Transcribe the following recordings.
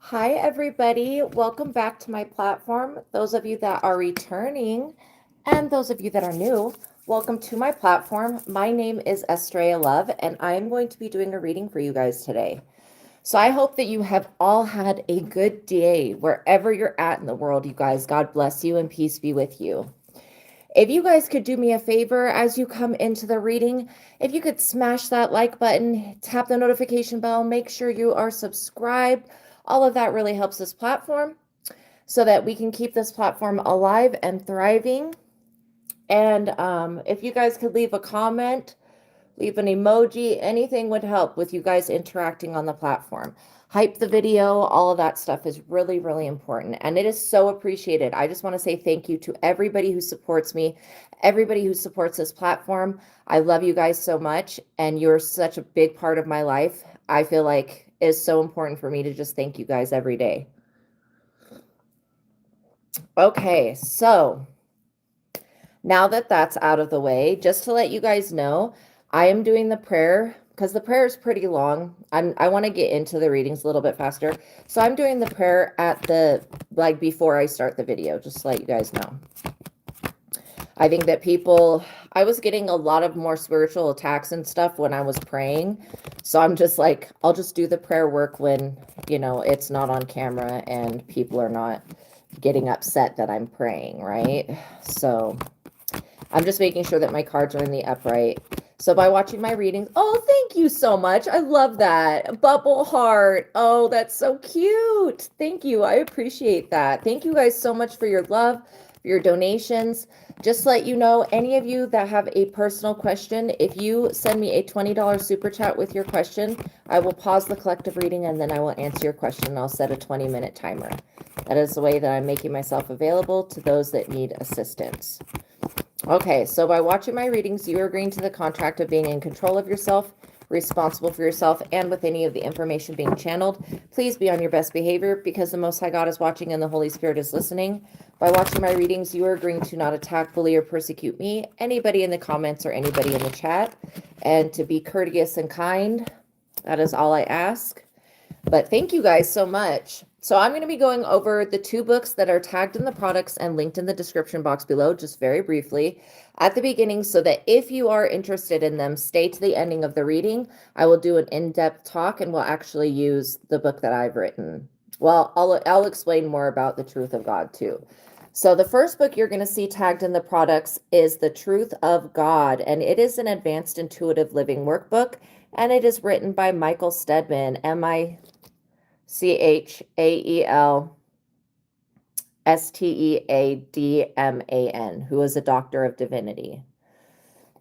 Hi, everybody. Welcome back to my platform. Those of you that are returning and those of you that are new, welcome to my platform. My name is Astraea Love, and I am going to be doing a reading for you guys today. So I hope that you have all had a good day wherever you're at in the world, you guys. God bless you and peace be with you. If you guys could do me a favor as you come into the reading, if you could smash that like button, tap the notification bell, make sure you are subscribed. All of that really helps this platform so that we can keep this platform alive and thriving. And if you guys could leave a comment, leave an emoji, anything would help with you guys interacting on the platform. Hype the video, all of that stuff is really, really important. And it is so appreciated. I just want to say thank you to everybody who supports me, everybody who supports this platform. I love you guys so much, and you're such a big part of my life. I feel like it's so important for me to just thank you guys every day. Okay, so now that that's out of the way, just to let you guys know, I am doing the prayer because the prayer is pretty long. I want to get into the readings a little bit faster. So I'm doing the prayer at the, like, before I start the video, just to let you guys know. I think that I was getting a lot of more spiritual attacks and stuff when I was praying. So I'm just like, I'll just do the prayer work when, it's not on camera and people are not getting upset that I'm praying, right? So I'm just making sure that my cards are in the upright. So by watching my readings, oh, thank you so much. I love that. Bubble heart. Oh, that's so cute. Thank you. I appreciate that. Thank you guys so much for your love, for your donations. Just to let you know, any of you that have a personal question, if you send me a $20 super chat with your question, I will pause the collective reading and then I will answer your question and I'll set a 20-minute timer. That is the way that I'm making myself available to those that need assistance. Okay, so by watching my readings, you are agreeing to the contract of being in control of yourself, responsible for yourself, and with any of the information being channeled. Please be on your best behavior because the Most High God is watching and the Holy Spirit is listening. By watching my readings, you are agreeing to not attack, bully, or persecute me, anybody in the comments, or anybody in the chat, and to be courteous and kind. That is all I ask. But thank you guys so much. So I'm going to be going over the two books that are tagged in the products and linked in the description box below, just very briefly at the beginning, so that if you are interested in them, stay to the ending of the reading. I will do an in-depth talk and we'll actually use the book that I've written. Well, I'll explain more about the truth of God too. So the first book you're going to see tagged in the products is The Truth of God, and it is an advanced intuitive living workbook, and it is written by Michael STEADMAN, CHAELSTEADMAN, who is a doctor of divinity.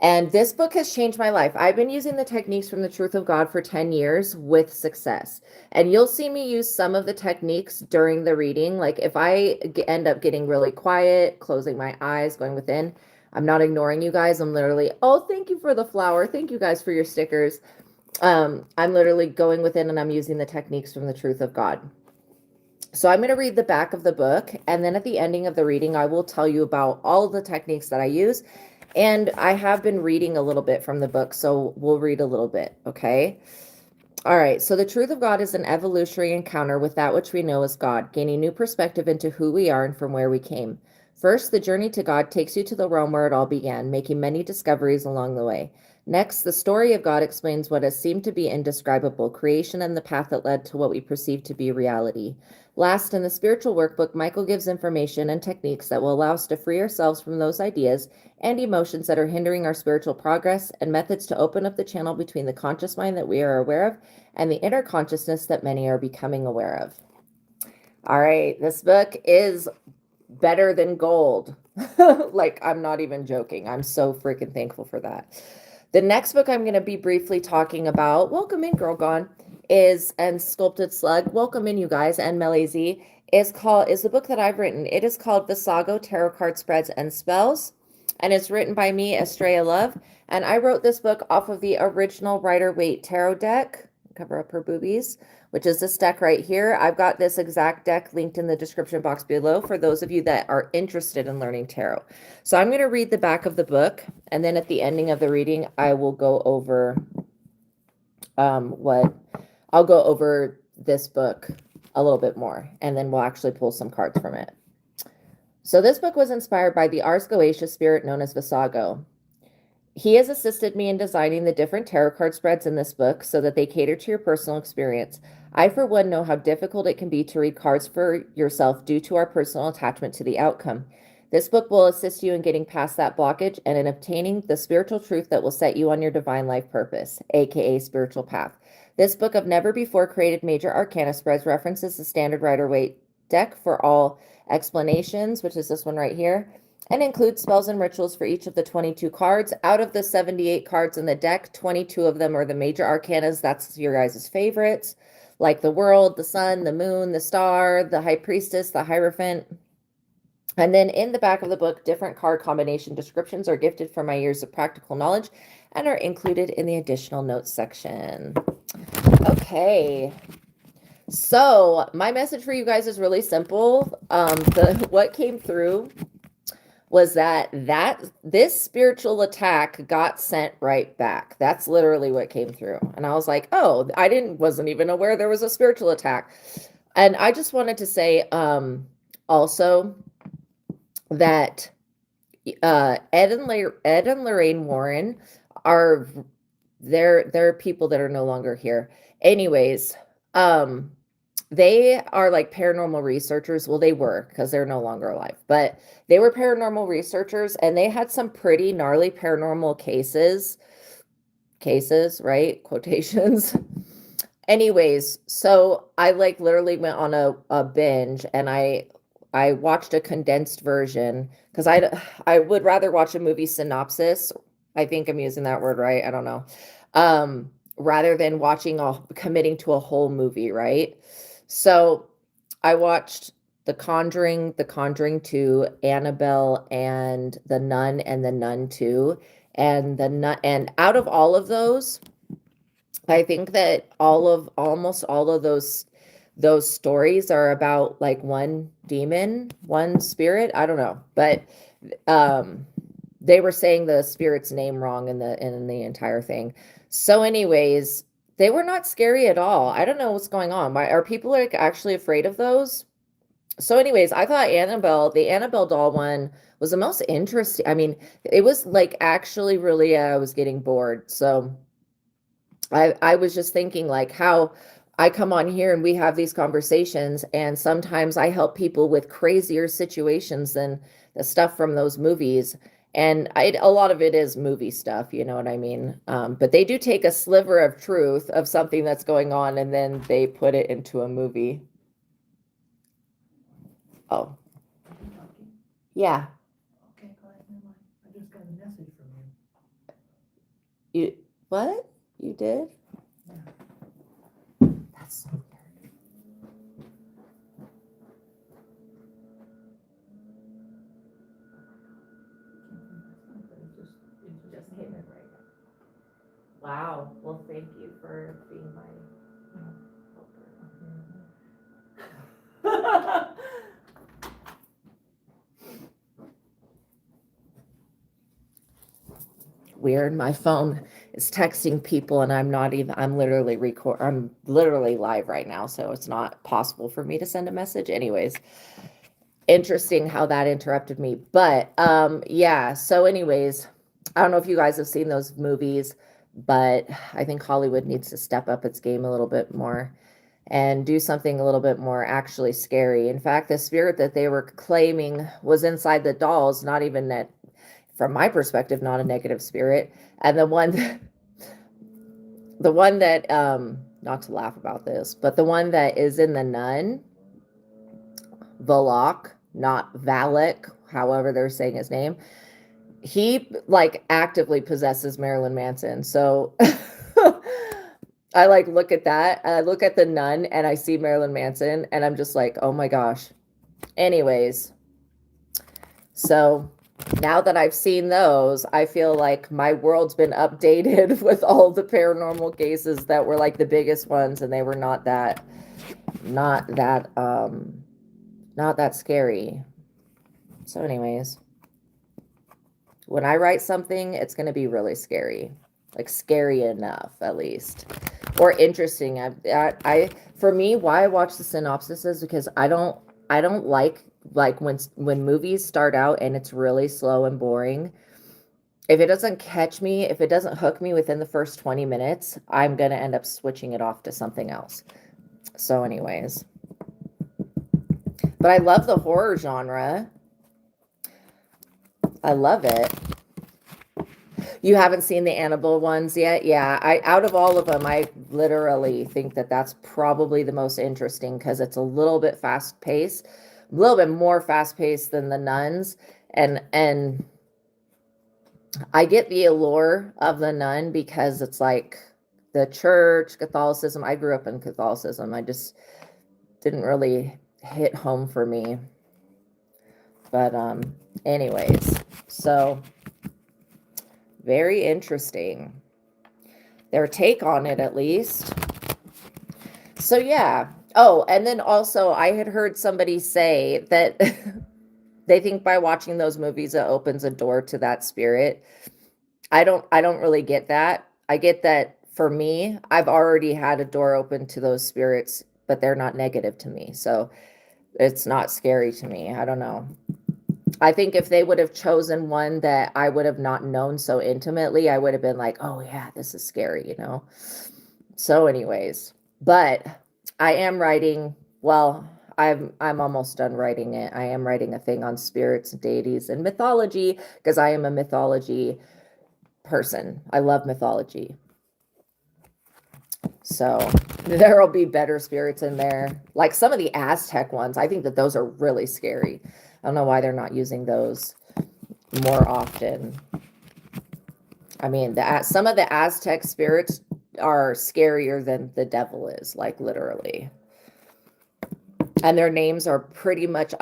And this book has changed my life. I've been using the techniques from the Truth of God for 10 years with success. And you'll see me use some of the techniques during the reading. Like if I end up getting really quiet, closing my eyes, going within, I'm not ignoring you guys. I'm literally, oh, thank you for the flower. Thank you guys for your stickers. I'm literally going within and I'm using the techniques from the Truth of God. So I'm going to read the back of the book, and then at the ending of the reading, I will tell you about all the techniques that I use. And I have been reading a little bit from the book, so we'll read a little bit, okay? All right, so the Truth of God is an evolutionary encounter with that which we know as God, gaining new perspective into who we are and from where we came. First, the journey to God takes you to the realm where it all began, making many discoveries along the way. Next, the story of God explains what has seemed to be indescribable, creation and the path that led to what we perceive to be reality. Last, in the spiritual workbook, Michael gives information and techniques that will allow us to free ourselves from those ideas and emotions that are hindering our spiritual progress, and methods to open up the channel between the conscious mind that we are aware of and the inner consciousness that many are becoming aware of. All right, this book is better than gold. Like, I'm not even joking. I'm so freaking thankful for that. The next book I'm going to be briefly talking about, welcome in, Girl Gone, and Sculpted Slug, welcome in, you guys, and Melazy, is the book that I've written. It is called Vassago Tarot Card Spreads and Spells, and it's written by me, Astraea Love, and I wrote this book off of the original Rider-Waite Tarot deck, cover up her boobies, which is this deck right here. I've got this exact deck linked in the description box below for those of you that are interested in learning tarot. So I'm going to read the back of the book, and then at the ending of the reading, I will go over I'll go over this book a little bit more, and then we'll actually pull some cards from it. So this book was inspired by the Ars Goetia spirit known as Vassago. He has assisted me in designing the different tarot card spreads in this book so that they cater to your personal experience. I, for one, know how difficult it can be to read cards for yourself due to our personal attachment to the outcome. This book will assist you in getting past that blockage and in obtaining the spiritual truth that will set you on your divine life purpose, aka spiritual path. This book of never before created major arcana spreads references the standard Rider-Waite deck for all explanations, which is this one right here, and includes spells and rituals for each of the 22 cards. Out of the 78 cards in the deck, 22 of them are the major arcanas. That's your guys' favorites, like the world, the sun, the moon, the star, the high priestess, the hierophant. And then in the back of the book, different card combination descriptions are gifted from my years of practical knowledge and are included in the additional notes section. Okay. So my message for you guys is really simple. What came through was that this spiritual attack got sent right back. That's literally what came through. And I was like, oh, wasn't even aware there was a spiritual attack. And I just wanted to say also that Ed and Lorraine Warren are they're people that are no longer here. Anyways, they are like paranormal researchers. Well, they were, because they're no longer alive, but they were paranormal researchers, and they had some pretty gnarly paranormal cases, right? Quotations. Anyways, so I like literally went on a binge, and I watched a condensed version because I would rather watch a movie synopsis. I think I'm using that word right. I don't know. Rather than committing to a whole movie, right? So I watched The Conjuring 2, Annabelle, and The Nun, and The Nun 2. And out of all of those, I think that almost all of those stories are about like one demon, one spirit. I don't know, but they were saying the spirit's name wrong in the entire thing. So anyways, they were not scary at all. I don't know what's going on. Are people like actually afraid of those? So anyways, I thought the Annabelle doll one was the most interesting. I mean, it was like actually really, I was getting bored. So I was just thinking like how I come on here and we have these conversations, and sometimes I help people with crazier situations than the stuff from those movies. And a lot of it is movie stuff, you know what I mean? But they do take a sliver of truth of something that's going on, and then they put it into a movie. Oh. Yeah. Okay, go ahead. Never mind. I just got a message from You, what? You did? Yeah. That's so weird. Just hit it right now. Wow. Well, thank you for being my helper. Weird. My phone is texting people, and I'm literally I'm literally live right now, so it's not possible for me to send a message. Anyways, interesting how that interrupted me. But yeah, so anyways, I don't know if you guys have seen those movies, but I think Hollywood needs to step up its game a little bit more and do something a little bit more actually scary. In fact, the spirit that they were claiming was inside the dolls, not even that, from my perspective, not a negative spirit. And the one that not to laugh about this, but the one that is in the Nun, Valak, not Valak, however they're saying his name, he like actively possesses Marilyn Manson. So I like look at that, I look at the Nun, and I see Marilyn Manson, and I'm just like, oh my gosh. Anyways, so now that I've seen those, I feel like my world's been updated with all the paranormal cases that were like the biggest ones, and they were not that scary. So anyways, when I write something, it's going to be really scary, like scary enough at least. or interesting. For me, why I watch the synopsis is because I don't like when movies start out and it's really slow and boring. If it doesn't catch me, if it doesn't hook me within the first 20 minutes, I'm going to end up switching it off to something else. So anyways, but I love the horror genre. I love it. You haven't seen the Annabelle ones yet? Yeah, out of all of them, I literally think that that's probably the most interesting because it's a little bit fast paced, a little bit more fast paced than the Nuns, and I get the allure of the Nun because it's like the church, Catholicism. I grew up in Catholicism. I just didn't really hit home for me. But anyways, so very interesting. Their take on it, at least. So yeah. Oh, and then also I had heard somebody say that they think by watching those movies it opens a door to that spirit. I don't really get that. I get that for me, I've already had a door open to those spirits, but they're not negative to me. So it's not scary to me. I don't know. I think if they would have chosen one that I would have not known so intimately, I would have been like, oh yeah, this is scary, you know? So anyways, but I am writing, well, I'm almost done writing it. I am writing a thing on spirits, deities, and mythology because I am a mythology person. I love mythology. So there will be better spirits in there. Like some of the Aztec ones, I think that those are really scary. I don't know why they're not using those more often. I mean, some of the Aztec spirits are scarier than the devil is, like literally. And their names are pretty much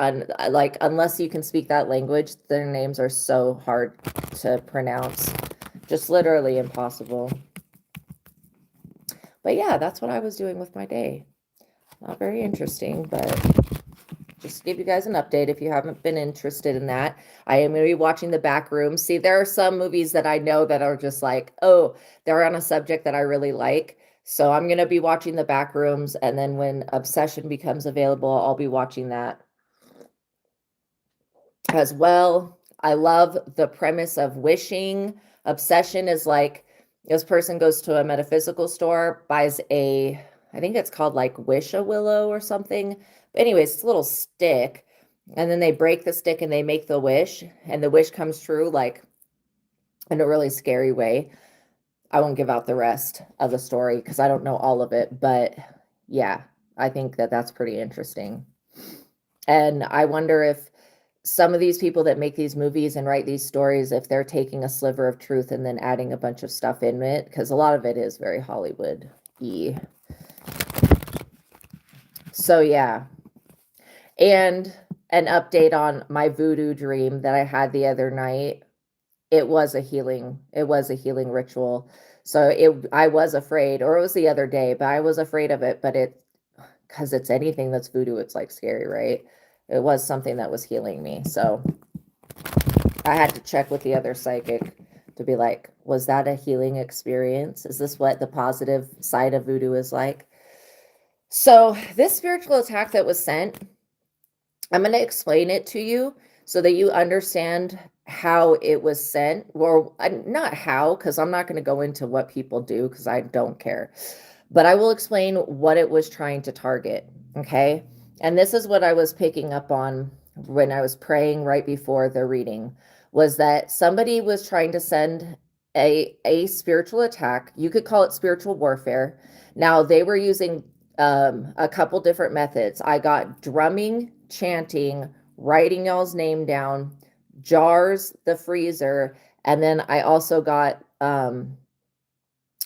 like unless you can speak that language, their names are so hard to pronounce. Just literally impossible. But yeah, that's what I was doing with my day. Not very interesting, but just to give you guys an update if you haven't been interested in that. I am going to be watching The Back Room. See, there are some movies that I know that are just like, oh, they're on a subject that I really like. So I'm going to be watching The Back Rooms, and then when Obsession becomes available, I'll be watching that as well. I love the premise of wishing. Obsession is like this person goes to a metaphysical store, buys I think it's called like Wish-A-Willow or something. But anyways, it's a little stick. And then they break the stick and they make the wish. And the wish comes true like in a really scary way. I won't give out the rest of the story because I don't know all of it. But yeah, I think that that's pretty interesting. And I wonder if some of these people that make these movies and write these stories, if they're taking a sliver of truth and then adding a bunch of stuff in it, because a lot of it is very Hollywood-y. So yeah. And an update on my voodoo dream that I had the other night. It was a healing ritual. So I was afraid, or it was the other day, but I was afraid of it, but because it's anything that's voodoo, it's like scary, right? It was something that was healing me. So I had to check with the other psychic to be like, was that a healing experience? Is this what the positive side of voodoo is like? So this spiritual attack that was sent, I'm going to explain it to you so that you understand how it was sent, or not how, because I'm not going to go into what people do because I don't care. But I will explain what it was trying to target, okay? And this is what I was picking up on when I was praying right before the reading, was that somebody was trying to send a spiritual attack. You could call it spiritual warfare. Now, they were using a couple different methods. I got drumming, chanting, writing y'all's name down, jars, the freezer, and then I also got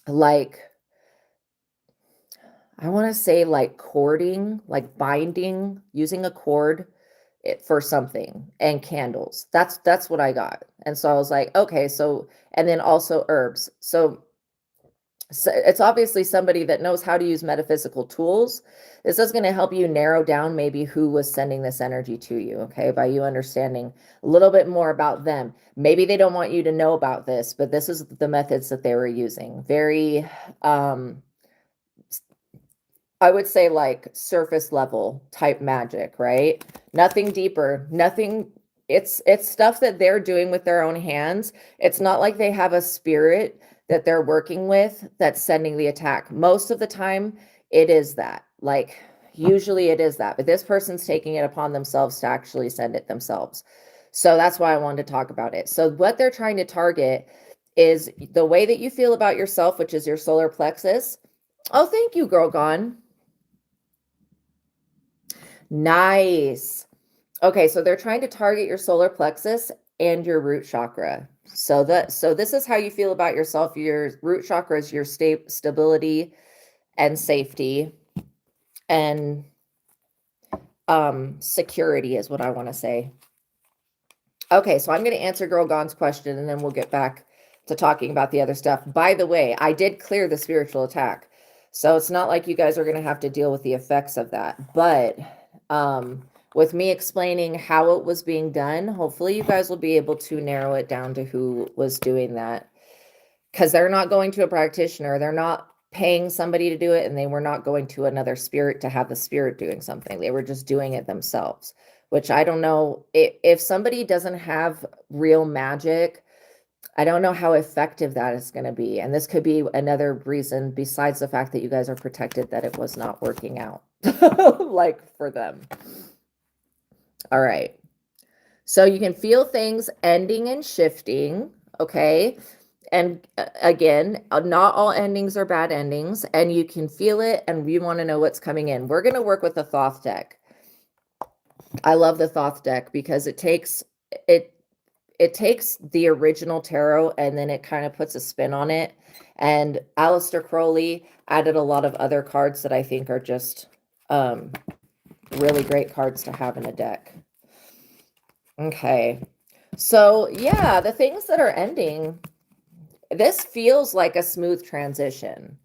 like I want to say like cording, like binding, using a cord for something, and candles. That's what I got. And so I was like, okay, so, and then also herbs. So it's obviously somebody that knows how to use metaphysical tools. This is going to help you narrow down maybe who was sending this energy to you, okay, by you understanding a little bit more about them. Maybe they don't want you to know about this, but this is the methods that they were using. Very I would say like surface level type magic, right? Nothing deeper, nothing. It's stuff that they're doing with their own hands. It's not like they have a spirit that they're working with that's sending the attack. Most of the time, it is that. Like, usually it is that. But this person's taking it upon themselves to actually send it themselves. So that's why I wanted to talk about it. So what they're trying to target is the way that you feel about yourself, which is your solar plexus. Oh, thank you, Girl Gone. Nice. Okay, so they're trying to target your solar plexus and your root chakra. So this is how you feel about yourself. Your root chakra is your stability and safety and security is what I want to say. Okay, so I'm going to answer Girl Gone's question and then we'll get back to talking about the other stuff. By the way, I did clear the spiritual attack. So it's not like you guys are going to have to deal with the effects of that. But with me explaining how it was being done, hopefully you guys will be able to narrow it down to who was doing that. Because they're not going to a practitioner. They're not paying somebody to do it. And they were not going to another spirit to have the spirit doing something. They were just doing it themselves. Which I don't know. If somebody doesn't have real magic, I don't know how effective that is going to be. And this could be another reason besides the fact that you guys are protected that it was not working out like for them. All right. So you can feel things ending and shifting. Okay. And again, not all endings are bad endings, and you can feel it and you want to know what's coming in. We're going to work with the Thoth deck. I love the Thoth deck because it takes the original tarot and then it kind of puts a spin on it. And Aleister Crowley added a lot of other cards that I think are just really great cards to have in a deck. Okay. So yeah, the things that are ending, this feels like a smooth transition.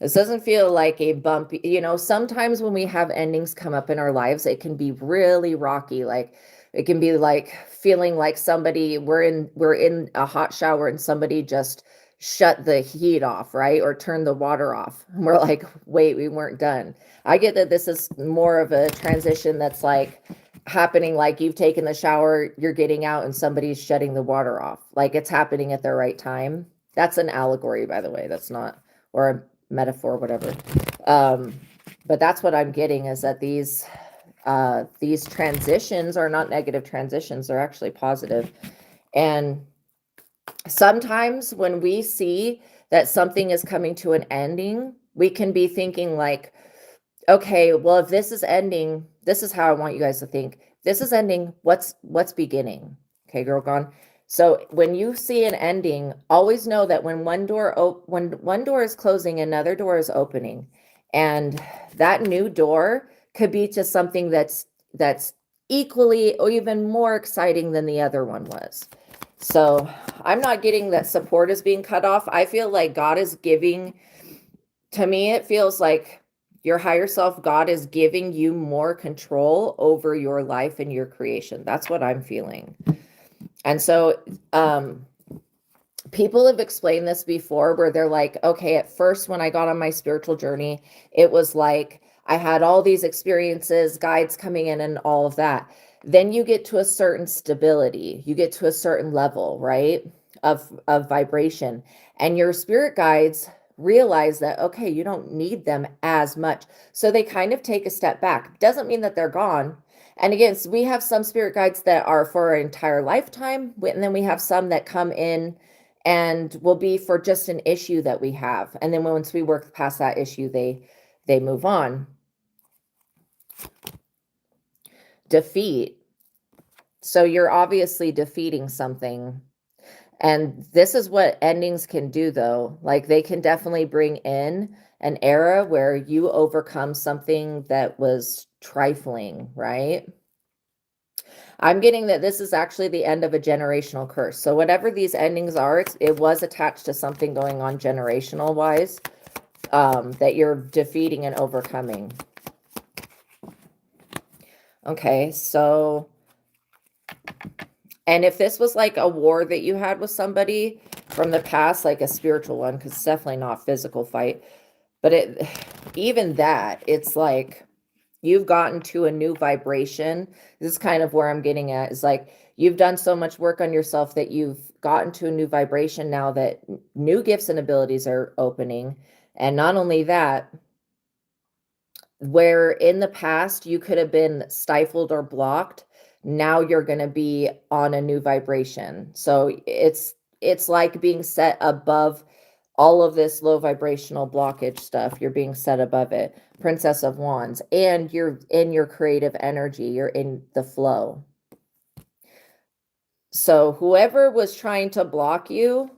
This doesn't feel like a bumpy, sometimes when we have endings come up in our lives, it can be really rocky. Like it can be like feeling like somebody, we're in a hot shower and somebody just shut the heat off, right? Or turned the water off. And we're like, wait, we weren't done. I get that this is more of a transition that's like happening, like you've taken the shower, you're getting out and somebody's shutting the water off. Like it's happening at the right time. That's an allegory, by the way. That's not, or a metaphor, whatever. But that's what I'm getting is that these transitions are not negative transitions. They're actually positive. And sometimes when we see that something is coming to an ending, we can be thinking like, okay, well, if this is ending, this is how I want you guys to think. This is ending. What's beginning? Okay, Girl Gone. So when you see an ending, always know that when one door is closing, another door is opening. And that new door could be to something that's equally or even more exciting than the other one was. So I'm not getting that support is being cut off. I feel like God is giving, to me, it feels like your higher self, God is giving you more control over your life and your creation. That's what I'm feeling. And so people have explained this before where they're like, okay, at first when I got on my spiritual journey, it was like I had all these experiences, guides coming in and all of that. Then you get to a certain stability, you get to a certain level, right, of vibration. And your spirit guides realize that, okay, you don't need them as much. So they kind of take a step back. Doesn't mean that they're gone. And again, so we have some spirit guides that are for an entire lifetime. And then we have some that come in and will be for just an issue that we have. And then once we work past that issue, they move on. Defeat. So you're obviously defeating something. And this is what endings can do, though. Like they can definitely bring in an era where you overcome something that was trifling, right? I'm getting that this is actually the end of a generational curse. So whatever these endings are, it was attached to something going on generational wise that you're defeating and overcoming. Okay, so, and if this was like a war that you had with somebody from the past, like a spiritual one, because it's definitely not a physical fight, but even that, it's like you've gotten to a new vibration. This is kind of where I'm getting at, is like you've done so much work on yourself that you've gotten to a new vibration now that new gifts and abilities are opening. And not only that, where in the past you could have been stifled or blocked, now you're going to be on a new vibration. So it's like being set above all of this low vibrational blockage stuff. You're being set above it. Princess of Wands, and you're in your creative energy, you're in the flow. So whoever was trying to block you,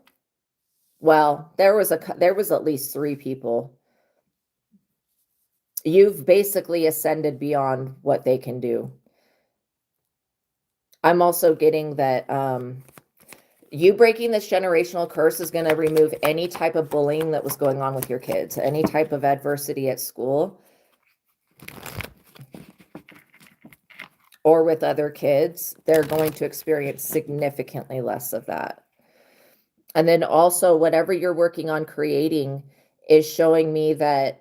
well, there was at least 3 people. You've basically ascended beyond what they can do. I'm also getting that you breaking this generational curse is going to remove any type of bullying that was going on with your kids, any type of adversity at school or with other kids. They're going to experience significantly less of that. And then also, whatever you're working on creating is showing me that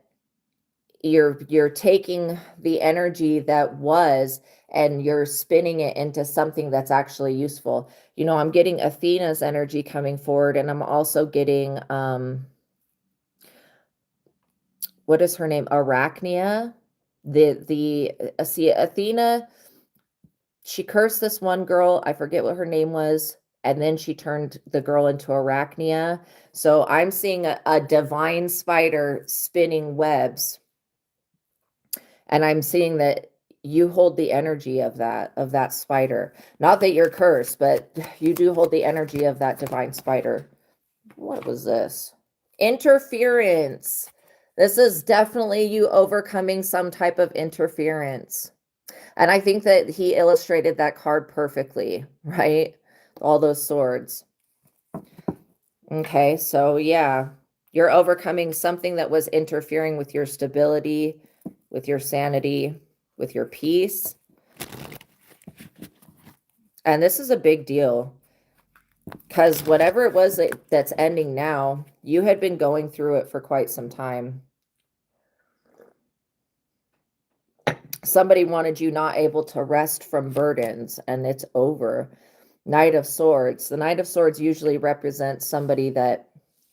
you're taking the energy that was and you're spinning it into something that's actually useful. You know, I'm getting Athena's energy coming forward, and I'm also getting what is her name? Arachnia. See, Athena, she cursed this one girl, I forget what her name was, and then she turned the girl into Arachnia. So I'm seeing a divine spider spinning webs. And I'm seeing that you hold the energy of that spider. Not that you're cursed, but you do hold the energy of that divine spider. What was this? Interference. This is definitely you overcoming some type of interference. And I think that he illustrated that card perfectly, right? All those swords. Okay, so yeah, you're overcoming something that was interfering with your stability, with your sanity, with your peace. And this is a big deal because whatever it was that's ending now, you had been going through it for quite some time. Somebody wanted you not able to rest from burdens, and it's over. Knight of Swords. The Knight of Swords usually represents somebody that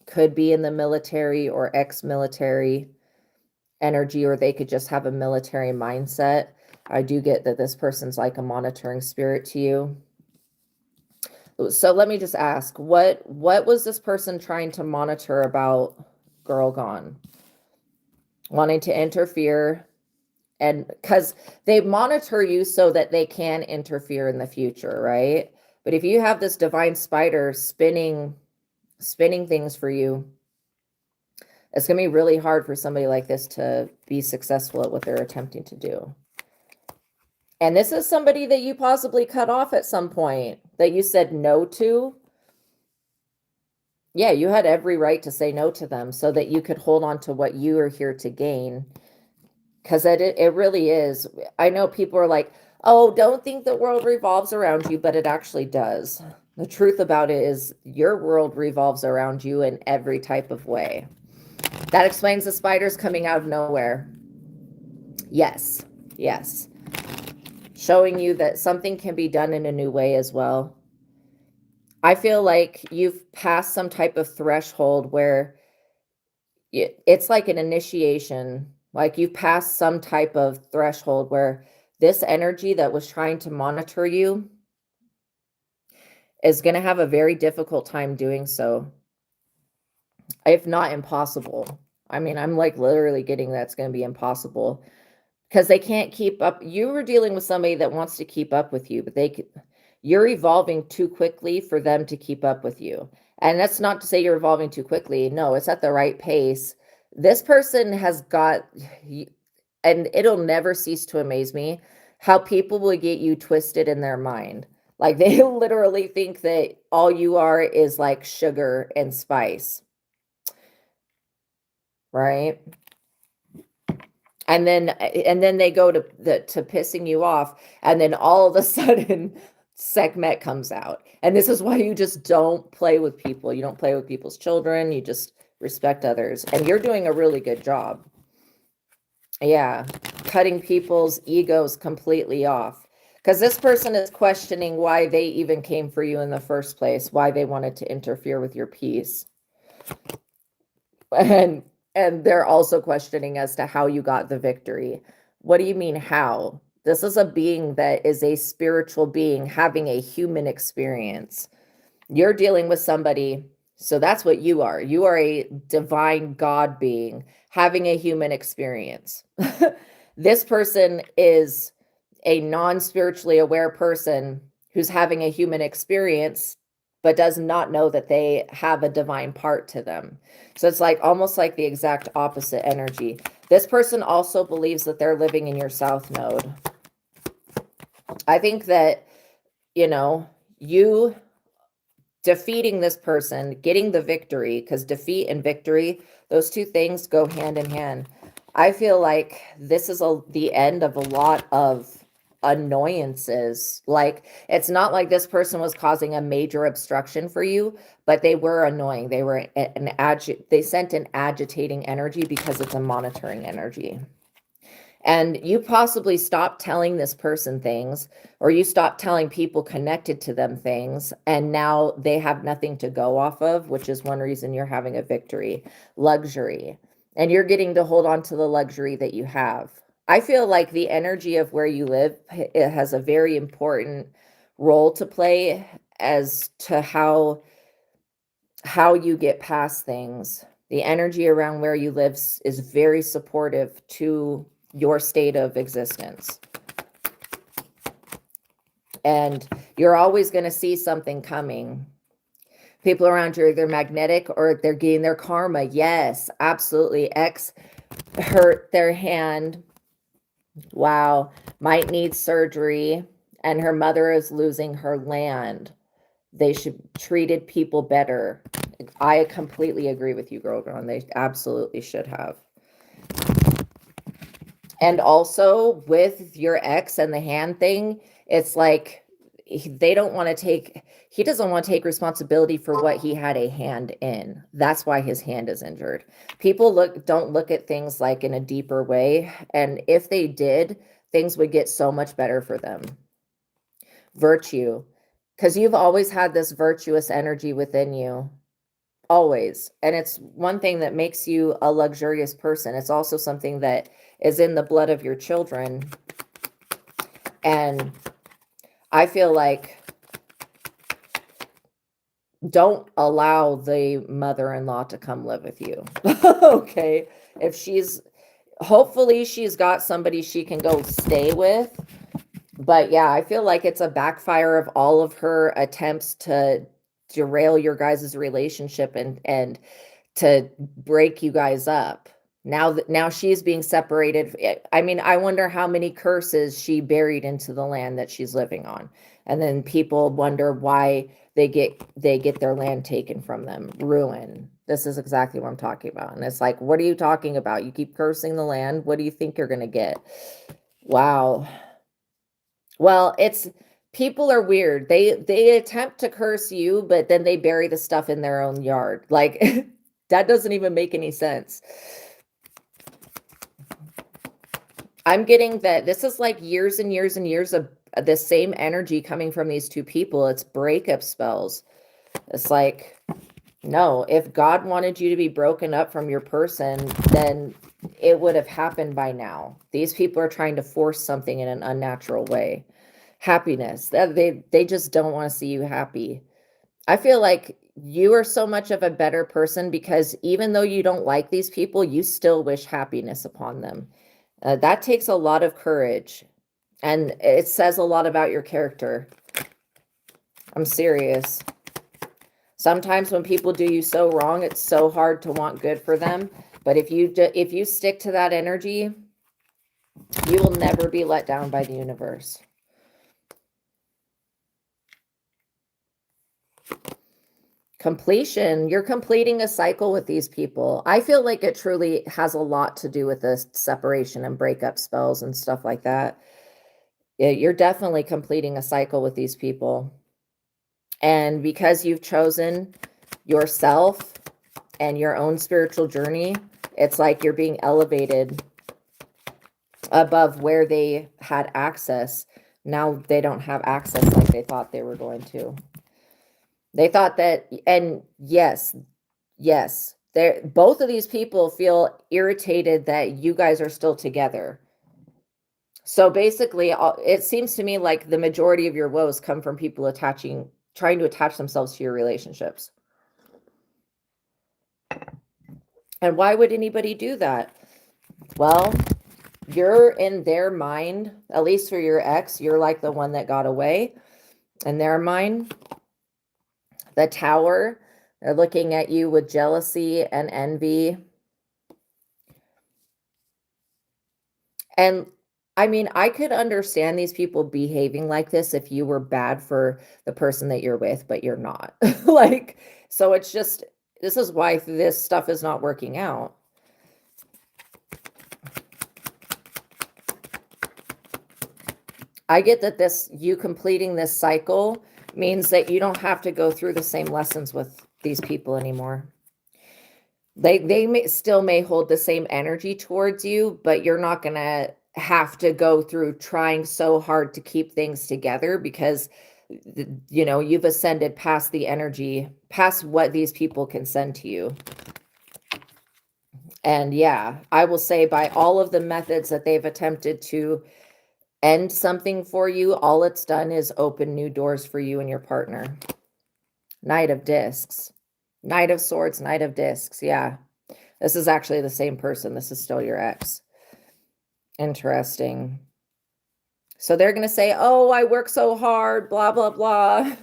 could be in the military or ex-military energy, or they could just have a military mindset. I do get that this person's like a monitoring spirit to you. So let me just ask, what was this person trying to monitor about Girl Gone? Wanting to interfere, and because they monitor you so that they can interfere in the future, right? But if you have this divine spider spinning things for you, it's going to be really hard for somebody like this to be successful at what they're attempting to do. And this is somebody that you possibly cut off at some point, that you said no to. Yeah, you had every right to say no to them so that you could hold on to what you are here to gain. Because it really is. I know people are like, oh, don't think the world revolves around you, but it actually does. The truth about it is your world revolves around you in every type of way. That explains the spiders coming out of nowhere. Yes, yes. Showing you that something can be done in a new way as well. I feel like you've passed some type of threshold where it's like an initiation. Like you've passed some type of threshold where this energy that was trying to monitor you is going to have a very difficult time doing so, if not impossible. I mean, I'm like literally getting that's going to be impossible because they can't keep up. You were dealing with somebody that wants to keep up with you, but you're evolving too quickly for them to keep up with you. And that's not to say you're evolving too quickly. No, it's at the right pace. This person has got, and it'll never cease to amaze me how people will get you twisted in their mind. Like they literally think that all you are is like sugar and spice. Right? And then they go to pissing you off, and then all of a sudden Sekhmet comes out. And this is why you just don't play with people. You don't play with people's children. You just respect others. And you're doing a really good job. Yeah, cutting people's egos completely off. Because this person is questioning why they even came for you in the first place, why they wanted to interfere with your peace. And they're also questioning as to how you got the victory. What do you mean how? This is a being that is a spiritual being having a human experience. You're dealing with somebody, so that's what you are. You are a divine God being having a human experience. This person is a non-spiritually aware person who's having a human experience, but does not know that they have a divine part to them. So it's like almost like the exact opposite energy. This person also believes that they're living in your south node. I think that, you defeating this person, getting the victory, because defeat and victory, those two things go hand in hand. I feel like this is the end of a lot of annoyances. Like, it's not like this person was causing a major obstruction for you, but they were annoying. They were they sent an agitating energy because it's a monitoring energy. And you possibly stop telling this person things, or you stop telling people connected to them things, and now they have nothing to go off of, which is one reason you're having a victory. Luxury. And you're getting to hold on to the luxury that you have. I feel like the energy of where you live, it has a very important role to play as to how you get past things. The energy around where you live is very supportive to your state of existence. And you're always going to see something coming. People around you, they're magnetic or they're getting their karma. Yes, absolutely. X hurt their hand. Wow. Might need surgery. And her mother is losing her land. They should treated people better. I completely agree with you, Girl Gone. They absolutely should have. And also with your ex and the hand thing, it's like they don't want to he doesn't want to take responsibility for what he had a hand in. That's why his hand is injured. People don't look at things like in a deeper way. And if they did, things would get so much better for them. Virtue, because you've always had this virtuous energy within you. Always. And it's one thing that makes you a luxurious person. It's also something that is in the blood of your children. And I feel like don't allow the mother-in-law to come live with you. Okay. Hopefully she's got somebody she can go stay with. But yeah, I feel like it's a backfire of all of her attempts to derail your guys' relationship and to break you guys up. Now she's being separated. I mean, I wonder how many curses she buried into the land that she's living on. And then people wonder why they get their land taken from them. Ruin. This is exactly what I'm talking about. And it's like, what are you talking about? You keep cursing the land. What do you think you're going to get? Wow. Well, people are weird. They attempt to curse you, but then they bury the stuff in their own yard. Like that doesn't even make any sense. I'm getting that this is like years and years and years of the same energy coming from these two people. It's breakup spells. It's like, no, if God wanted you to be broken up from your person, then it would have happened by now. These people are trying to force something in an unnatural way. Happiness. They just don't want to see you happy. I feel like you are so much of a better person because even though you don't like these people, you still wish happiness upon them. That takes a lot of courage, and it says a lot about your character. I'm serious. Sometimes when people do you so wrong, it's so hard to want good for them. But if you stick to that energy, you will never be let down by the universe. Completion. You're completing a cycle with these people. I feel like it truly has a lot to do with this separation and breakup spells and stuff like that. You're definitely completing a cycle with these people. And because you've chosen yourself and your own spiritual journey, it's like you're being elevated above where they had access. Now they don't have access like they thought they were going to. They thought that, and yes, both of these people feel irritated that you guys are still together. So basically, it seems to me like the majority of your woes come from people trying to attach themselves to your relationships. And why would anybody do that? Well, you're in their mind, at least for your ex, you're like the one that got away. In their mind, the Tower, they're looking at you with jealousy and envy. And I mean, I could understand these people behaving like this if you were bad for the person that you're with, but you're not. Like, so it's just, this is why this stuff is not working out. I get that you completing this cycle means that you don't have to go through the same lessons with these people anymore. They still may hold the same energy towards you, but you're not going to have to go through trying so hard to keep things together because, you know, you've ascended past the energy, past what these people can send to you. And yeah, I will say by all of the methods that they've attempted to end something for you, all it's done is open new doors for you and your partner. Knight of Discs, Knight of Swords, Knight of Discs. Yeah, this is actually the same person. This is still your ex. Interesting. So they're going to say, oh, I work so hard, blah, blah, blah.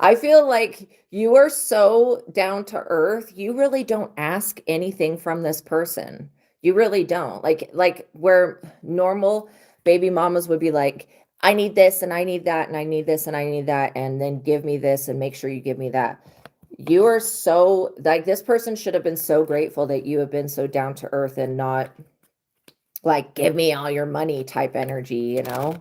I feel like you are so down to earth. You really don't ask anything from this person. You really don't. Like where normal baby mamas would be like, I need this and I need that and I need this and I need that, and then give me this and make sure you give me that. You are so, like, this person should have been so grateful that you have been so down to earth and not like, give me all your money type energy, you know?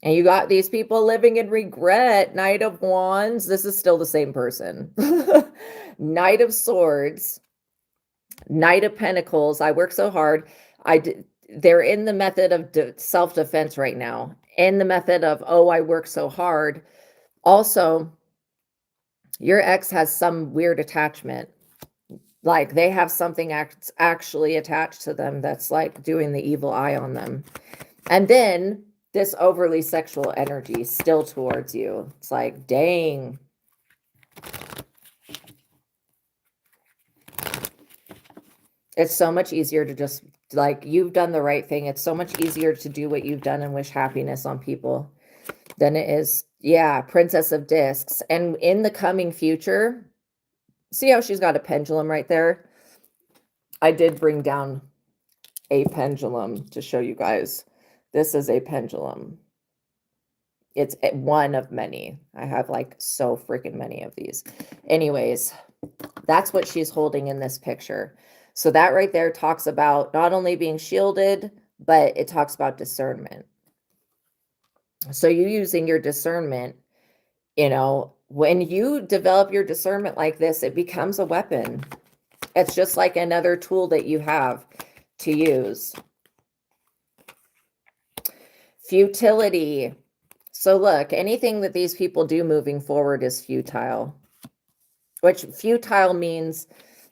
And you got these people living in regret. Knight of Wands. This is still the same person. Knight of Swords. Knight of Pentacles. I work so hard. They're in the method of self-defense right now. In the method of, oh, I work so hard. Also, your ex has some weird attachment. Like they have something actually attached to them that's like doing the evil eye on them. And then this overly sexual energy still towards you. It's like, dang. It's so much easier to just, like, you've done the right thing. It's so much easier to do what you've done and wish happiness on people than it is, yeah, Princess of Discs. And in the coming future, see how she's got a pendulum right there? I did bring down a pendulum to show you guys. This is a pendulum. It's one of many. I have like so freaking many of these. Anyways, that's what she's holding in this picture. So that right there talks about not only being shielded, but it talks about discernment. So you using your discernment, you know, when you develop your discernment like this, it becomes a weapon. It's just like another tool that you have to use. Futility. So look, anything that these people do moving forward is futile. Which futile means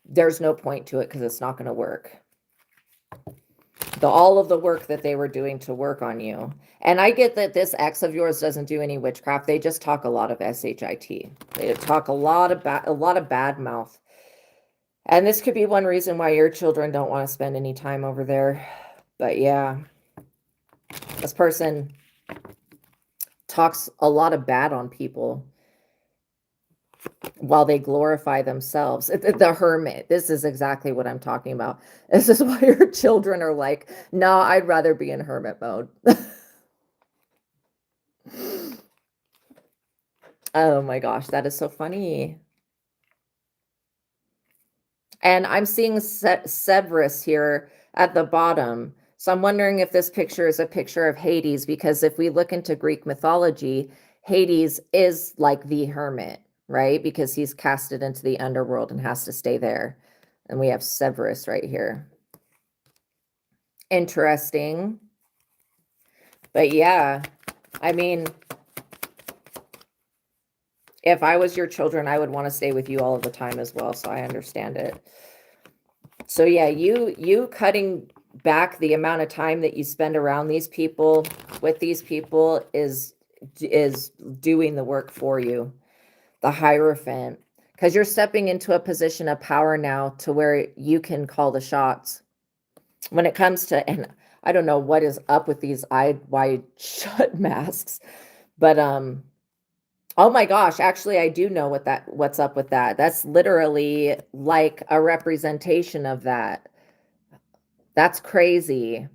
there's no point to it because it's not going to work. All of the work that they were doing to work on you. And I get that this ex of yours doesn't do any witchcraft. They just talk a lot of SHIT. They talk a lot of bad mouth. And this could be one reason why your children don't want to spend any time over there. But yeah, this person talks a lot of bad on people while they glorify themselves. The hermit. This is exactly what I'm talking about. This is why your children are like, no, I'd rather be in hermit mode. Oh my gosh, that is so funny. And I'm seeing Cerberus here at the bottom. So I'm wondering if this picture is a picture of Hades, because if we look into Greek mythology, Hades is like the hermit. right? Because he's casted into the underworld and has to stay there. And we have Severus right here. Interesting. But yeah, I mean, if I was your children, I would want to stay with you all of the time as well. So I understand it. So yeah, you cutting back the amount of time that you spend around these people, with these people, is doing the work for you. The Hierophant, because you're stepping into a position of power now to where you can call the shots when it comes to, and I don't know what is up with these eyes wide shut masks, but oh my gosh, actually I do know what's up with that. That's literally like a representation of that. That's crazy.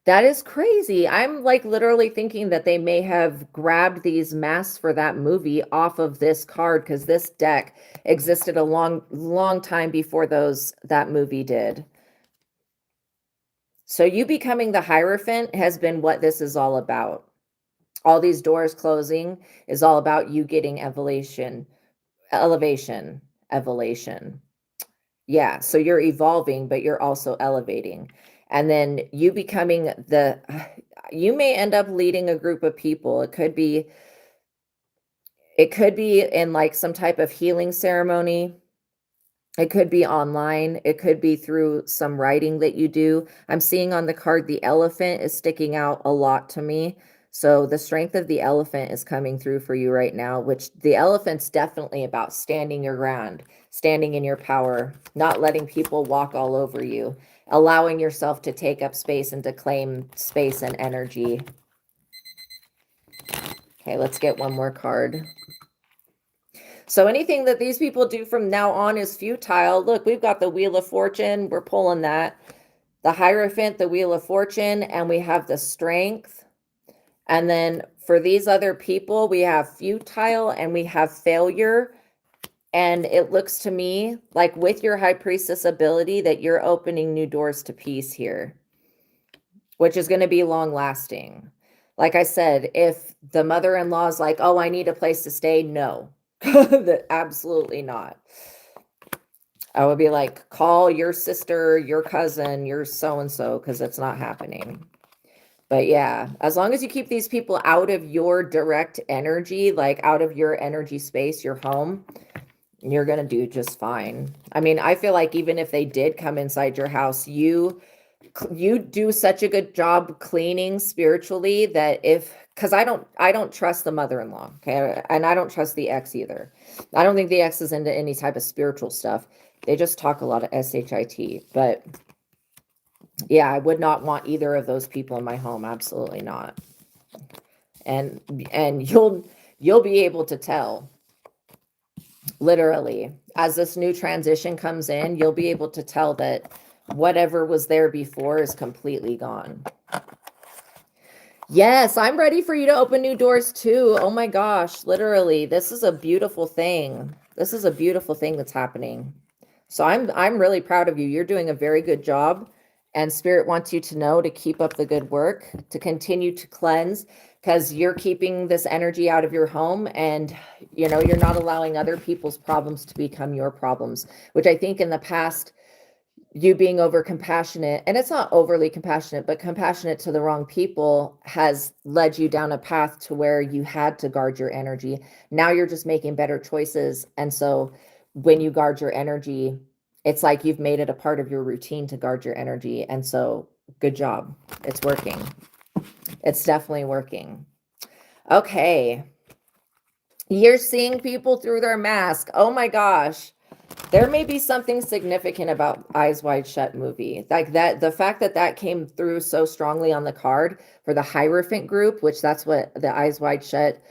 That is crazy. I'm like literally thinking that they may have grabbed these masks for that movie off of this card, because this deck existed a long time before that movie did. So you becoming the Hierophant has been what this is all about. All these doors closing is all about you getting elevation. Yeah, so you're evolving, but you're also elevating. And then you becoming you may end up leading a group of people. It could be in like some type of healing ceremony. It could be online. It could be through some writing that you do. I'm seeing on the card, the elephant is sticking out a lot to me. So the strength of the elephant is coming through for you right now, which the elephant's definitely about standing your ground, standing in your power, not letting people walk all over you, allowing yourself to take up space and to claim space and energy. Okay, let's get one more card. So anything that these people do from now on is futile. Look, we've got the Wheel of Fortune. We're pulling that. The Hierophant, the Wheel of Fortune, and we have the Strength. And then for these other people, we have futile and we have failure. And it looks to me like with your High Priestess ability that you're opening new doors to peace here, which is going to be long lasting. Like I said, if the mother-in-law is like, oh, I need a place to stay, no, absolutely not. I would be like, call your sister, your cousin, your so-and-so, because it's not happening. But yeah, as long as you keep these people out of your direct energy, like out of your energy space, your home, you're going to do just fine. I mean, I feel like even if they did come inside your house, you do such a good job cleaning spiritually that because I don't trust the mother-in-law, okay? And I don't trust the ex either. I don't think the ex is into any type of spiritual stuff. They just talk a lot of shit, but yeah, I would not want either of those people in my home. Absolutely not. And you'll be able to tell, literally, as this new transition comes in, you'll be able to tell that whatever was there before is completely gone. Yes, I'm ready for you to open new doors too. Oh my gosh, literally, this is a beautiful thing. This is a beautiful thing that's happening. So I'm really proud of you. You're doing a very good job. And Spirit wants you to know to keep up the good work, to continue to cleanse, because you're keeping this energy out of your home, and you're not allowing other people's problems to become your problems, which I think in the past, you being over compassionate, and it's not overly compassionate, but compassionate to the wrong people, has led you down a path to where you had to guard your energy. Now you're just making better choices. And so when you guard your energy, it's like you've made it a part of your routine to guard your energy. And so good job. It's working. It's definitely working. Okay. You're seeing people through their mask. Oh my gosh. There may be something significant about Eyes Wide Shut movie. Like that, the fact that came through so strongly on the card for the Hierophant group, which that's what the Eyes Wide Shut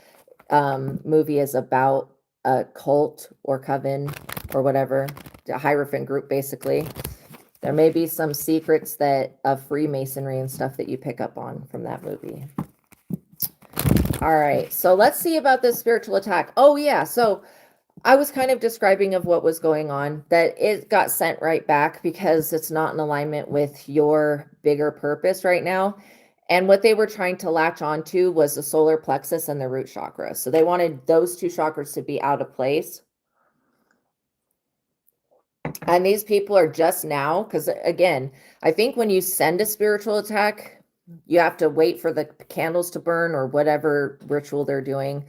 movie is about, a cult or coven or whatever, the Hierophant group, basically. There may be some secrets of Freemasonry and stuff that you pick up on from that movie. All right, so let's see about this spiritual attack. Oh yeah, so I was kind of describing of what was going on, that it got sent right back because it's not in alignment with your bigger purpose right now. And what they were trying to latch onto was the solar plexus and the root chakra. So they wanted those two chakras to be out of place. And these people are just now, because again, I think when you send a spiritual attack, you have to wait for the candles to burn or whatever ritual they're doing.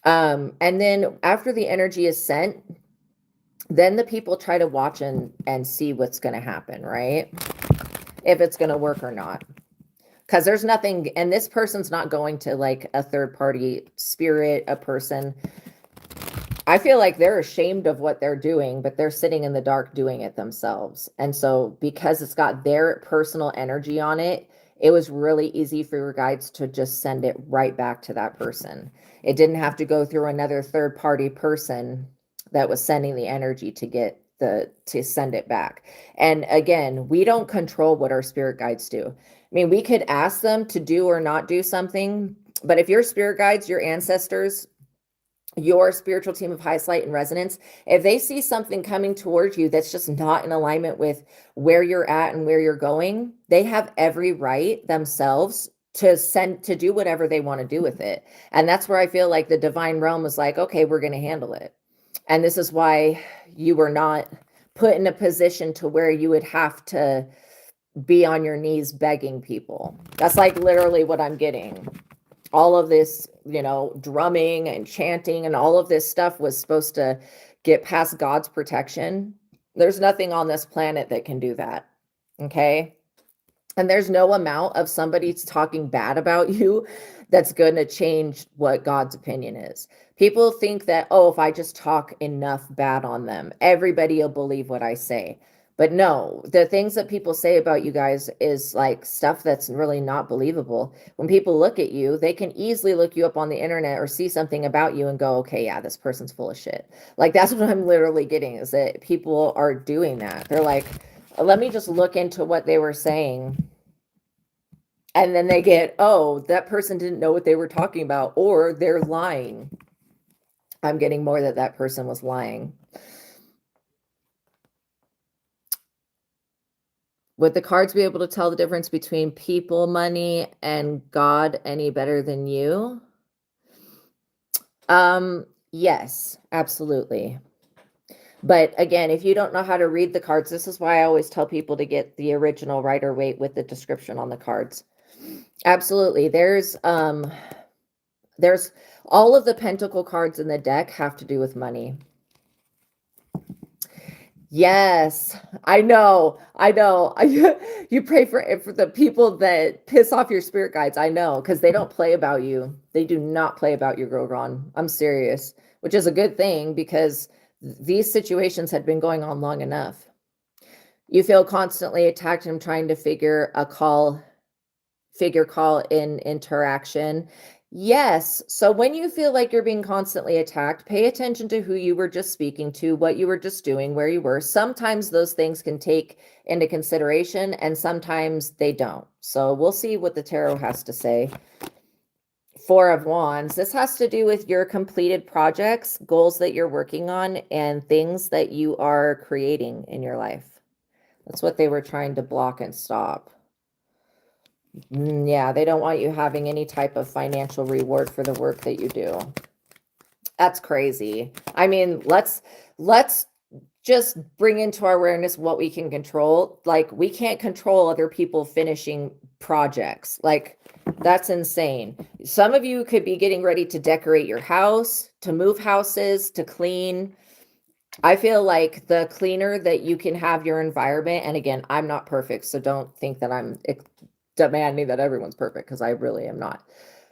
And then after the energy is sent, then the people try to watch and see what's going to happen, right? If it's going to work or not. Because there's nothing, and this person's not going to like a third party spirit, a person. I feel like they're ashamed of what they're doing, but they're sitting in the dark doing it themselves. And so because it's got their personal energy on it, it was really easy for your guides to just send it right back to that person. It didn't have to go through another third party person that was sending the energy to send it back. And again, we don't control what our spirit guides do. I mean, we could ask them to do or not do something, but if your spirit guides, your ancestors, your spiritual team of highest light and resonance, if they see something coming towards you that's just not in alignment with where you're at and where you're going, they have every right themselves to do whatever they want to do with it. And that's where I feel like the divine realm was like, okay, we're going to handle it. And this is why you were not put in a position to where you would have to be on your knees begging people. That's like literally what I'm getting. All of this, drumming and chanting and all of this stuff was supposed to get past God's protection. There's nothing on this planet that can do that. Okay. And there's no amount of somebody talking bad about you that's going to change what God's opinion is. People think that, oh, if I just talk enough bad on them, everybody will believe what I say. But no, the things that people say about you guys is like stuff that's really not believable. When people look at you, they can easily look you up on the internet or see something about you and go, okay, yeah, this person's full of shit. Like that's what I'm literally getting, is that people are doing that. They're like, let me just look into what they were saying. And then they get, oh, that person didn't know what they were talking about, or they're lying. I'm getting more that person was lying. Would the cards be able to tell the difference between people, money, and God any better than you? Yes, absolutely. But again, if you don't know how to read the cards, this is why I always tell people to get the original Rider-Waite with the description on the cards. Absolutely. There's all of the pentacle cards in the deck have to do with money. Yes, I know. You pray for the people that piss off your spirit guides. I know, because they don't play about you. They do not play about you, Grogon. I'm serious, which is a good thing because these situations had been going on long enough. You feel constantly attacked and trying to figure call in interaction. Yes. So when you feel like you're being constantly attacked, pay attention to who you were just speaking to, what you were just doing, where you were. Sometimes those things can take into consideration and sometimes they don't. So we'll see what the tarot has to say. Four of Wands. This has to do with your completed projects, goals that you're working on, and things that you are creating in your life. That's what they were trying to block and stop. Yeah, they don't want you having any type of financial reward for the work that you do. That's crazy. I mean, let's just bring into our awareness what we can control. Like, we can't control other people finishing projects. Like, that's insane. Some of you could be getting ready to decorate your house, to move houses, to clean. I feel like the cleaner that you can have your environment, and again, I'm not perfect, so don't think that I'm demanding that everyone's perfect, because I really am not.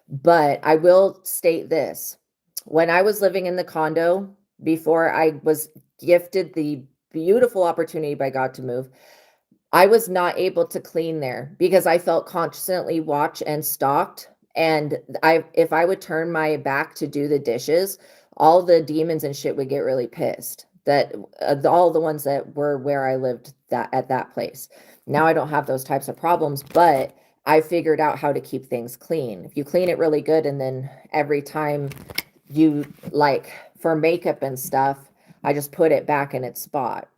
But I will state this. When I was living in the condo, before I was gifted the beautiful opportunity by God to move, I was not able to clean there because I felt constantly watched and stalked. And if I would turn my back to do the dishes, all the demons and shit would get really pissed. That all the ones that were where I lived at that place. Now I don't have those types of problems, but I figured out how to keep things clean. If you clean it really good, and then every time you, like for makeup and stuff, I just put it back in its spot.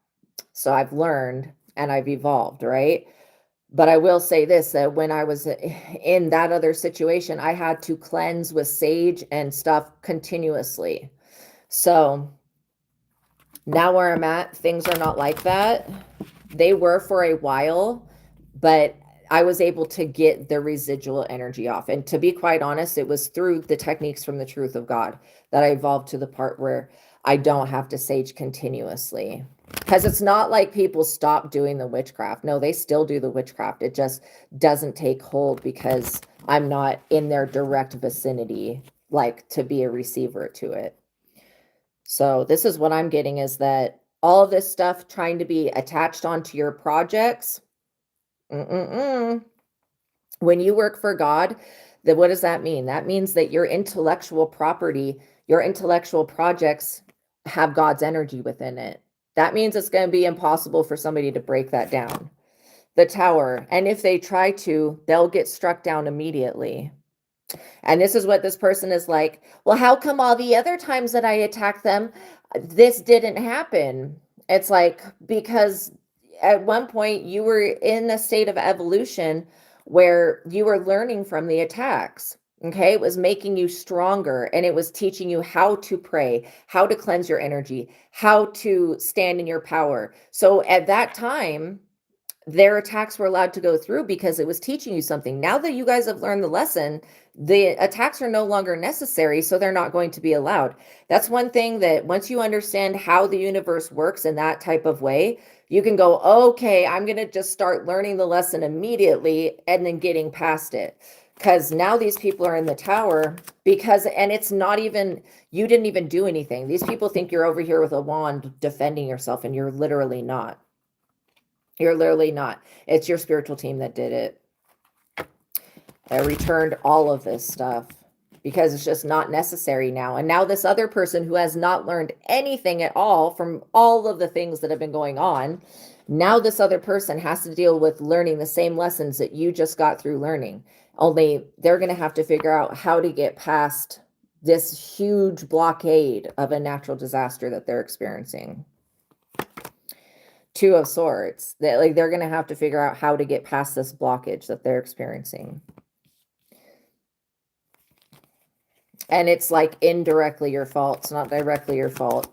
So I've learned and I've evolved, right? But I will say this, that when I was in that other situation, I had to cleanse with sage and stuff continuously. So now where I'm at, things are not like that. They were for a while, but I was able to get the residual energy off. And to be quite honest, it was through the techniques from the truth of God that I evolved to the part where I don't have to sage continuously. Because it's not like people stop doing the witchcraft. No, they still do the witchcraft. It just doesn't take hold because I'm not in their direct vicinity, like to be a receiver to it. So this is what I'm getting, is that all of this stuff trying to be attached onto your projects. When you work for God, then what does that mean? That means that your intellectual property, your intellectual projects have God's energy within it. That means it's going to be impossible for somebody to break that down. The tower, and if they try to, they'll get struck down immediately. And this is what this person is like, well, how come all the other times that I attacked them, this didn't happen? It's like, because at one point you were in a state of evolution where you were learning from the attacks. Okay, it was making you stronger, and it was teaching you how to pray, how to cleanse your energy, how to stand in your power. So at that time, their attacks were allowed to go through because it was teaching you something. Now that you guys have learned the lesson, the attacks are no longer necessary, so they're not going to be allowed. That's one thing that once you understand how the universe works in that type of way, you can go, okay, I'm going to just start learning the lesson immediately and then getting past it. Because now these people are in the tower and it's not even, you didn't even do anything. These people think you're over here with a wand defending yourself, and you're literally not. You're literally not. It's your spiritual team that did it. I returned all of this stuff because it's just not necessary now. And now this other person who has not learned anything at all from all of the things that have been going on, now this other person has to deal with learning the same lessons that you just got through learning. Only they're going to have to figure out how to get past this huge blockade of a natural disaster that they're experiencing. Two of Swords, that like they're going to have to figure out how to get past this blockage that they're experiencing. And it's like indirectly your fault. It's not directly your fault.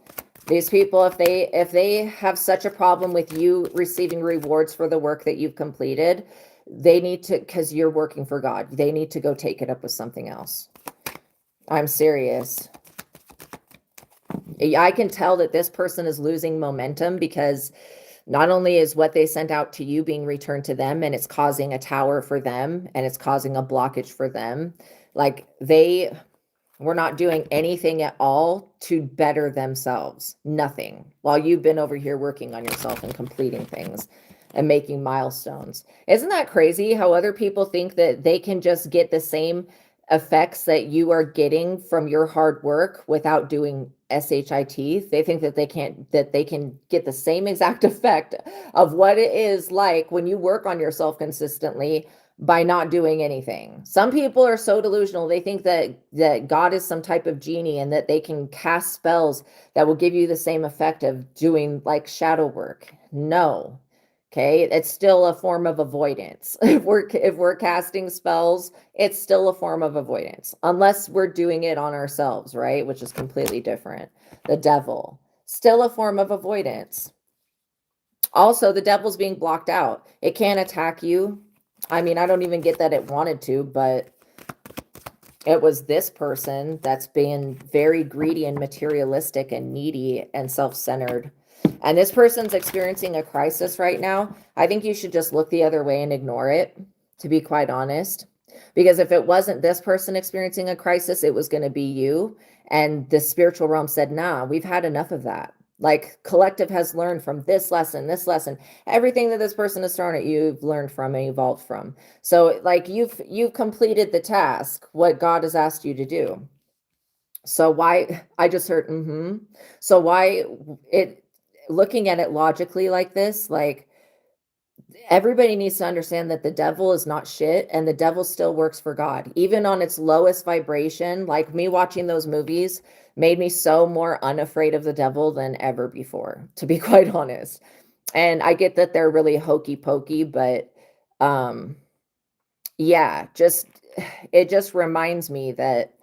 These people, if they have such a problem with you receiving rewards for the work that you've completed, they need to, because you're working for God, they need to go take it up with something else. I'm serious. I can tell that this person is losing momentum because not only is what they sent out to you being returned to them, and it's causing a tower for them, and it's causing a blockage for them. Like they were not doing anything at all to better themselves. Nothing. While you've been over here working on yourself and completing things and making milestones. Isn't that crazy how other people think that they can just get the same effects that you are getting from your hard work without doing SHIT? They think that they can get the same exact effect of what it is like when you work on yourself consistently by not doing anything. Some people are so delusional. They think that God is some type of genie and that they can cast spells that will give you the same effect of doing like shadow work. No. Okay, it's still a form of avoidance. If we're casting spells, it's still a form of avoidance, unless we're doing it on ourselves, right? Which is completely different. The devil, still a form of avoidance. Also, the devil's being blocked out. It can't attack you. I mean, I don't even get that it wanted to, but it was this person that's being very greedy and materialistic and needy and self-centered. And this person's experiencing a crisis right now. I think you should just look the other way and ignore it, to be quite honest. Because if it wasn't this person experiencing a crisis, it was going to be you. And the spiritual realm said, nah, we've had enough of that. Like collective has learned from this lesson, everything that this person has thrown at you, you've learned from and evolved from. So like you've completed the task, what God has asked you to do. So why, I just heard, So why looking at it logically like this, like everybody needs to understand that the devil is not shit, and the devil still works for God, even on its lowest vibration. Like me watching those movies made me so more unafraid of the devil than ever before, to be quite honest. And I get that they're really hokey pokey, but Yeah, it just reminds me that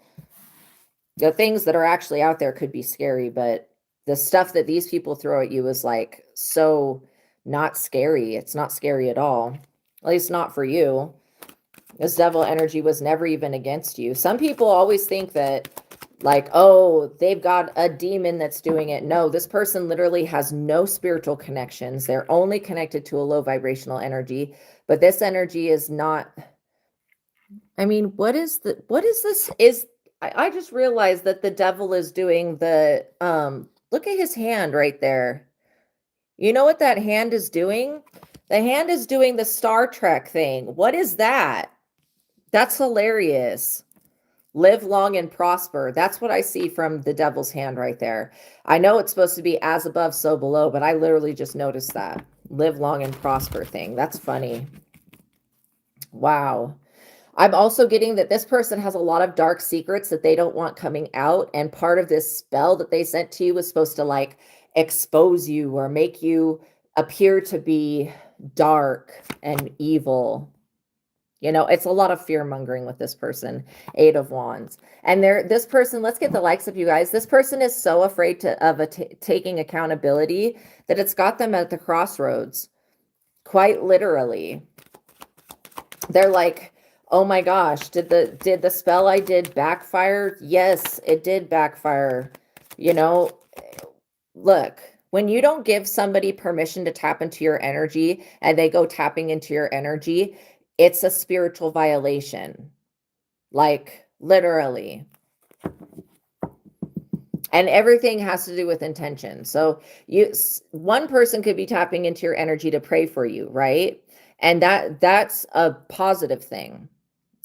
the things that are actually out there could be scary, but the stuff that these people throw at you is like so not scary. It's not scary at all. At least not for you. This devil energy was never even against you. Some people always think that, like, oh, they've got a demon that's doing it. No, this person literally has no spiritual connections. They're only connected to a low vibrational energy, but this energy is not. I mean, what is this? I just realized that the devil is doing the, look at his hand right there. You know what that hand is doing? The hand is doing the Star Trek thing. What is that? That's hilarious. Live long and prosper. That's what I see from the devil's hand right there. I know it's supposed to be as above, so below, but I literally just noticed that. Live long and prosper thing. That's funny. Wow. I'm also getting that this person has a lot of dark secrets that they don't want coming out. And part of this spell that they sent to you was supposed to like expose you or make you appear to be dark and evil. You know, it's a lot of fear mongering with this person. 8 of Wands. And this person, let's get the likes of you guys. This person is so afraid of taking accountability that it's got them at the crossroads. Quite literally. They're like, oh my gosh, did the spell I did backfire? Yes, it did backfire. You know, look, when you don't give somebody permission to tap into your energy and they go tapping into your energy, it's a spiritual violation. Like, literally. And everything has to do with intention. So one person could be tapping into your energy to pray for you, right? And that's a positive thing.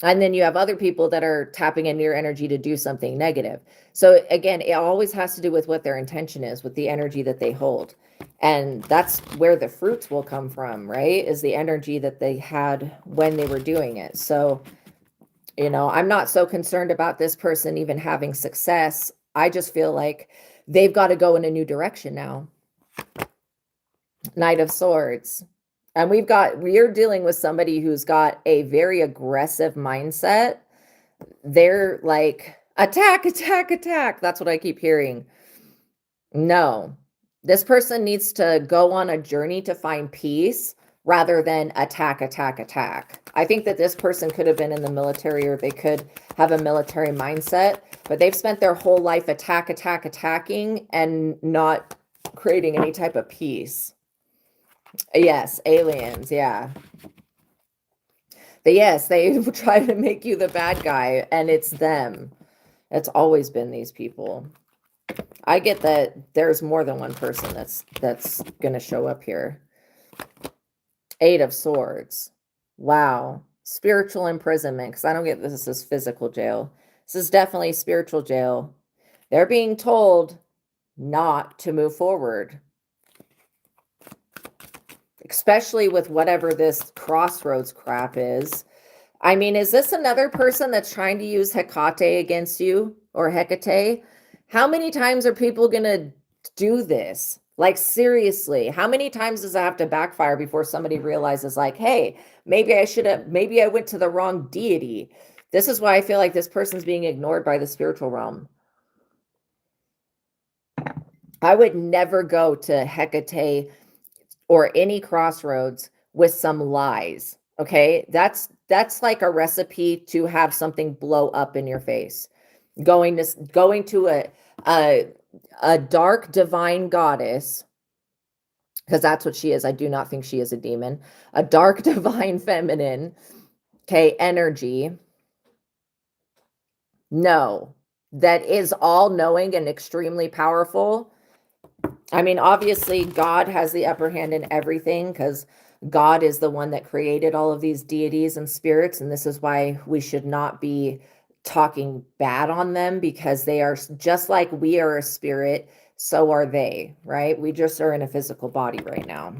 And then you have other people that are tapping into your energy to do something negative. So again, it always has to do with what their intention is, with the energy that they hold. And that's where the fruits will come from, right? Is the energy that they had when they were doing it. So, you know, I'm not so concerned about this person even having success. I just feel like they've got to go in a new direction now. Knight of Swords. And we're dealing with somebody who's got a very aggressive mindset. They're like, attack, attack, attack. That's what I keep hearing. No, this person needs to go on a journey to find peace rather than attack, attack, attack. I think that this person could have been in the military or they could have a military mindset, but they've spent their whole life attack, attack, attacking and not creating any type of peace. Yes, aliens, yeah. Yes, they try to make you the bad guy, and it's them. It's always been these people. I get that there's more than one person that's going to show up here. 8 of Swords. Wow. Spiritual imprisonment, because I don't get this as physical jail. This is definitely spiritual jail. They're being told not to move forward. Especially with whatever this crossroads crap is. I mean, is this another person that's trying to use Hecate against you or Hecate? How many times are people going to do this? Like, seriously, how many times does it have to backfire before somebody realizes like, hey, maybe I went to the wrong deity. This is why I feel like this person's being ignored by the spiritual realm. I would never go to Hecate or any crossroads with some lies. Okay. That's like a recipe to have something blow up in your face. Going to a dark divine goddess, because that's what she is. I do not think she is a demon. A dark divine feminine, okay, energy. No, that is all knowing and extremely powerful. I mean, obviously, God has the upper hand in everything because God is the one that created all of these deities and spirits. And this is why we should not be talking bad on them, because they are just like we are a spirit. So are they, right? We just are in a physical body right now.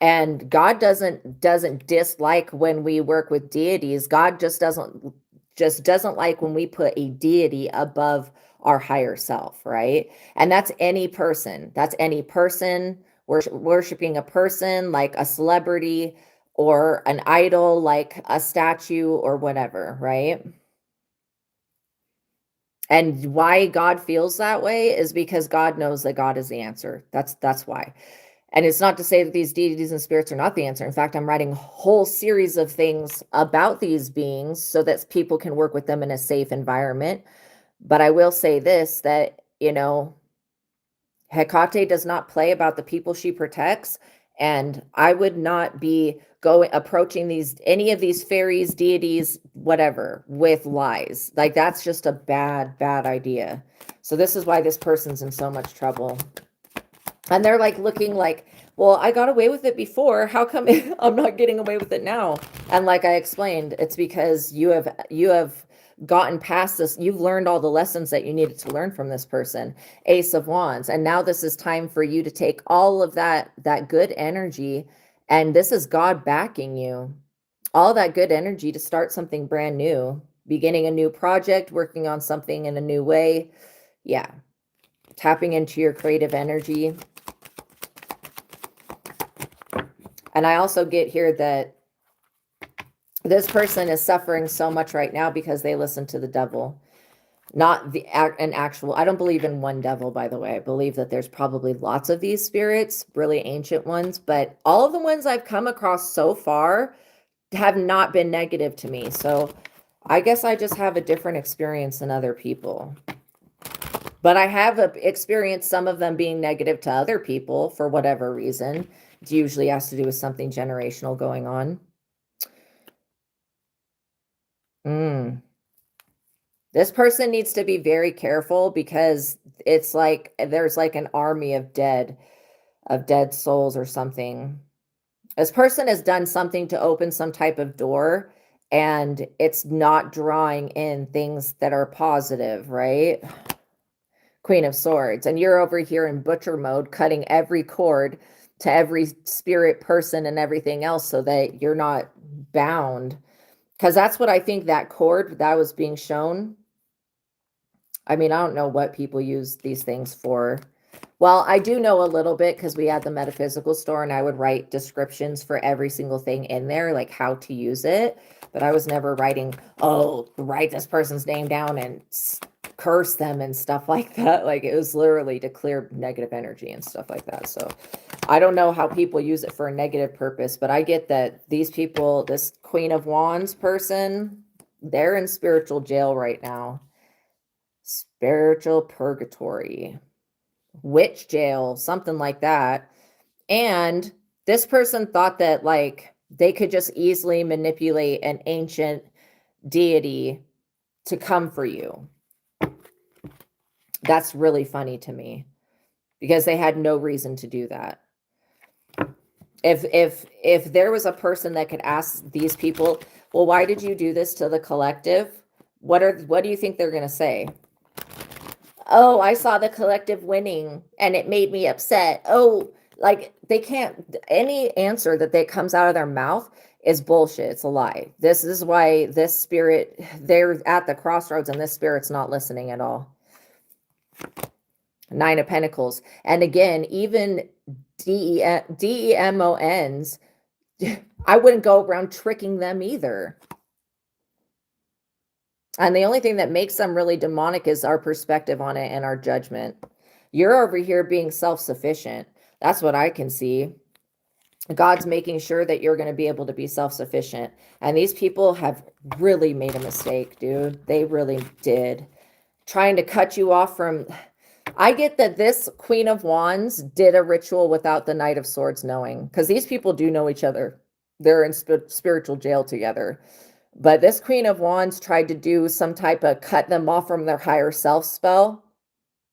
And God doesn't dislike when we work with deities. God just doesn't like when we put a deity above our higher self, right? And that's any person. That's any person worshiping a person like a celebrity or an idol like a statue or whatever, right? And why God feels that way is because God knows that God is the answer. That's why. And it's not to say that these deities and spirits are not the answer. In fact, I'm writing a whole series of things about these beings so that people can work with them in a safe environment. But I will say this, that, Hecate does not play about the people she protects. And I would not be approaching any of these fairies, deities, whatever, with lies. Like, that's just a bad idea. So this is why this person's in so much trouble. And they're like looking like, well, I got away with it before. How come I'm not getting away with it now? And like I explained, it's because you have gotten past this. You've learned all the lessons that you needed to learn from this person. Ace of Wands. And now this is time for you to take all of that good energy. And this is God backing you. All that good energy to start something brand new, beginning a new project, working on something in a new way. Yeah. Tapping into your creative energy. And I also get here that this person is suffering so much right now because they listen to the devil, not an actual. I don't believe in one devil, by the way. I believe that there's probably lots of these spirits, really ancient ones, but all of the ones I've come across so far have not been negative to me. So I guess I just have a different experience than other people. But I have experienced some of them being negative to other people for whatever reason. It usually has to do with something generational going on. This person needs to be very careful because it's like there's like an army of dead souls or something. This person has done something to open some type of door and it's not drawing in things that are positive, right? Queen of Swords. And you're over here in butcher mode, cutting every cord to every spirit, person, and everything else so that you're not bound. Because that's what I think that cord that was being shown. I mean, I don't know what people use these things for. Well, I do know a little bit because we had the metaphysical store and I would write descriptions for every single thing in there, like how to use it. But I was never writing, oh, write this person's name down and curse them and stuff like that. Like, it was literally to clear negative energy and stuff like that. So I don't know how people use it for a negative purpose, but I get that these people, this Queen of Wands person, they're in spiritual jail right now. Spiritual purgatory, witch jail, something like that. And this person thought that like they could just easily manipulate an ancient deity to come for you. That's really funny to me because they had no reason to do that. If there was a person that could ask these people, well, why did you do this to the collective? What do you think they're going to say? Oh, I saw the collective winning and it made me upset. Oh, like they can't, any answer that comes out of their mouth is bullshit. It's a lie. This is why this spirit, they're at the crossroads and this spirit's not listening at all. Nine of Pentacles. And again, even DEMONs, I wouldn't go around tricking them either. And the only thing that makes them really demonic is our perspective on it and our judgment. You're over here being self-sufficient. That's what I can see. God's making sure that you're going to be able to be self-sufficient. And these people have really made a mistake, dude. They really did. Trying to cut you off from... I get that this Queen of Wands did a ritual without the Knight of Swords knowing. Because these people do know each other. They're in spiritual jail together. But this Queen of Wands tried to do some type of cut them off from their higher self spell.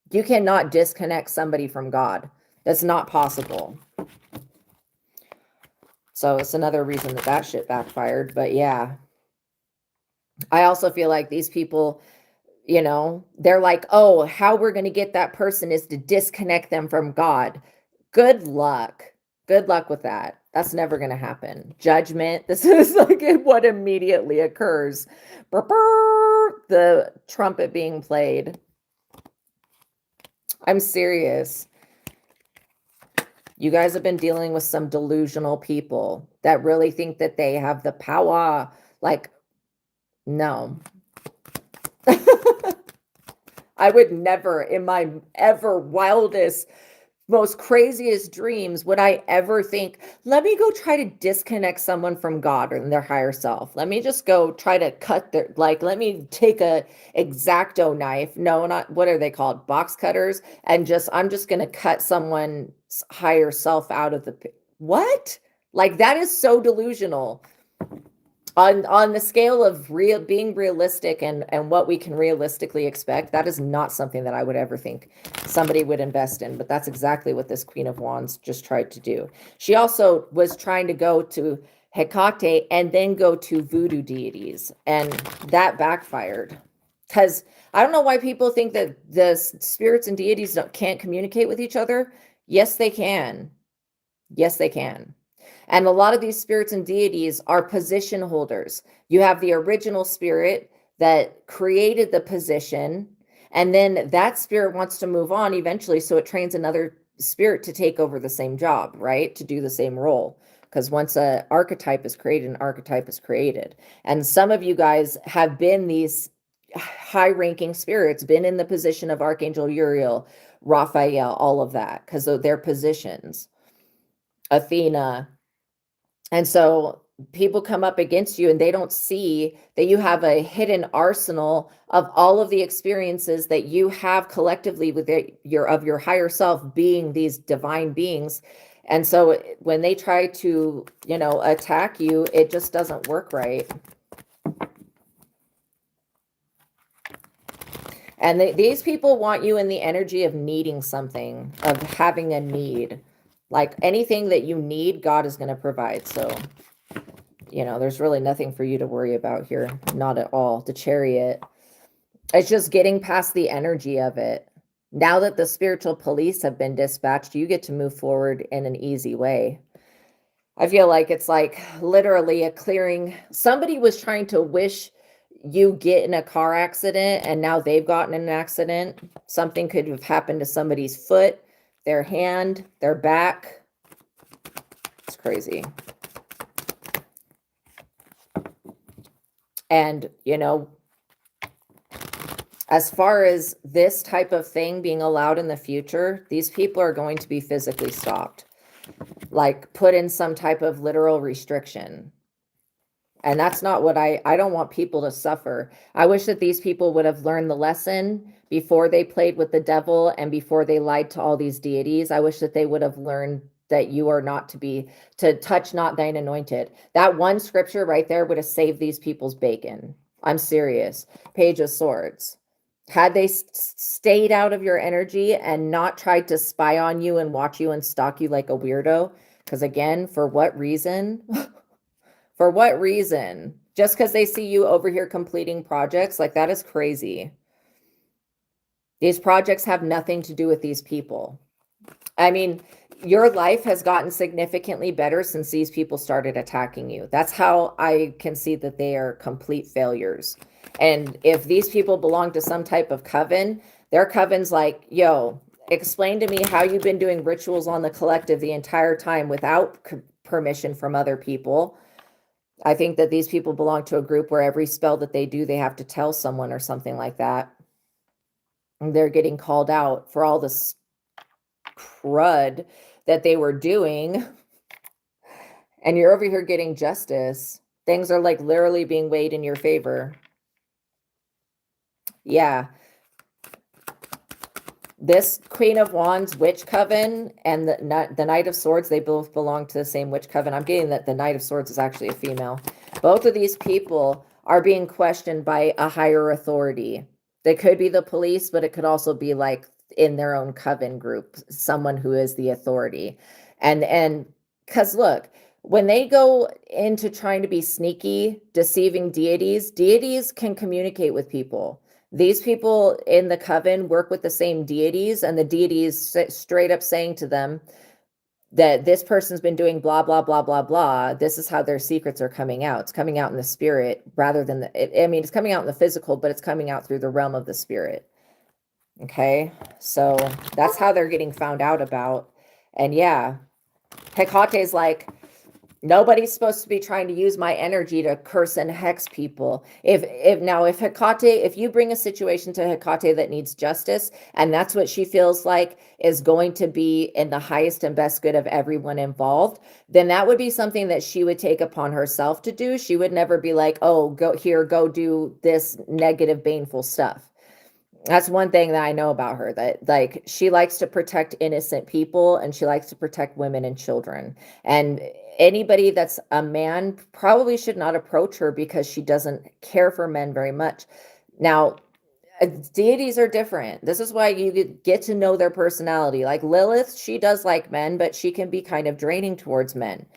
You cannot disconnect somebody from God. That's not possible. So it's another reason that shit backfired. But yeah. I also feel like these people, they're like, oh, how we're going to get that person is to disconnect them from God. Good luck. Good luck with that. That's never going to happen. Judgment. This is like what immediately occurs. The trumpet being played. I'm serious. You guys have been dealing with some delusional people that really think that they have the power. Like, no. I would never, in my ever wildest, most craziest dreams, would I ever think, let me go try to disconnect someone from God or their higher self. Let me just go try to cut their, like, let me take a X-Acto knife. No, not, what are they called? Box cutters. And just, I'm just going to cut someone's higher self out of the, what? Like, that is so delusional. On the scale of being realistic and what we can realistically expect, that is not something that I would ever think somebody would invest in. But that's exactly what this Queen of Wands just tried to do. She also was trying to go to Hecate and then go to voodoo deities, and that backfired. Because I don't know why people think that the spirits and deities can't communicate with each other. Yes, they can. Yes, they can. And a lot of these spirits and deities are position holders. You have the original spirit that created the position, and then that spirit wants to move on eventually, so it trains another spirit to take over the same job, right? To do the same role. Because once an archetype is created, an archetype is created. And some of you guys have been these high-ranking spirits, been in the position of Archangel Uriel, Raphael, all of that, because of their positions. Athena. And so people come up against you and they don't see that you have a hidden arsenal of all of the experiences that you have collectively with your higher self, being these divine beings. And so when they try to, attack you, it just doesn't work right. And these people want you in the energy of needing something, of having a need. Like anything that you need, God is going to provide. So, there's really nothing for you to worry about here. Not at all. The Chariot. It's just getting past the energy of it. Now that the spiritual police have been dispatched, you get to move forward in an easy way. I feel like it's like literally a clearing. Somebody was trying to wish you get in a car accident and now they've gotten in an accident. Something could have happened to somebody's foot, their hand, their back. It's crazy. And, as far as this type of thing being allowed in the future, these people are going to be physically stopped, like put in some type of literal restriction. And that's not what I don't want people to suffer. I wish that these people would have learned the lesson before they played with the devil and before they lied to all these deities. I wish that they would have learned that you are not to touch not thine anointed. That one scripture right there would have saved these people's bacon. I'm serious. Page of Swords. Had they stayed out of your energy and not tried to spy on you and watch you and stalk you like a weirdo, because again, for what reason? For what reason? Just because they see you over here completing projects? Like, that is crazy. These projects have nothing to do with these people. I mean, your life has gotten significantly better since these people started attacking you. That's how I can see that they are complete failures. And if these people belong to some type of coven, their coven's like, yo, explain to me how you've been doing rituals on the collective the entire time without permission from other people. I think that these people belong to a group where every spell that they do, they have to tell someone or something like that. And they're getting called out for all this crud that they were doing. And you're over here getting justice. Things are like literally being weighed in your favor. Yeah. This Queen of Wands witch coven and the Knight of Swords, they both belong to the same witch coven. I'm getting that the Knight of Swords is actually a female. Both of these people are being questioned by a higher authority. They could be the police, but it could also be like in their own coven group, someone who is the authority. And because look, when they go into trying to be sneaky, deceiving deities can communicate with people. These people in the coven work with the same deities, and the deities straight up saying to them that this person's been doing blah, blah, blah, blah, blah. This is how their secrets are coming out. It's coming out in the spirit rather than it's coming out in the physical, but it's coming out through the realm of the spirit. Okay. So that's how they're getting found out about. And yeah, Hecate's like, nobody's supposed to be trying to use my energy to curse and hex people. If Hecate, if you bring a situation to Hecate that needs justice, and that's what she feels like is going to be in the highest and best good of everyone involved, then that would be something that she would take upon herself to do. She would never be like, oh, go do this negative, baneful stuff. That's one thing that I know about her, that like she likes to protect innocent people and she likes to protect women and children. And anybody that's a man probably should not approach her because she doesn't care for men very much. Now, deities are different. This is why you get to know their personality. Like Lilith, she does like men, but she can be kind of draining towards men.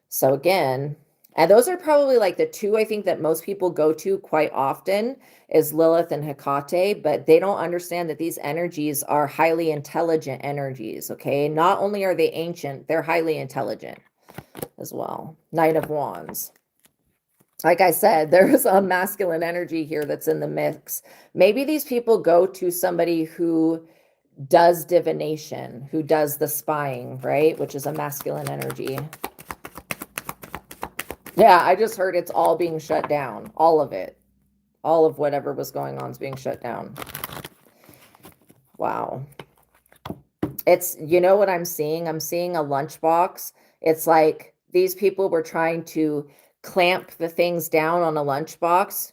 So again, and those are probably like the two I think that most people go to quite often is Lilith and Hecate, but they don't understand that these energies are highly intelligent energies, okay? Not only are they ancient, they're highly intelligent as well. Knight of Wands. Like I said, there's a masculine energy here that's in the mix. Maybe these people go to somebody who does divination, who does the spying, right? Which is a masculine energy. Yeah, I just heard it's all being shut down. All of it. All of whatever was going on is being shut down. Wow. It's, you know what I'm seeing? I'm seeing a lunchbox. It's like these people were trying to clamp the things down on a lunchbox.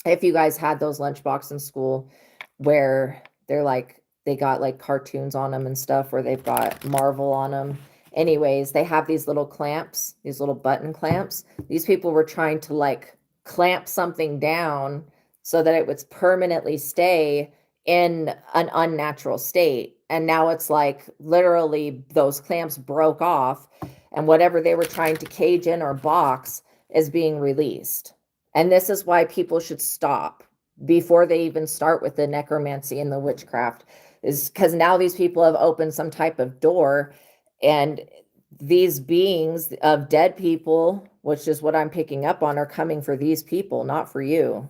If you guys had those lunchbox in school where they're like, they got like cartoons on them and stuff, where they've got Marvel on them. Anyways, they have these little clamps, these little button clamps. These people were trying to like clamp something down so that it would permanently stay in an unnatural state. And now it's like literally those clamps broke off and whatever they were trying to cage in or box is being released. And this is why people should stop before they even start with the necromancy and the witchcraft, is because now these people have opened some type of door, and these beings of dead people, which is what I'm picking up on, are coming for these people, not for you.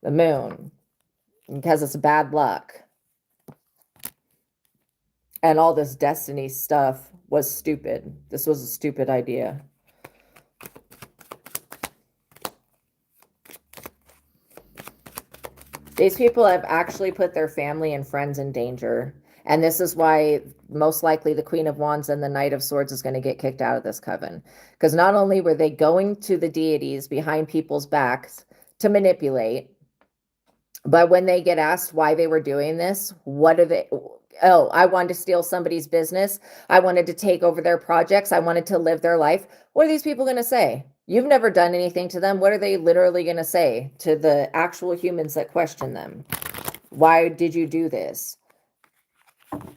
The moon, because it's bad luck. And all this destiny stuff was stupid. This was a stupid idea. These people have actually put their family and friends in danger. And this is why most likely the Queen of Wands and the Knight of Swords is going to get kicked out of this coven. Because not only were they going to the deities behind people's backs to manipulate, but when they get asked why they were doing this, what are they? Oh, I wanted to steal somebody's business. I wanted to take over their projects. I wanted to live their life. What are these people going to say? You've never done anything to them. What are they literally going to say to the actual humans that question them? Why did you do this?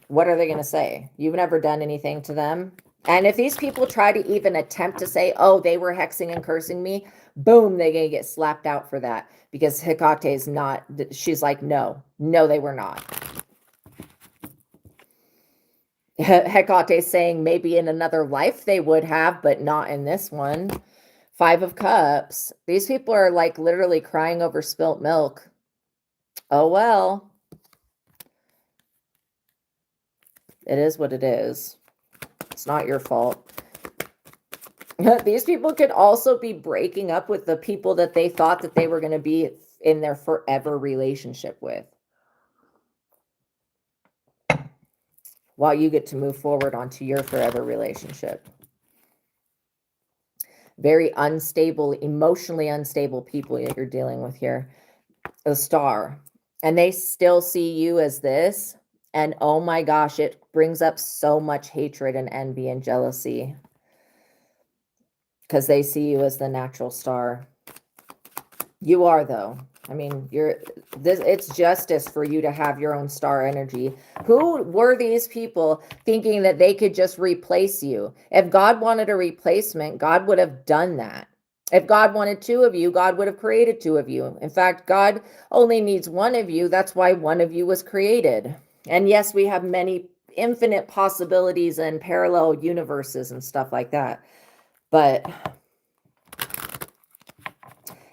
What are they going to say? You've never done anything to them. And if these people try to even attempt to say, oh, they were hexing and cursing me, boom, they're going to get slapped out for that. Because Hecate is not, she's like, no, they were not. Hecate saying maybe in another life they would have, but not in this one. 5 of Cups. These people are like literally crying over spilt milk. Oh, well. It is what it is. It's not your fault. These people could also be breaking up with the people that they thought that they were going to be in their forever relationship with, while you get to move forward onto your forever relationship. Very unstable, emotionally unstable people that you're dealing with here. A Star. And they still see you as this. And oh my gosh, it brings up so much hatred and envy and jealousy. Because they see you as the natural star. You are, though. I mean, it's justice for you to have your own star energy. Who were these people thinking that they could just replace you? If God wanted a replacement, God would have done that. If God wanted 2 of you, God would have created 2 of you. In fact, God only needs 1 of you. That's why 1 of you was created. And yes, we have many infinite possibilities and parallel universes and stuff like that. But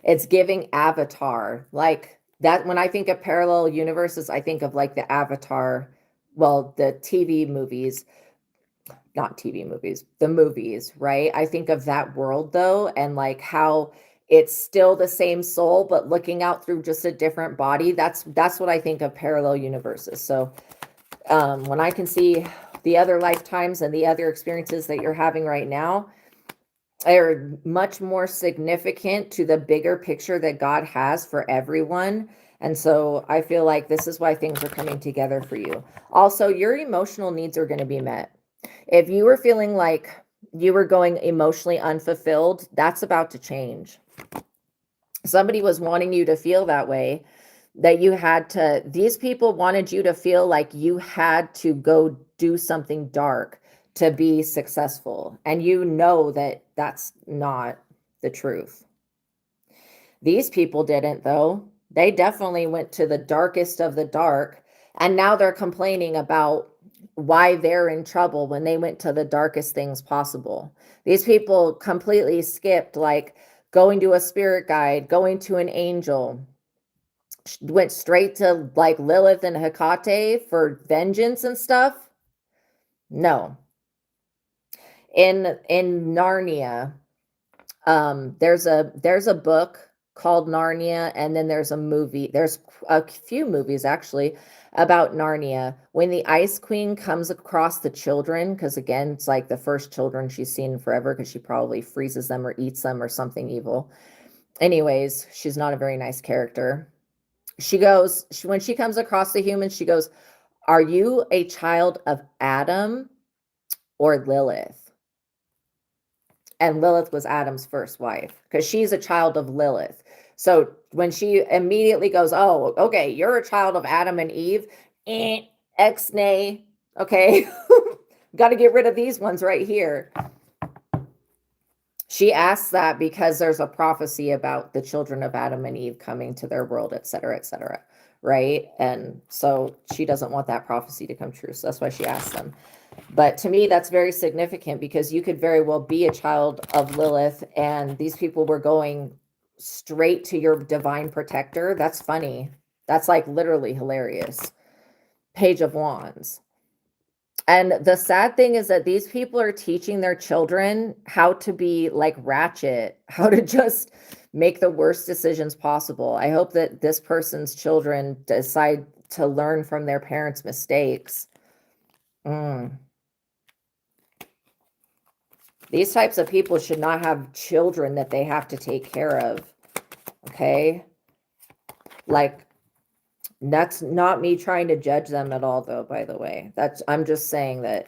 it's giving Avatar, like that. When I think of parallel universes, I think of like the Avatar, well, the TV movies, not TV movies, the movies, right? I think of that world though, and like how it's still the same soul, but looking out through just a different body. That's what I think of parallel universes. So when I can see the other lifetimes and the other experiences that you're having right now are much more significant to the bigger picture that God has for everyone. And so I feel like this is why things are coming together for you. Also, your emotional needs are going to be met. If you were feeling like you were going emotionally unfulfilled, that's about to change. Somebody was wanting you to feel that way, that you had to, these people wanted you to feel like you had to go do something dark to be successful. And you know that that's not the truth. These people didn't, though. They definitely went to the darkest of the dark. And now they're complaining about why they're in trouble when they went to the darkest things possible. These people completely skipped like going to a spirit guide, going to an angel, went straight to like Lilith and Hecate for vengeance and stuff. No. In Narnia, there's a book called Narnia, and then there's a movie. There's a few movies actually about Narnia. When the Ice Queen comes across the children, because again, it's like the first children she's seen in forever, because she probably freezes them or eats them or something evil. Anyways, she's not a very nice character. She goes, when she comes across the humans, she goes, "Are you a child of Adam or Lilith?" And Lilith was Adam's first wife, because she's a child of Lilith. So when she immediately goes, "Oh, okay, you're a child of Adam and Eve, ex-nay, okay, got to get rid of these ones right here." She asks that because there's a prophecy about the children of Adam and Eve coming to their world, et cetera, right? And so she doesn't want that prophecy to come true. So that's why she asks them. But to me, that's very significant, because you could very well be a child of Lilith, and these people were going straight to your divine protector. That's funny. That's like literally hilarious. Page of Wands. And the sad thing is that these people are teaching their children how to be like Ratchet, how to just make the worst decisions possible. I hope that this person's children decide to learn from their parents' mistakes. These types of people should not have children that they have to take care of. Okay? Like, that's not me trying to judge them at all, though, by the way. I'm just saying that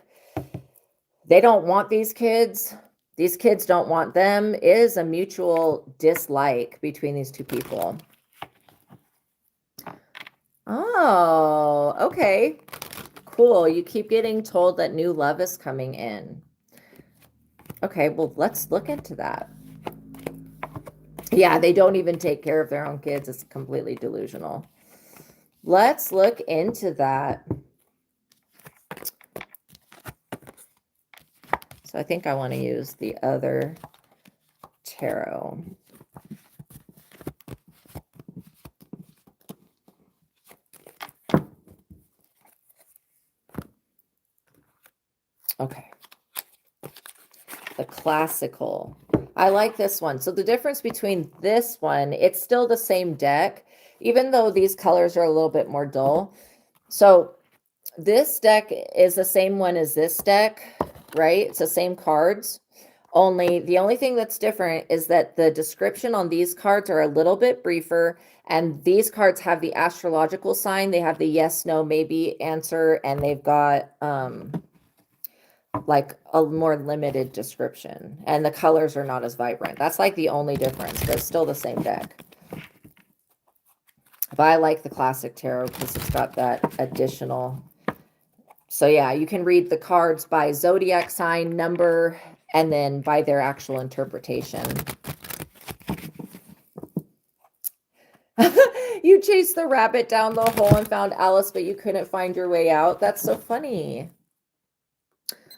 they don't want these kids. These kids don't want them. It is a mutual dislike between these two people. Oh, okay. Cool. You keep getting told that new love is coming in. Okay, well, let's look into that. Yeah, they don't even take care of their own kids. It's completely delusional. Let's look into that. So I think I want to use the other tarot. Okay. The classical. I like this one. So the difference between this one, it's still the same deck, even though these colors are a little bit more dull. So this deck is the same one as this deck, right? It's the same cards. The only thing that's different is that the description on these cards are a little bit briefer, and these cards have the astrological sign. They have the yes, no, maybe answer, and they've got like a more limited description, and the colors are not as vibrant. That's like the only difference, but it's still the same deck. But I like the classic tarot because it's got that additional. So yeah, you can read the cards by zodiac sign, number, and then by their actual interpretation. You chased the rabbit down the hole and found Alice, but you couldn't find your way out. That's so funny.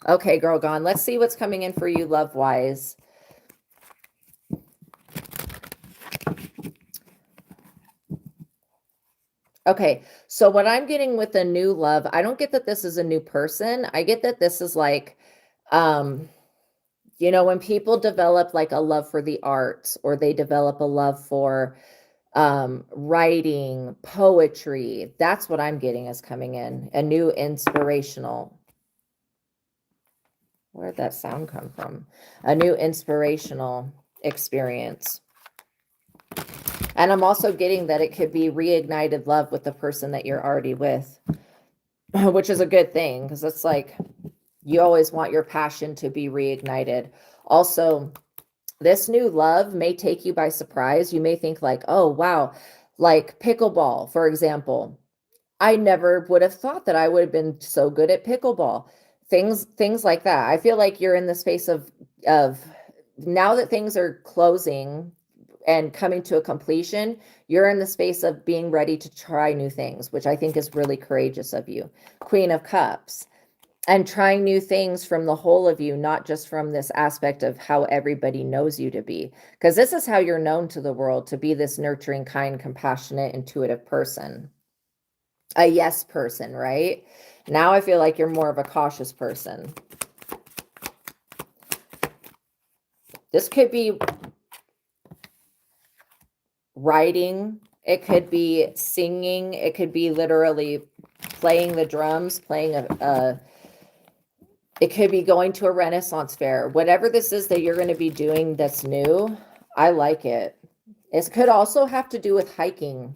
Okay, girl gone. Let's see what's coming in for you love-wise. Okay, so what I'm getting with a new love, I don't get that this is a new person. I get that this is like You know, when people develop like a love for the arts, or they develop a love for writing, poetry, that's what I'm getting is coming in. A new inspirational. Where'd that sound come from? A new inspirational experience. And I'm also getting that it could be reignited love with the person that you're already with, which is a good thing, because it's like you always want your passion to be reignited. Also, this new love may take you by surprise. You may think like, oh, wow, like pickleball, for example. I never would have thought that I would have been so good at pickleball. Things like that. I feel like you're in the space of now that things are closing and coming to a completion, you're in the space of being ready to try new things, which I think is really courageous of you. Queen of Cups. And trying new things from the whole of you, not just from this aspect of how everybody knows you to be. Because this is how you're known to the world, to be this nurturing, kind, compassionate, intuitive person. A yes person, right? Now I feel like you're more of a cautious person. This could be writing. It could be singing. It could be literally playing the drums, playing it could be going to a Renaissance fair. Whatever this is that you're going to be doing that's new, I like it. It could also have to do with hiking.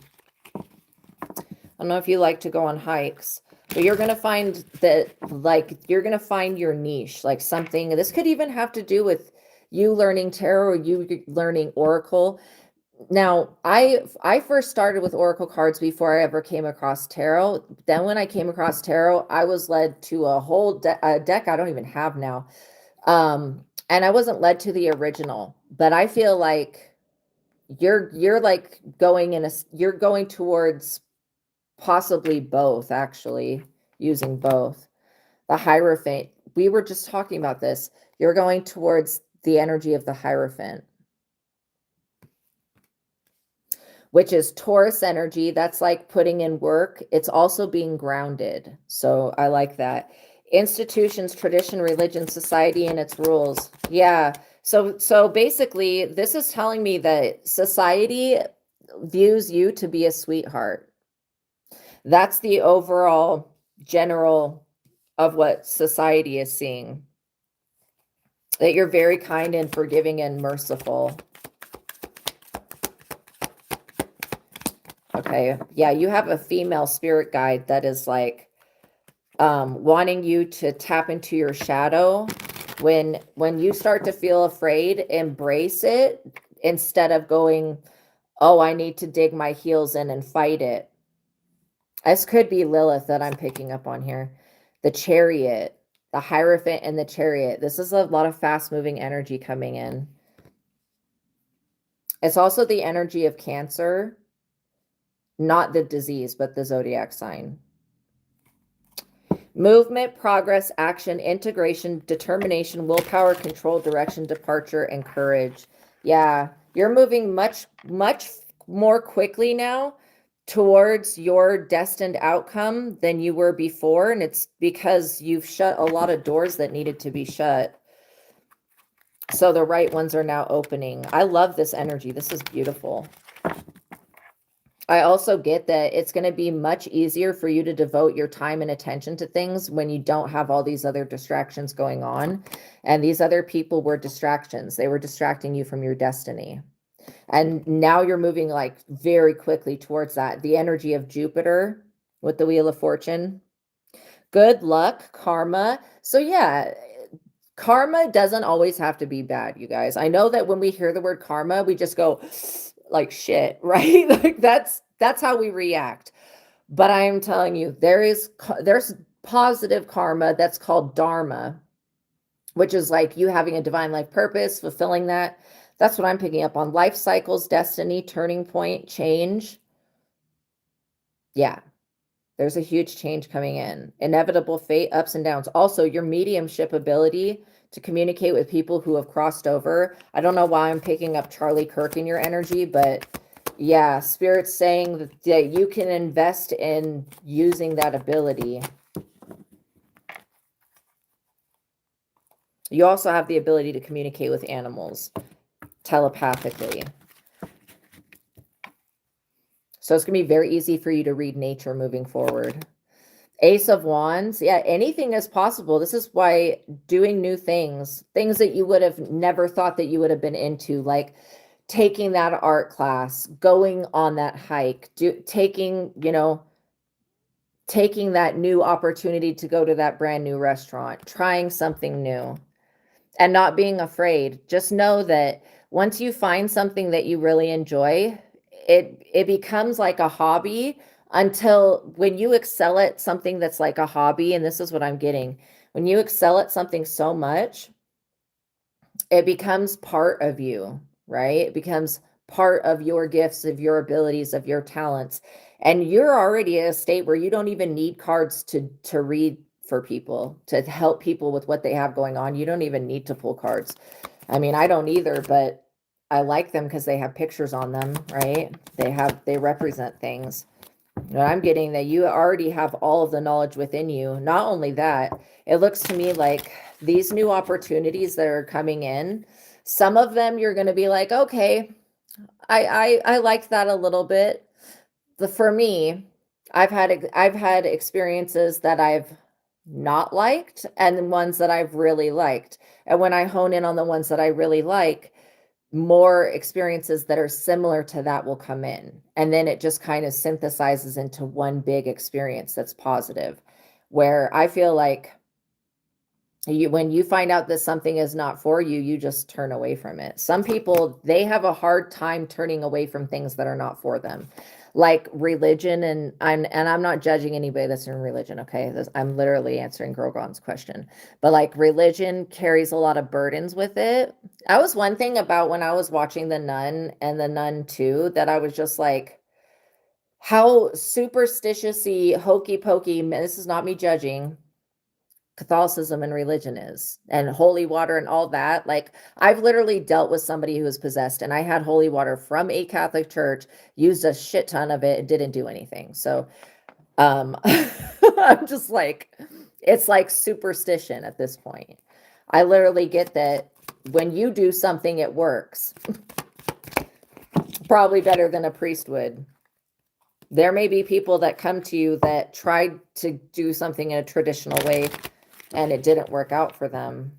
I don't know if you like to go on hikes, but you're going to find that, like, you're going to find your niche, like something. This could even have to do with you learning tarot or you learning oracle. Now, I first started with oracle cards before I ever came across tarot. Then when I came across tarot, I was led to a whole deck I don't even have now. And I wasn't led to the original, but I feel like you're like you're going towards possibly both, actually, using both. The Hierophant, we were just talking about this. You're going towards the energy of the Hierophant, which is Taurus energy. That's like putting in work. It's also being grounded. So I like that. Institutions, tradition, religion, society, and its rules. Yeah. So basically, this is telling me that society views you to be a sweetheart. That's the overall general of what society is seeing. That you're very kind and forgiving and merciful. Okay. Yeah, you have a female spirit guide that is like wanting you to tap into your shadow. When you start to feel afraid, embrace it instead of going, oh, I need to dig my heels in and fight it. This could be Lilith that I'm picking up on here. The Chariot, the Hierophant and the Chariot. This is a lot of fast moving energy coming in. It's also the energy of Cancer. Not the disease, but the zodiac sign. Movement, progress, action, integration, determination, willpower, control, direction, departure, and courage. Yeah, you're moving much more quickly now towards your destined outcome than you were before. And it's because you've shut a lot of doors that needed to be shut. So the right ones are now opening. I love this energy. This is beautiful. I also get that it's going to be much easier for you to devote your time and attention to things when you don't have all these other distractions going on. And these other people were distractions. They were distracting you from your destiny. And now you're moving like very quickly towards that. The energy of Jupiter with the Wheel of Fortune. Good luck, karma. So yeah, karma doesn't always have to be bad, you guys. I know that when we hear the word karma, we just go like shit, right? Like that's how we react. But I am telling you, there's positive karma that's called dharma, which is like you having a divine life purpose, fulfilling that. That's what I'm picking up on. Life cycles, destiny, turning point, change. Yeah. There's a huge change coming in. Inevitable fate, ups and downs. Also, your mediumship ability to communicate with people who have crossed over. I don't know why I'm picking up Charlie Kirk in your energy, but yeah, Spirit's saying that you can invest in using that ability. You also have the ability to communicate with animals telepathically. So it's going to be very easy for you to read nature moving forward. Ace of Wands. Yeah, anything is possible. This is why doing new things that you would have never thought that you would have been into, like taking that art class, going on that hike, taking that new opportunity to go to that brand new restaurant, trying something new and not being afraid. Just know that once you find something that you really enjoy, it becomes like a hobby until when you excel at something that's like a hobby, and this is what I'm getting. When you excel at something so much, it becomes part of you, right? It becomes part of your gifts, of your abilities, of your talents. And you're already at a state where you don't even need cards to read for people, to help people with what they have going on. You don't even need to pull cards. I mean, I don't either, but I like them because they have pictures on them, right? They represent things. And I'm getting that you already have all of the knowledge within you. Not only that, it looks to me like these new opportunities that are coming in, some of them you're going to be like, okay, I liked that a little bit. For me, I've had experiences that I've not liked and the ones that I've really liked. And when I hone in on the ones that I really like, more experiences that are similar to that will come in. And then it just kind of synthesizes into one big experience that's positive, where I feel like when you find out that something is not for you, you just turn away from it. Some people, they have a hard time turning away from things that are not for them, like religion. And I'm not judging anybody that's in religion. Okay. I'm literally answering Grogon's question, but like religion carries a lot of burdens with it. That was one thing about when I was watching The Nun and The Nun 2, that I was just like, how superstitious-y, hokey pokey, this is not me judging, Catholicism and religion is, and holy water and all that. Like, I've literally dealt with somebody who was possessed, and I had holy water from a Catholic church, used a shit ton of it, and didn't do anything. So I'm just like, it's like superstition at this point. I literally get that when you do something, it works. Probably better than a priest would. There may be people that come to you that tried to do something in a traditional way and it didn't work out for them.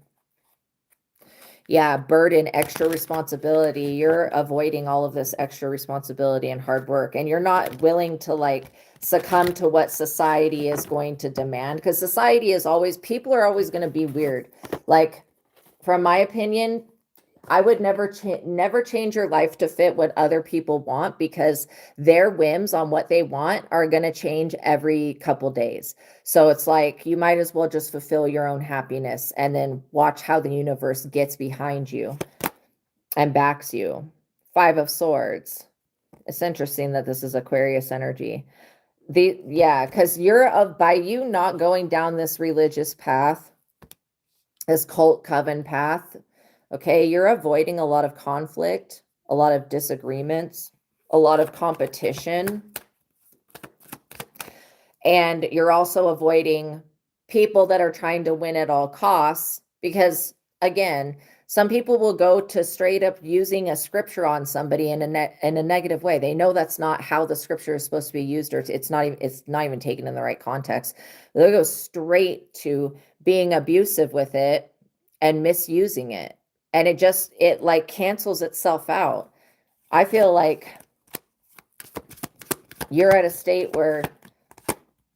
Yeah, burden, extra responsibility. You're avoiding all of this extra responsibility and hard work, and you're not willing to like succumb to what society is going to demand, because society is always, people are always going to be weird. Like, from my opinion, I would never change your life to fit what other people want, because their whims on what they want are going to change every couple days. So it's like, you might as well just fulfill your own happiness and then watch how the universe gets behind you and backs you. 5 of Swords. It's interesting that this is Aquarius energy. Because by you not going down this religious path, this cult coven path, okay, you're avoiding a lot of conflict, a lot of disagreements, a lot of competition. And you're also avoiding people that are trying to win at all costs, because again, some people will go to straight up using a scripture on somebody in a negative way. They know that's not how the scripture is supposed to be used, or it's not even taken in the right context. They'll go straight to being abusive with it and misusing it. And it like cancels itself out. I feel like you're at a state where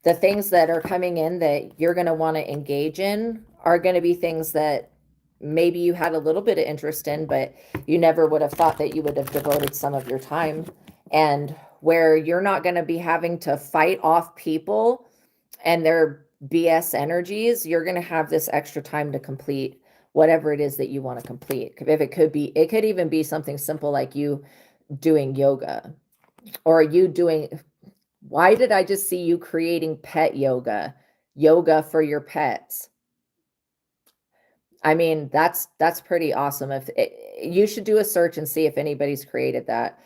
the things that are coming in that you're going to want to engage in are going to be things that maybe you had a little bit of interest in, but you never would have thought that you would have devoted some of your time, and where you're not going to be having to fight off people and their BS energies. You're going to have this extra time to complete whatever it is that you want to complete. If it could even be something simple like you doing yoga, or why did I just see you creating pet yoga for your pets? I mean, that's pretty awesome. You should do a search and see if anybody's created that.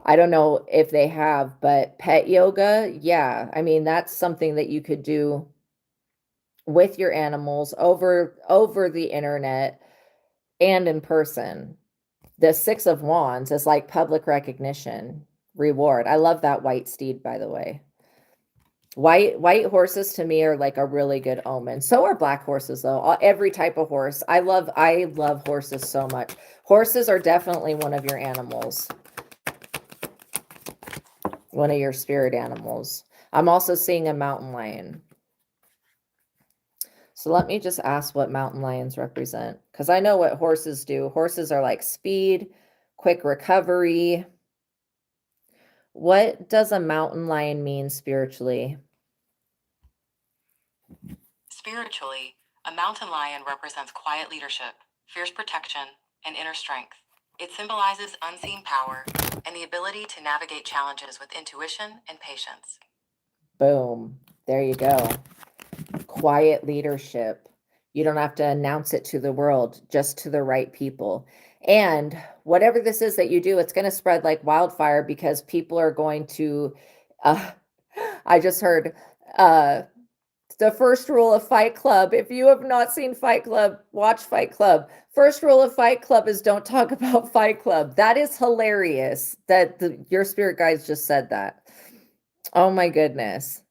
I don't know if they have, but pet yoga, yeah. I mean, that's something that you could do with your animals over the internet and in person. The Six of Wands is like public recognition, reward. I love that white steed, by the way. White horses to me are like a really good omen. So are black horses though. Every type of horse. I love horses so much. Horses are definitely one of your animals. One of your spirit animals. I'm also seeing a mountain lion. So let me just ask what mountain lions represent, because I know what horses do. Horses are like speed, quick recovery. What does a mountain lion mean spiritually? Spiritually, a mountain lion represents quiet leadership, fierce protection, and inner strength. It symbolizes unseen power and the ability to navigate challenges with intuition and patience. Boom. There you go. Quiet leadership. You don't have to announce it to the world, just to the right people. And whatever this is that you do, it's going to spread like wildfire, because people are going to, I just heard, the first rule of Fight Club. If you have not seen Fight Club, watch Fight Club. First rule of Fight Club is don't talk about Fight Club. That is hilarious that your spirit guides just said that. Oh my goodness.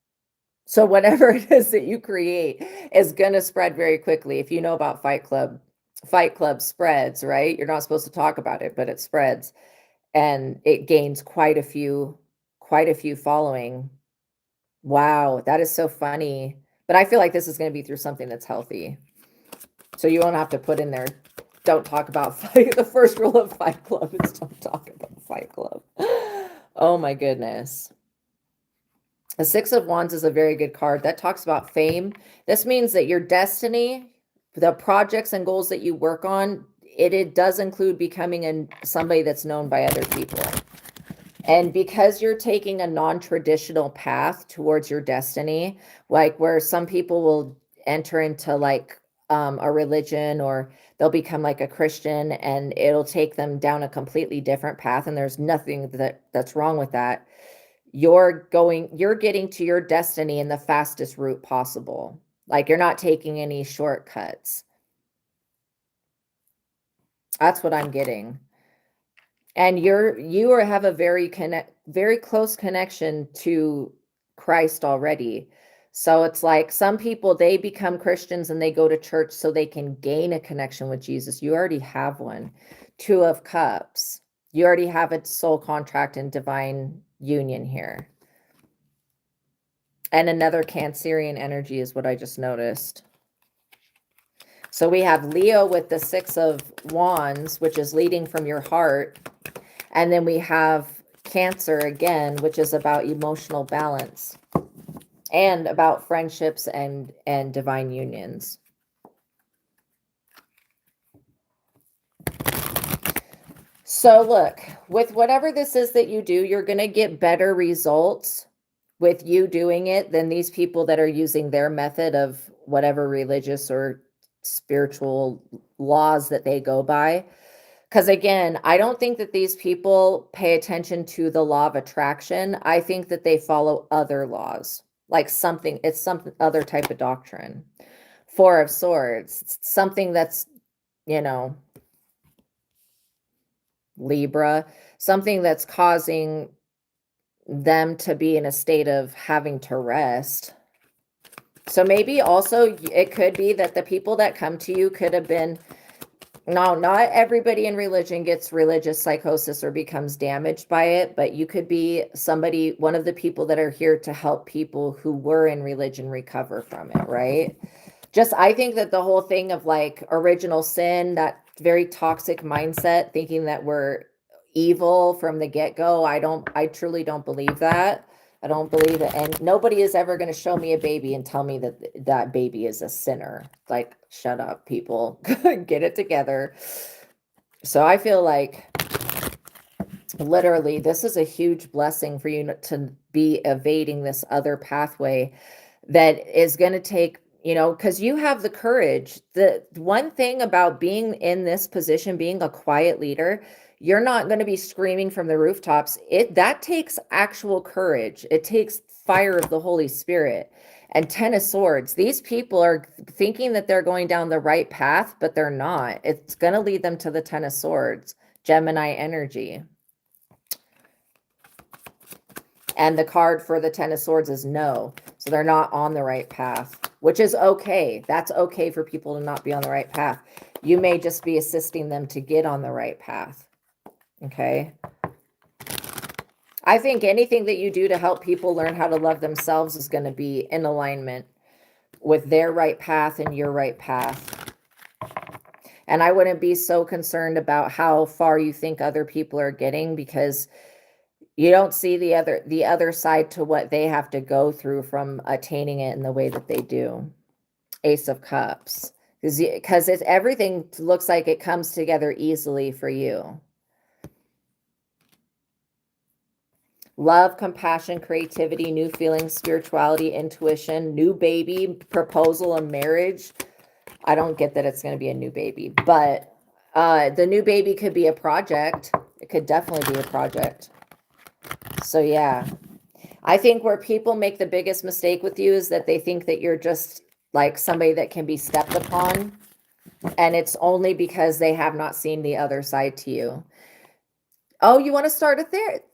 So whatever it is that you create is going to spread very quickly. If you know about Fight Club spreads, right? You're not supposed to talk about it, but it spreads and it gains quite a few following. Wow, that is so funny. But I feel like this is going to be through something that's healthy. So you won't have to put in there, don't talk about fight. The first rule of Fight Club is don't talk about Fight Club. Oh my goodness. The Six of Wands is a very good card. That talks about fame. This means that your destiny, the projects and goals that you work on, it does include becoming somebody that's known by other people. And because you're taking a non-traditional path towards your destiny, like where some people will enter into like a religion, or they'll become like a Christian, and it'll take them down a completely different path. And there's nothing that's wrong with that. You're getting to your destiny in the fastest route possible. Like you're not taking any shortcuts. That's what I'm getting. And you have a very close connection to Christ already. So it's like some people, they become Christians and they go to church so they can gain a connection with Jesus. You already have one. Two of Cups. You already have a soul contract and divine union here. And another Cancerian energy is what I just noticed. So we have Leo with the Six of Wands, which is leading from your heart. And then we have Cancer again, which is about emotional balance and about friendships and divine unions. So look, with whatever this is that you do, you're going to get better results with you doing it than these people that are using their method of whatever religious or spiritual laws that they go by. Because again, I don't think that these people pay attention to the law of attraction. I think that they follow other laws, like it's some other type of doctrine. Four of Swords, something that's, Libra, something that's causing them to be in a state of having to rest. So maybe also it could be that the people that come to you could have been, no, not everybody in religion gets religious psychosis or becomes damaged by it, but you could be one of the people that are here to help people who were in religion recover from it, right? I think that the whole thing of like original sin, that very toxic mindset, thinking that we're evil from the get-go, I truly don't believe that. I don't believe it. And nobody is ever going to show me a baby and tell me that that baby is a sinner. Like, shut up, people. Get it together. So I feel like literally this is a huge blessing for you to be evading this other pathway that is going to take, because you have the courage. The one thing about being in this position, being a quiet leader, you're not going to be screaming from the rooftops. That takes actual courage. It takes fire of the Holy Spirit. And 10 of Swords, these people are thinking that they're going down the right path, but they're not. It's going to lead them to the 10 of Swords, Gemini energy. And the card for the 10 of Swords is no. So they're not on the right path, which is okay. That's okay for people to not be on the right path. You may just be assisting them to get on the right path. Okay. I think anything that you do to help people learn how to love themselves is going to be in alignment with their right path and your right path. And I wouldn't be so concerned about how far you think other people are getting, because you don't see the other side to what they have to go through from attaining it in the way that they do. Ace of Cups. Because everything looks like it comes together easily for you. Love, compassion, creativity, new feelings, spirituality, intuition, new baby, proposal, and marriage. I don't get that it's going to be a new baby, but the new baby could be a project. It could definitely be a project. So yeah, I think where people make the biggest mistake with you is that they think that you're just like somebody that can be stepped upon. And it's only because they have not seen the other side to you. Oh, you want to start a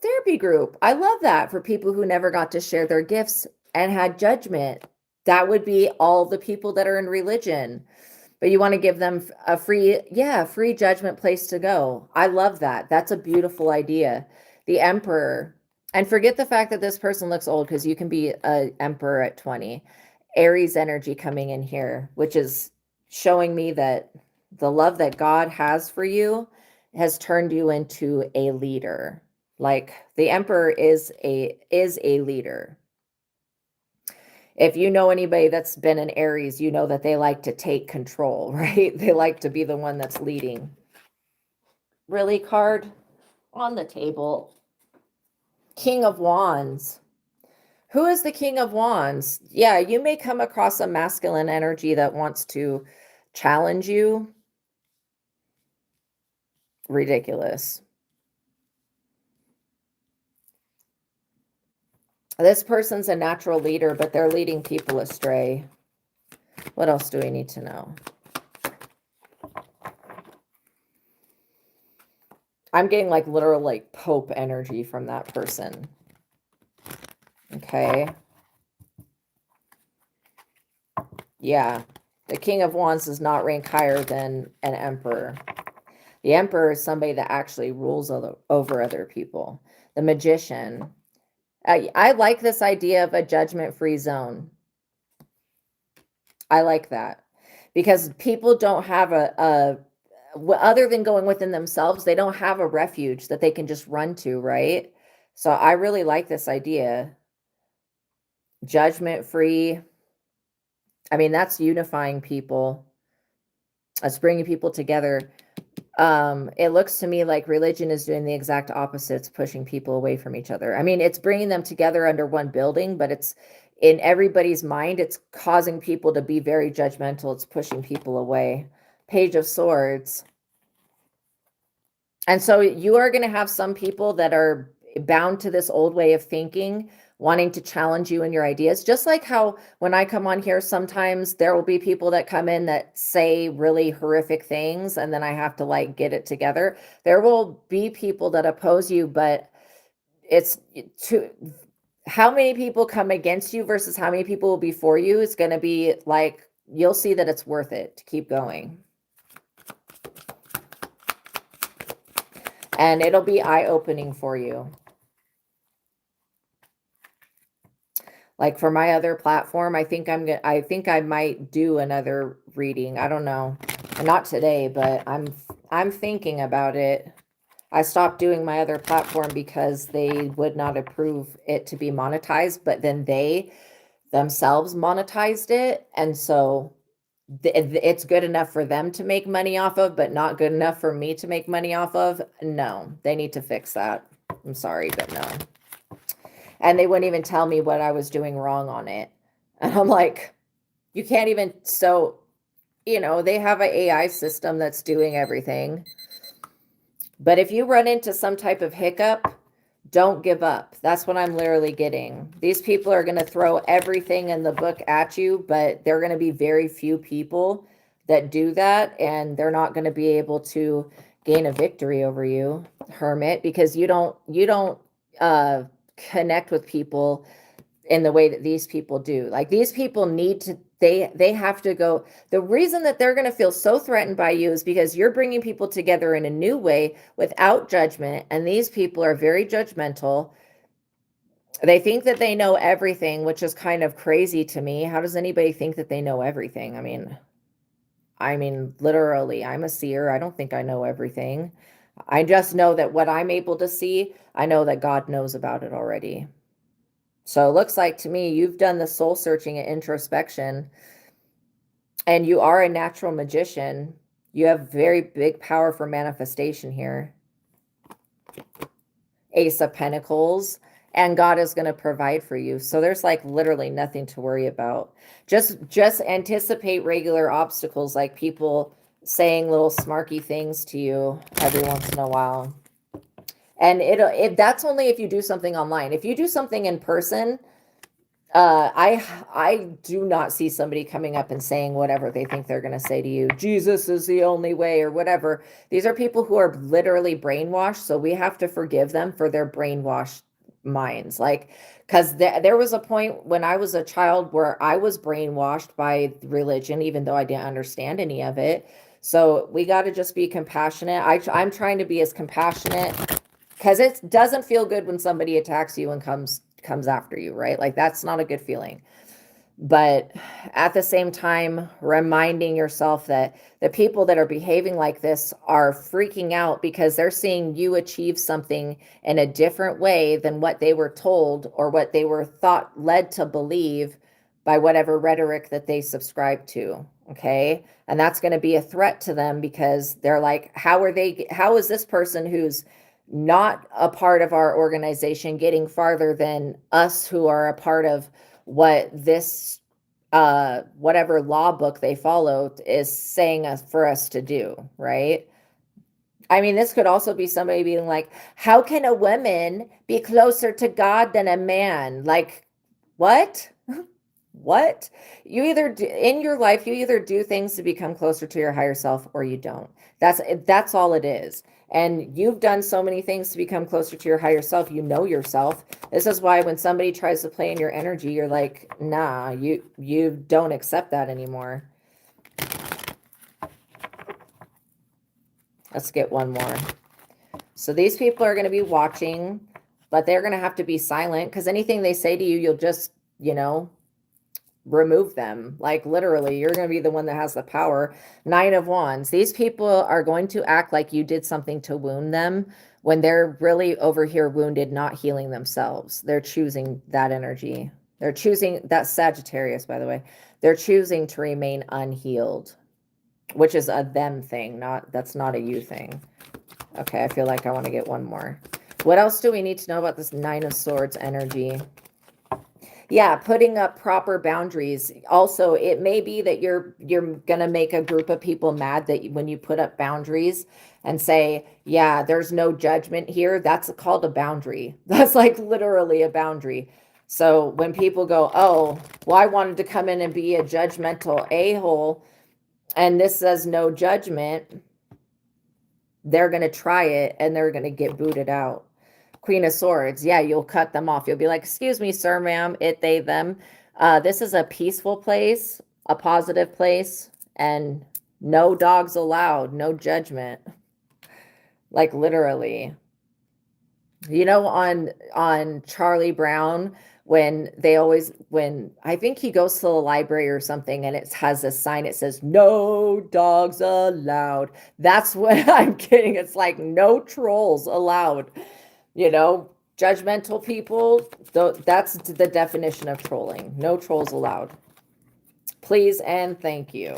therapy group? I love that, for people who never got to share their gifts and had judgment. That would be all the people that are in religion. But you want to give them a free judgment place to go. I love that. That's a beautiful idea. The Emperor. And forget the fact that this person looks old, because you can be an Emperor at 20. Aries energy coming in here, which is showing me that the love that God has for you has turned you into a leader. Like the Emperor is a leader. If you know anybody that's been an Aries, you know that they like to take control, right? They like to be the one that's leading. Really, card on the table. King of Wands. Who is the King of Wands? Yeah, you may come across a masculine energy that wants to challenge you. Ridiculous. This person's a natural leader, but they're leading people astray. What else do we need to know? I'm getting like literal like Pope energy from that person. Okay. Yeah. The King of Wands does not rank higher than an Emperor. The Emperor is somebody that actually rules over other people. The Magician. I like this idea of a judgment-free zone. I like that, because people don't have other than going within themselves, they don't have a refuge that they can just run to, right? So I really like this idea. Judgment-free. I mean, that's unifying people. That's bringing people together. It looks to me like religion is doing the exact opposite. It's pushing people away from each other. I mean, it's bringing them together under one building, but it's in everybody's mind. It's causing people to be very judgmental. It's pushing people away. Page of Swords. And so you are going to have some people that are bound to this old way of thinking, wanting to challenge you and your ideas. Just like how when I come on here, sometimes there will be people that come in that say really horrific things, and then I have to like get it together. There will be people that oppose you, but it's to how many people come against you versus how many people will be for you is going to be like, you'll see that it's worth it to keep going. And it'll be eye-opening for you. Like for my other platform, I think I might do another reading. I don't know. Not today, but I'm thinking about it. I stopped doing my other platform because they would not approve it to be monetized, but then they themselves monetized it. And so it's good enough for them to make money off of, but not good enough for me to make money off of. No, they need to fix that. I'm sorry, but no. And they wouldn't even tell me what I was doing wrong on it. And I'm like, you can't even, so, you know, they have an AI system that's doing everything. But if you run into some type of hiccup, Don't give up. That's what I'm literally getting. These people are going to throw everything in the book at you, but there are going to be very few people that do that, and they're not going to be able to gain a victory over you, Hermit, because you don't connect with people in the way that these people do. Like, these people need to, they have to go. The reason that they're going to feel so threatened by you is because you're bringing people together in a new way without judgment, and these people are very judgmental. They think that they know everything, which is kind of crazy to me. How does anybody think that they know everything? I mean literally, I'm a seer. I don't think I know everything. I just know that what I'm able to see, I know that God knows about it already. So it looks like to me you've done the soul searching and introspection, and you are a natural magician. You have very big power for manifestation here. Ace of Pentacles, and God is going to provide for you. So there's like literally nothing to worry about. Just anticipate regular obstacles, like people saying little smarky things to you every once in a while. And that's only if you do something online. If you do something in person, I do not see somebody coming up and saying whatever they think they're going to say to you. Jesus is the only way, or whatever. These are people who are literally brainwashed, so we have to forgive them for their brainwashed minds. Like, because there was a point when I was a child where I was brainwashed by religion, even though I didn't understand any of it. So we got to just be compassionate. I'm trying to be as compassionate, because it doesn't feel good when somebody attacks you and comes after you, right? Like, that's not a good feeling. But at the same time, reminding yourself that the people that are behaving like this are freaking out because they're seeing you achieve something in a different way than what they were told, or what they were led to believe by whatever rhetoric that they subscribe to. Okay. And that's going to be a threat to them, because they're like, how is this person who's not a part of our organization getting farther than us who are a part of what this whatever law book they followed is saying for us to do, right? I mean, this could also be somebody being like, how can a woman be closer to God than a man? Like, what? What? You either do, in your life, you either do things to become closer to your higher self, or you don't. That's all it is. And you've done so many things to become closer to your higher self. You know yourself. This is why when somebody tries to play in your energy, you're like, nah, you don't accept that anymore. Let's get one more. So these people are going to be watching, but they're going to have to be silent, because anything they say to you, you'll just, remove them. Like, literally, you're going to be the one that has the power. 9 of Wands. These people are going to act like you did something to wound them, when they're really over here wounded, not healing themselves. They're choosing that energy. They're choosing that Sagittarius, by the way. They're choosing to remain unhealed, which is a them thing. That's not a you thing. Okay, I feel like I want to get one more. What else do we need to know about this 9 of Swords energy? Yeah, putting up proper boundaries. Also, it may be that you're going to make a group of people mad that when you put up boundaries and say, yeah, there's no judgment here, that's called a boundary. That's like literally a boundary. So when people go, oh, well, I wanted to come in and be a judgmental a-hole, and this says no judgment, they're going to try it and they're going to get booted out. Queen of Swords. Yeah, you'll cut them off. You'll be like, excuse me, sir, ma'am, it, they, them. This is a peaceful place, a positive place, and no dogs allowed, no judgment. Like, literally. On Charlie Brown, when I think he goes to the library or something, and it has a sign, it says, no dogs allowed. That's what I'm getting. It's like, no trolls allowed. Judgmental people, that's the definition of trolling. No trolls allowed. Please and thank you.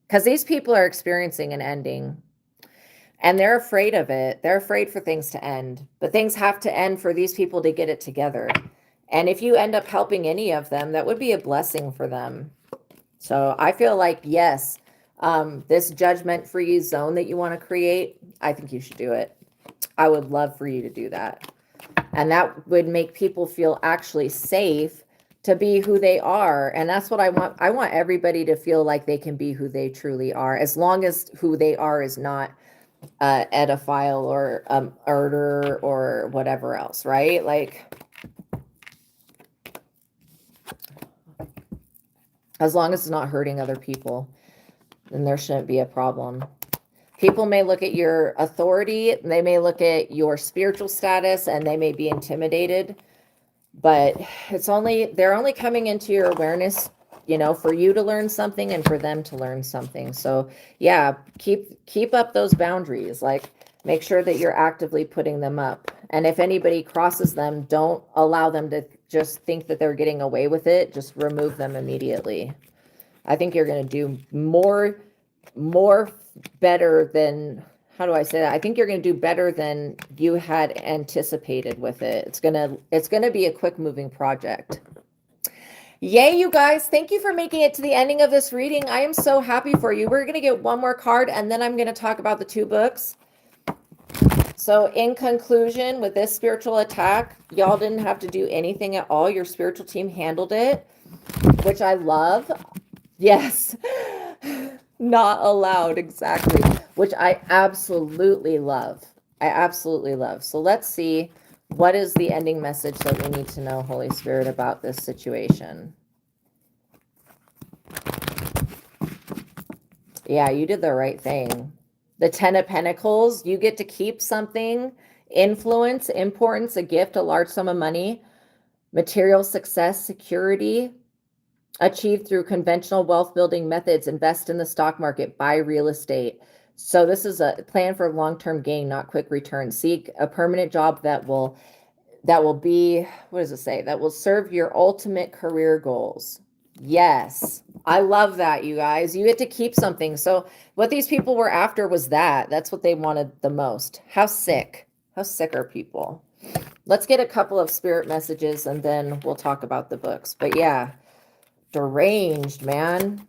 Because these people are experiencing an ending, and they're afraid of it. They're afraid for things to end, but things have to end for these people to get it together. And if you end up helping any of them, that would be a blessing for them. So I feel like, yes, this judgment-free zone that you want to create, I think you should do it. I would love for you to do that. And that would make people feel actually safe to be who they are. And that's what I want. I want everybody to feel like they can be who they truly are, as long as who they are is not edophile or murder or whatever else, right? Like, as long as it's not hurting other people, then there shouldn't be a problem. People may look at your authority, they may look at your spiritual status, and they may be intimidated, but they're only coming into your awareness, for you to learn something and for them to learn something. So yeah, keep up those boundaries. Like, make sure that you're actively putting them up. And if anybody crosses them, don't allow them to just think that they're getting away with it. Just remove them immediately. I think you're going to do more better than, how do I say that? I think you're going to do better than you had anticipated with it. It's going to be a quick moving project. Yay, you guys. Thank you for making it to the ending of this reading. I am so happy for you. We're going to get one more card, and then I'm going to talk about the 2 books. So in conclusion, with this spiritual attack, y'all didn't have to do anything at all. Your spiritual team handled it, which I love. Yes. Not allowed, exactly, which I absolutely love. So let's see, what is the ending message that we need to know, Holy Spirit, about this situation? Yeah, you did the right thing. The 10 of Pentacles, you get to keep something, influence, importance, a gift, a large sum of money, material success, security, achieved through conventional wealth building methods, invest in the stock market, buy real estate. So this is a plan for long-term gain, not quick return. Seek a permanent job that will be, what does it say? That will serve your ultimate career goals. Yes. I love that, you guys. You get to keep something. So what these people were after was that's what they wanted the most. How sick are people? Let's get a couple of spirit messages and then we'll talk about the books. But yeah, deranged, man.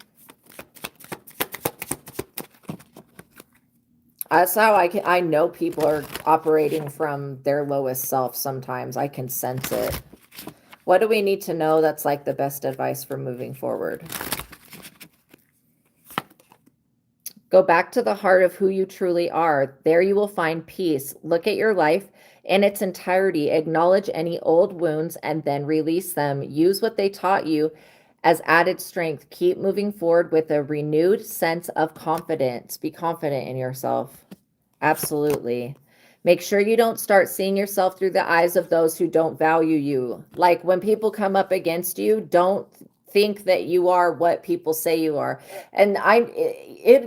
That's how I know people are operating from their lowest self sometimes. I can sense it. What do we need to know that's like the best advice for moving forward? Go back to the heart of who you truly are. There you will find peace. Look at your life in its entirety. Acknowledge any old wounds and then release them. Use what they taught you as added strength. Keep moving forward with a renewed sense of confidence. Be confident in yourself. Absolutely. Make sure you don't start seeing yourself through the eyes of those who don't value you. Like, when people come up against you, don't think that you are what people say you are. And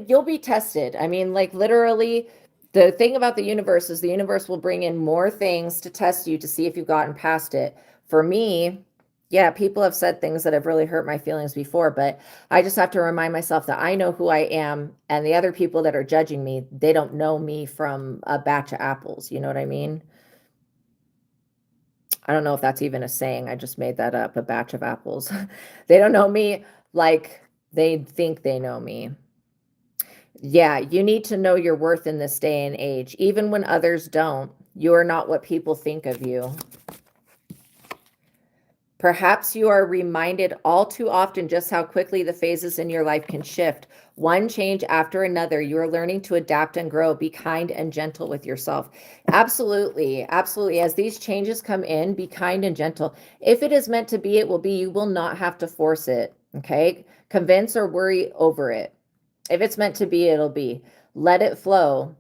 you'll be tested. I mean, like, literally, the thing about the universe is the universe will bring in more things to test you to see if you've gotten past it. For me, yeah, people have said things that have really hurt my feelings before, but I just have to remind myself that I know who I am, and the other people that are judging me, they don't know me from a batch of apples. You know what I mean? I don't know if that's even a saying. I just made that up, a batch of apples. They don't know me like they think they know me. Yeah, you need to know your worth in this day and age. Even when others don't, you are not what people think of you. Perhaps you are reminded all too often just how quickly the phases in your life can shift. One change after another, you are learning to adapt and grow. Be kind and gentle with yourself. Absolutely. Absolutely. As these changes come in, be kind and gentle. If it is meant to be, it will be. You will not have to force it. Okay? Convince or worry over it. If it's meant to be, it'll be. Let it flow.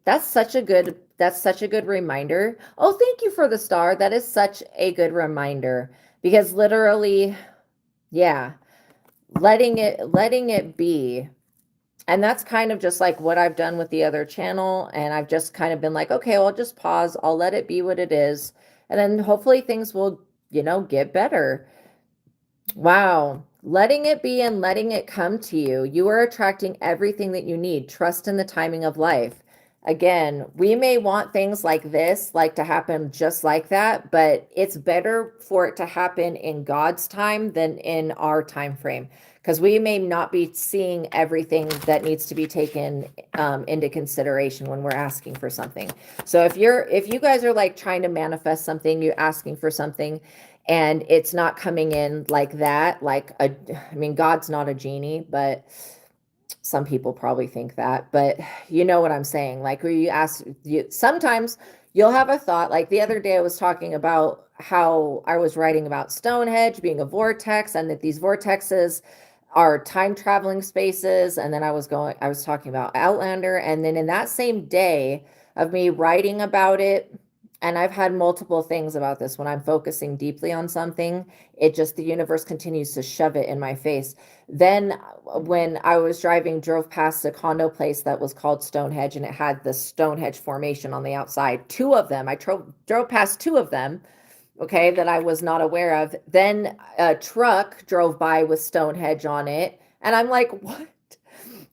That's such a good reminder. Oh, thank you for the star. That is such a good reminder, because literally, yeah, letting it be. And that's kind of just like what I've done with the other channel. And I've just kind of been like, okay, well, I'll just pause. I'll let it be what it is. And then hopefully things will, get better. Wow. Letting it be and letting it come to you. You are attracting everything that you need. Trust in the timing of life. again, we may want things like this, like to happen just like that, but it's better for it to happen in God's time than in our time frame, because we may not be seeing everything that needs to be taken into consideration when we're asking for something. So if you guys are like trying to manifest something, you're asking for something, and it's not coming in like that, I mean, God's not a genie, but some people probably think that, but you know what I'm saying. Like, where you ask, sometimes you'll have a thought. Like the other day, I was talking about how I was writing about Stonehenge being a vortex, and that these vortexes are time traveling spaces. And then I was talking about Outlander. And then in that same day of me writing about it, and I've had multiple things about this, when I'm focusing deeply on something, the universe continues to shove it in my face. Then when I was drove past a condo place that was called Stonehenge, and it had the Stonehenge formation on the outside. Two of them, I drove past two of them, okay, that I was not aware of. Then a truck drove by with Stonehenge on it, and I'm like, what?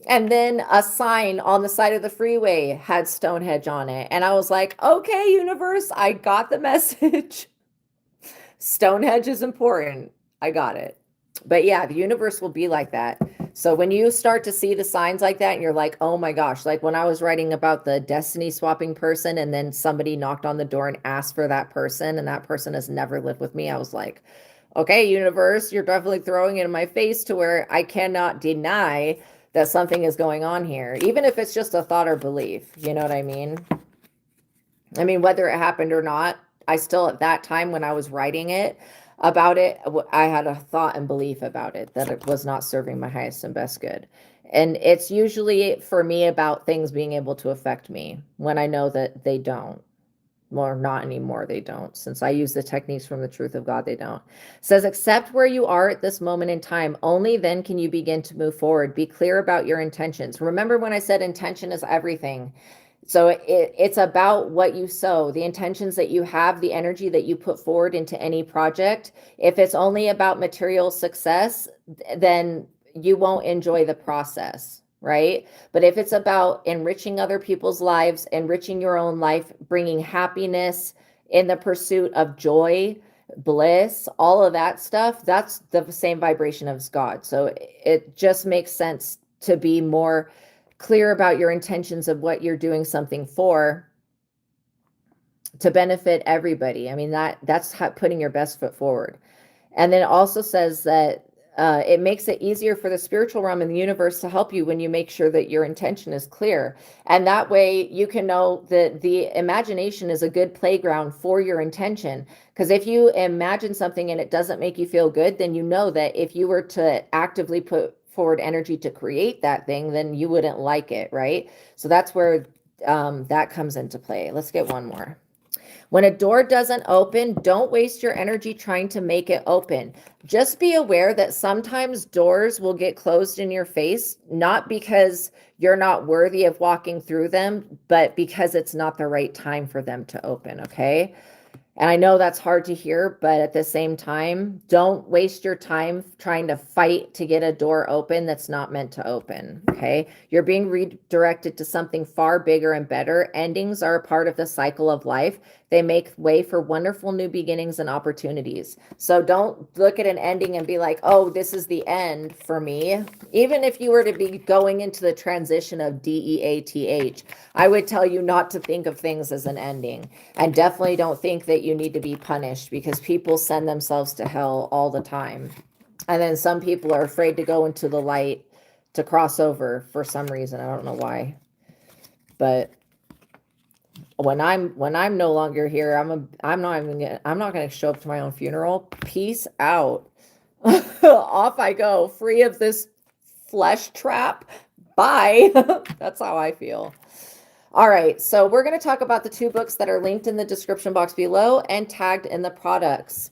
And then a sign on the side of the freeway had Stonehenge on it. And I was like, okay, universe, I got the message. Stonehenge is important. I got it. But yeah, the universe will be like that. So when you start to see the signs like that, and you're like, oh my gosh, like when I was writing about the destiny swapping person, and then somebody knocked on the door and asked for that person, and that person has never lived with me, I was like, okay, universe, you're definitely throwing it in my face to where I cannot deny that something is going on here, even if it's just a thought or belief. You know what I mean? I mean, whether it happened or not, I still, at that time when I was writing about it, I had a thought and belief about it, that it was not serving my highest and best good. And it's usually for me about things being able to affect me when I know that they don't. Well, not anymore, they don't. Since I use the techniques from the truth of God, they don't. It says, accept where you are at this moment in time. Only then can you begin to move forward. Be clear about your intentions. Remember when I said intention is everything? So it's about what you sow, the intentions that you have, the energy that you put forward into any project. If it's only about material success, then you won't enjoy the process. Right? But if it's about enriching other people's lives, enriching your own life, bringing happiness in the pursuit of joy, bliss, all of that stuff, that's the same vibration as God. So it just makes sense to be more clear about your intentions of what you're doing something for, to benefit everybody. I mean, that's putting your best foot forward. And then it also says that it makes it easier for the spiritual realm and the universe to help you when you make sure that your intention is clear. And that way you can know that the imagination is a good playground for your intention. Because if you imagine something and it doesn't make you feel good, then you know that if you were to actively put forward energy to create that thing, then you wouldn't like it, right? So that's where that comes into play. Let's get one more. When a door doesn't open, don't waste your energy trying to make it open. Just be aware that sometimes doors will get closed in your face, not because you're not worthy of walking through them, but because it's not the right time for them to open, okay? And I know that's hard to hear, but at the same time, don't waste your time trying to fight to get a door open that's not meant to open, okay? You're being redirected to something far bigger and better. Endings are a part of the cycle of life. They make way for wonderful new beginnings and opportunities. So don't look at an ending and be like, oh, this is the end for me. Even if you were to be going into the transition of DEATH, I would tell you not to think of things as an ending. And definitely don't think that you need to be punished, because people send themselves to hell all the time. And then some people are afraid to go into the light, to cross over for some reason. I don't know why. But when I'm no longer here, I'm not going to show up to my own funeral. Peace out. Off I go, free of this flesh trap. Bye. That's how I feel. All right, so we're going to talk about the two books that are linked in the description box below and tagged in the products.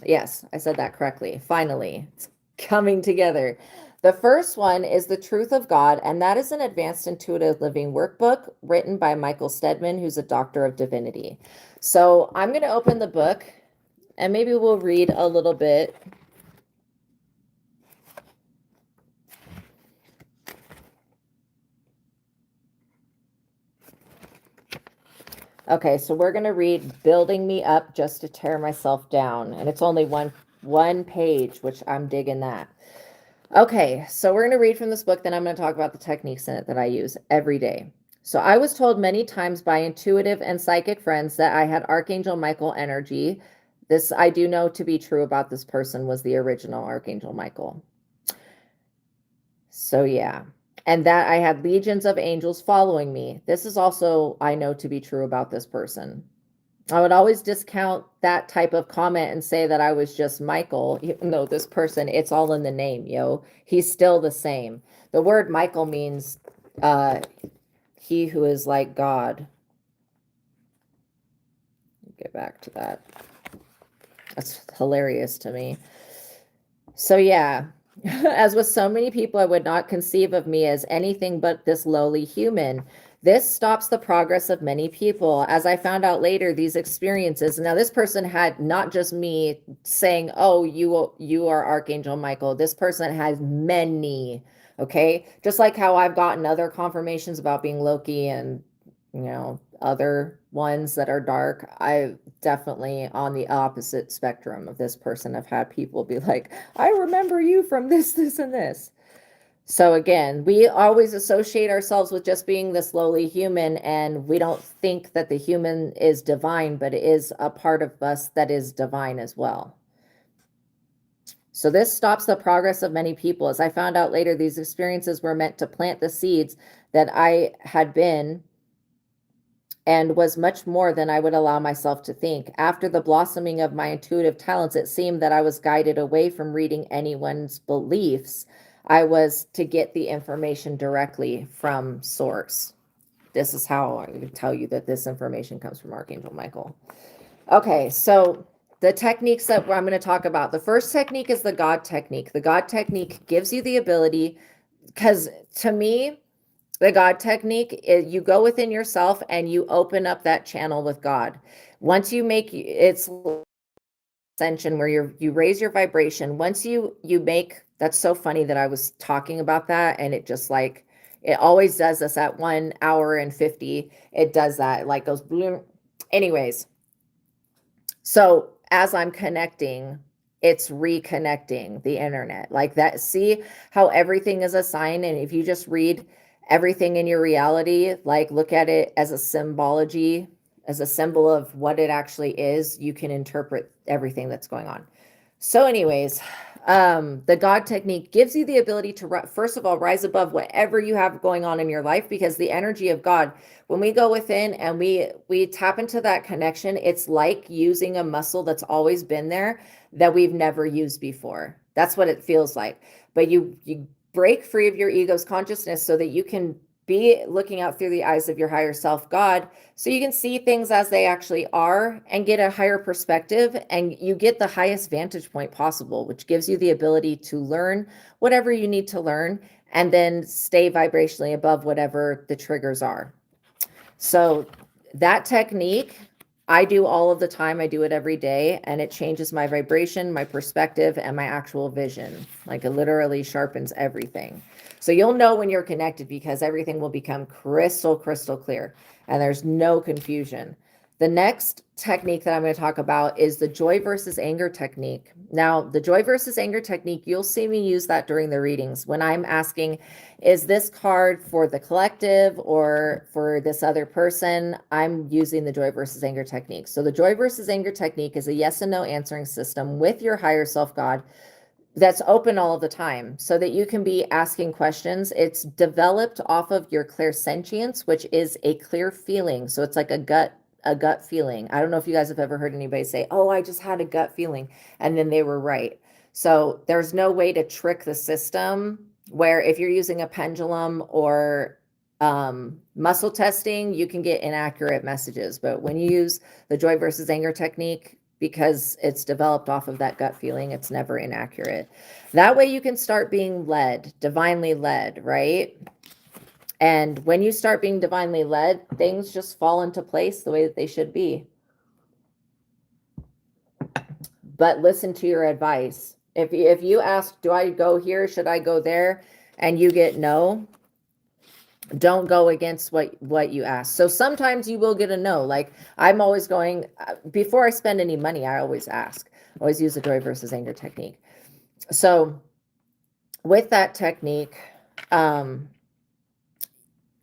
Yes, I said that correctly. Finally, it's coming together. The first one is The Truth of God, and that is an advanced intuitive living workbook written by Michael STEADMAN, who's a doctor of divinity. So I'm going to open the book, and maybe we'll read a little bit. Okay, so we're going to read Building Me Up Just to Tear Myself Down. And it's only one page, which I'm digging that. Okay, so we're going to read from this book, then I'm going to talk about the techniques in it that I use every day. So I was told many times by intuitive and psychic friends that I had Archangel Michael energy. This I do know to be true about this person was the original Archangel Michael. So yeah. And that I had legions of angels following me. This is also I know to be true about this person. I would always discount that type of comment and say that I was just Michael, even though this person, it's all in the name, yo. He's still the same. The word Michael means he who is like God. Get back to that. That's hilarious to me. So yeah, as with so many people, I would not conceive of me as anything but this lowly human. This stops the progress of many people. As I found out later, these experiences, now this person had not just me saying, oh, you are Archangel Michael. This person has many, okay? Just like how I've gotten other confirmations about being Loki and, other ones that are dark. I definitely on the opposite spectrum of this person. I've had people be like, I remember you from this, this, and this. So again, we always associate ourselves with just being this lowly human, and we don't think that the human is divine, but it is a part of us that is divine as well. So this stops the progress of many people. As I found out later, these experiences were meant to plant the seeds that I had been and was much more than I would allow myself to think. After the blossoming of my intuitive talents, it seemed that I was guided away from reading anyone's beliefs. I was to get the information directly from source. This is how I can tell you that this information comes from Archangel Michael. Okay, so the techniques that I'm going to talk about. The first technique is the God technique. The God technique gives you the ability, because to me, the God technique is you go within yourself and you open up that channel with God. Once you make it's ascension where you raise your vibration. Once you make, that's so funny that I was talking about that and it just like it always does this at 1 hour and 50. It does that. It like goes bloom. Anyways, so as I'm connecting, it's reconnecting the internet like that. See how everything is a sign, and if you just read everything in your reality, like look at it as a symbology, as a symbol of what it actually is, you can interpret everything that's going on. So anyways, the God technique gives you the ability to, first of all, rise above whatever you have going on in your life, because the energy of God, when we go within and we tap into that connection, it's like using a muscle that's always been there that we've never used before. That's what it feels like. But you break free of your ego's consciousness so that you can be looking out through the eyes of your higher self, God, so you can see things as they actually are and get a higher perspective, and you get the highest vantage point possible, which gives you the ability to learn whatever you need to learn and then stay vibrationally above whatever the triggers are. So that technique I do all of the time. I do it every day, and it changes my vibration, my perspective, and my actual vision. Like it literally sharpens everything. So you'll know when you're connected because everything will become crystal clear and there's no confusion. The next technique that I'm going to talk about is the joy versus anger technique. Now, the joy versus anger technique, you'll see me use that during the readings when I'm asking, is this card for the collective or for this other person? I'm using the joy versus anger technique. So the joy versus anger technique is a yes and no answering system with your higher self, God, that's open all of the time so that you can be asking questions. It's developed off of your clairsentience, which is a clear feeling. So it's like a gut feeling. I don't know if you guys have ever heard anybody say, oh, I just had a gut feeling, and then they were right. So there's no way to trick the system, where if you're using a pendulum or muscle testing, you can get inaccurate messages. But when you use the joy versus anger technique, because it's developed off of that gut feeling, it's never inaccurate. That way you can start being led, divinely led, right? And when you start being divinely led, things just fall into place the way that they should be. But listen to your advice. If you ask, do I go here? Should I go there? And you get no, Don't go against what you ask. So sometimes you will get a no. Like I'm always going, before I spend any money, I always ask. Always use the joy versus anger technique. So with that technique,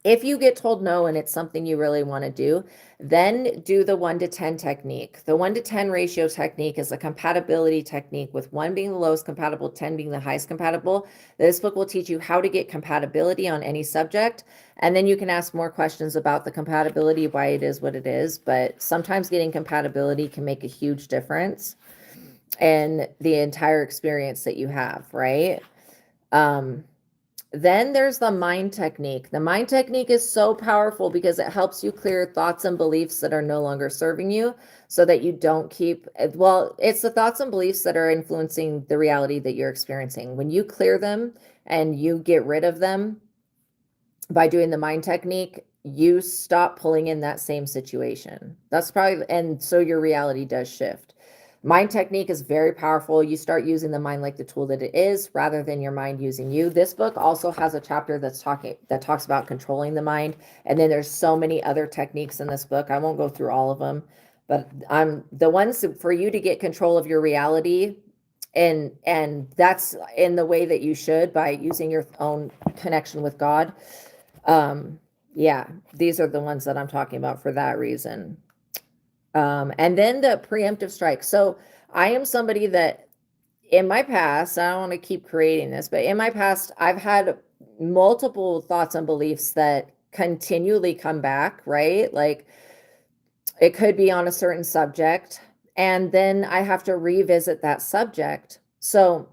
if you get told no and it's something you really want to do, then do the 1 to 10 technique. The 1 to 10 ratio technique is a compatibility technique, with 1 being the lowest compatible, 10 being the highest compatible. This book will teach you how to get compatibility on any subject. And then you can ask more questions about the compatibility, why it is what it is. But sometimes getting compatibility can make a huge difference in the entire experience that you have, right? Then there's the mind technique. The mind technique is so powerful because it helps you clear thoughts and beliefs that are no longer serving you, so that you don't keep, well, it's the thoughts and beliefs that are influencing the reality that you're experiencing. When you clear them and you get rid of them by doing the mind technique, you stop pulling in that same situation. That's probably, and so your reality does shift. Mind technique is very powerful. You start using the mind like the tool that it is, rather than your mind using you. This book also has a chapter that talks about controlling the mind. And then there's so many other techniques in this book. I won't go through all of them, but I'm the ones for you to get control of your reality. And that's in the way that you should, by using your own connection with God. Yeah, these are the ones that I'm talking about for that reason. And then the preemptive strike. So I am somebody that in my past, I don't want to keep creating this, but in my past, I've had multiple thoughts and beliefs that continually come back, right? Like it could be on a certain subject, and then I have to revisit that subject. So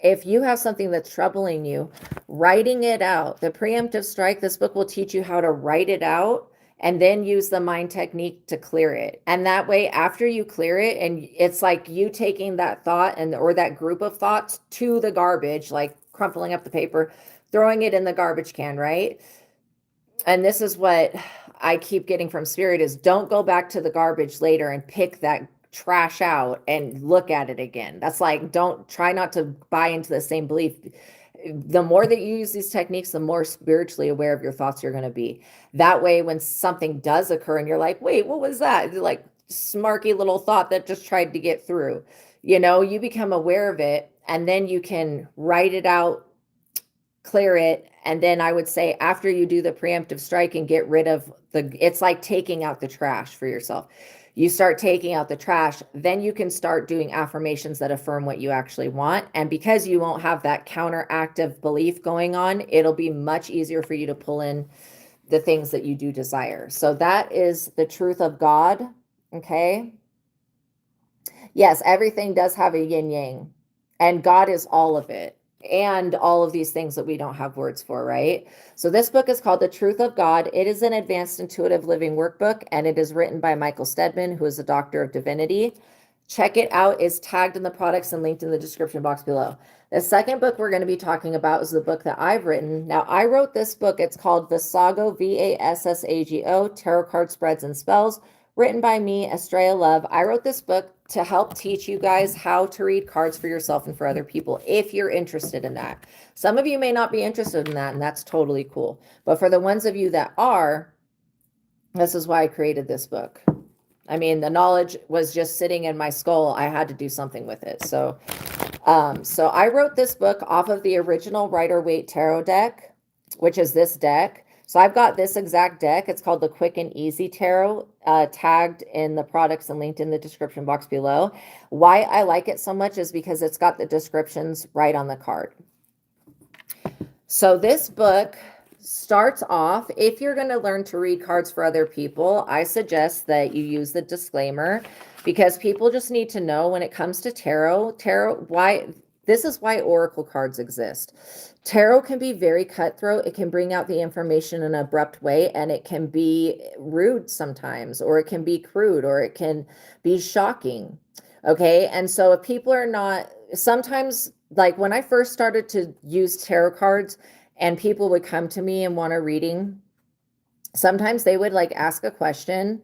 if you have something that's troubling you, writing it out, the preemptive strike, this book will teach you how to write it out and then use the mind technique to clear it. And that way, after you clear it, and it's like you taking that thought or that group of thoughts to the garbage, like crumpling up the paper, throwing it in the garbage can, right? And this is what I keep getting from Spirit is, don't go back to the garbage later and pick that trash out and look at it again. That's like, don't try not to buy into the same belief. The more that you use these techniques, the more spiritually aware of your thoughts you're going to be. That way, when something does occur and you're like, wait, what was that? Like smarky little thought that just tried to get through, you become aware of it, and then you can write it out, clear it. And then I would say, after you do the preemptive strike and get rid of it's like taking out the trash for yourself. You start taking out the trash, then you can start doing affirmations that affirm what you actually want. And because you won't have that counteractive belief going on, it'll be much easier for you to pull in the things that you do desire. So that is the truth of God. Okay. Yes, everything does have a yin yang, and God is all of it, and all of these things that we don't have words for, right? So this book is called The Truth of God. It is an advanced intuitive living workbook, and it is written by Michael STEADMAN, who is a doctor of divinity. Check it out. It's tagged in the products and linked in the description box below. The second book we're going to be talking about is the book that I've written. Now, I wrote this book. It's called Vassago, Vassago, Tarot Card Spreads and Spells, written by me, Astraea Love. I wrote this book to help teach you guys how to read cards for yourself and for other people, if you're interested in that. Some of you may not be interested in that, and that's totally cool. But for the ones of you that are, this is why I created this book. I mean, the knowledge was just sitting in my skull. I had to do something with it. So I wrote this book off of the original Rider-Waite Tarot deck, which is this deck. So I've got this exact deck. It's called the Quick and Easy Tarot, tagged in the products and linked in the description box below. Why I like it so much is because it's got the descriptions right on the card. So this book starts off, if you're going to learn to read cards for other people, I suggest that you use the disclaimer, because people just need to know when it comes to tarot, this is why oracle cards exist. Tarot can be very cutthroat. It can bring out the information in an abrupt way, and it can be rude sometimes, or it can be crude, or it can be shocking. Okay. And so if people are not, sometimes, like when I first started to use tarot cards and people would come to me and want a reading, sometimes they would like ask a question,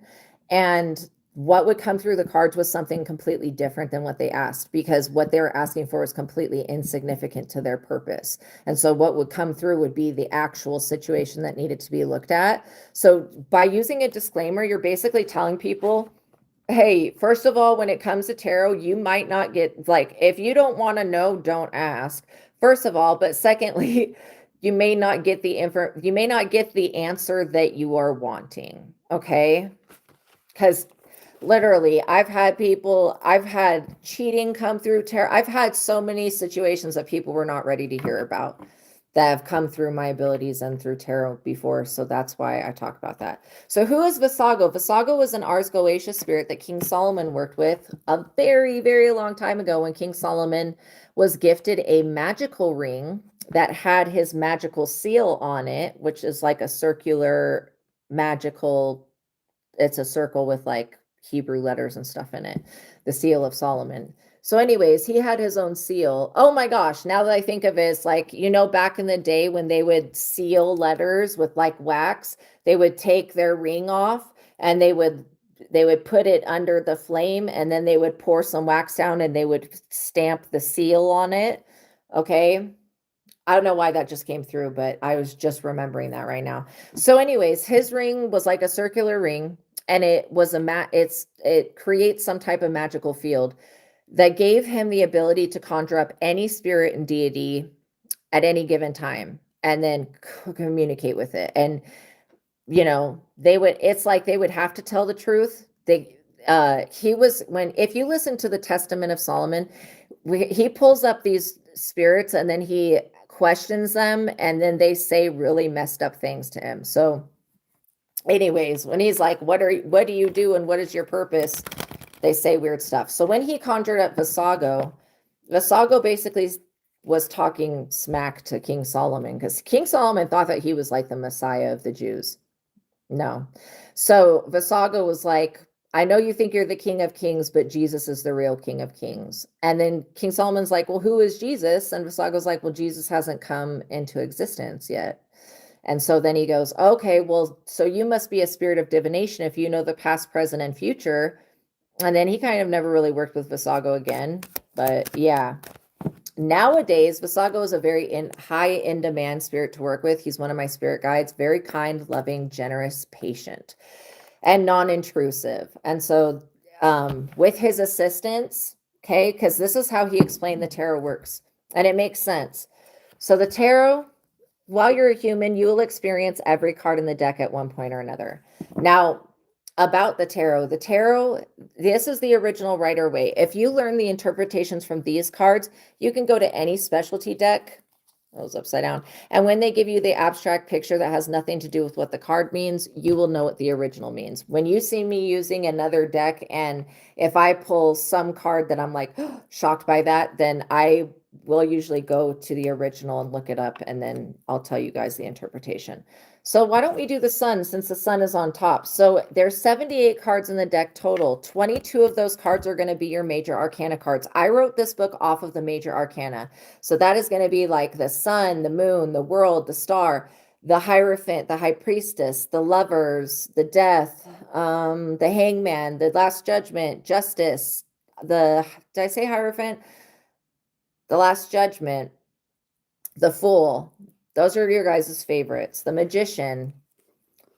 and what would come through the cards was something completely different than what they asked, because what they were asking for was completely insignificant to their purpose. And so what would come through would be the actual situation that needed to be looked at. So by using a disclaimer, you're basically telling people, hey, first of all, when it comes to tarot, you might not get, like, if you don't want to know, don't ask, first of all. But secondly, you may not get the answer that you are wanting. Okay. Because literally, I've had cheating come through tarot. I've had so many situations that people were not ready to hear about that have come through my abilities and through tarot before. So that's why I talk about that. So who is Vassago? Vassago was an Ars Goetia spirit that King Solomon worked with a very, very long time ago, when King Solomon was gifted a magical ring that had his magical seal on it, which is like a circular magical, it's a circle with like Hebrew letters and stuff in it, the seal of Solomon. So anyways, he had his own seal. Oh my gosh, now that I think of it, it's like, back in the day when they would seal letters with like wax, they would take their ring off and they would put it under the flame, and then they would pour some wax down and they would stamp the seal on it. Okay. I don't know why that just came through, but I was just remembering that right now. So anyways, his ring was like a circular ring, and it was it creates some type of magical field that gave him the ability to conjure up any spirit and deity at any given time and then communicate with it. And it's like they would have to tell the truth. If you listen to the Testament of Solomon, he pulls up these spirits and then he questions them, and then they say really messed up things to him. So anyways, when he's like, what do you do and what is your purpose? They say weird stuff. So when he conjured up Vassago basically was talking smack to King Solomon, because King Solomon thought that he was like the Messiah of the Jews. No. So Vassago was like, I know you think you're the King of Kings, but Jesus is the real King of Kings. And then King Solomon's like, well, who is Jesus? And Vassago's like, well, Jesus hasn't come into existence yet. And so then he goes, okay, well, so you must be a spirit of divination if you know the past, present, and future. And then he kind of never really worked with Vassago again. But yeah, nowadays, Vassago is a very high in demand spirit to work with. He's one of my spirit guides, very kind, loving, generous, patient, and non-intrusive. And so with his assistance, okay, because this is how he explained the tarot works, and it makes sense. So the tarot, while you're a human, you will experience every card in the deck at one point or another. Now, about the tarot, this is the original Rider-Waite. If you learn the interpretations from these cards, you can go to any specialty deck. That was upside down. And when they give you the abstract picture that has nothing to do with what the card means, you will know what the original means. When you see me using another deck, and if I pull some card that I'm like shocked by that, then I will usually go to the original and look it up, and then I'll tell you guys the interpretation. So why don't we do the sun, since the sun is on top? So there's 78 cards in the deck total. 22 of those cards are going to be your major arcana cards. I wrote this book off of the major arcana. So that is going to be like the sun, the moon, the world, the star, the Hierophant, the high priestess, the lovers, the death, the hangman, the last judgment, justice, did I say Hierophant? The last judgment, the fool. Those are your guys' favorites. The magician.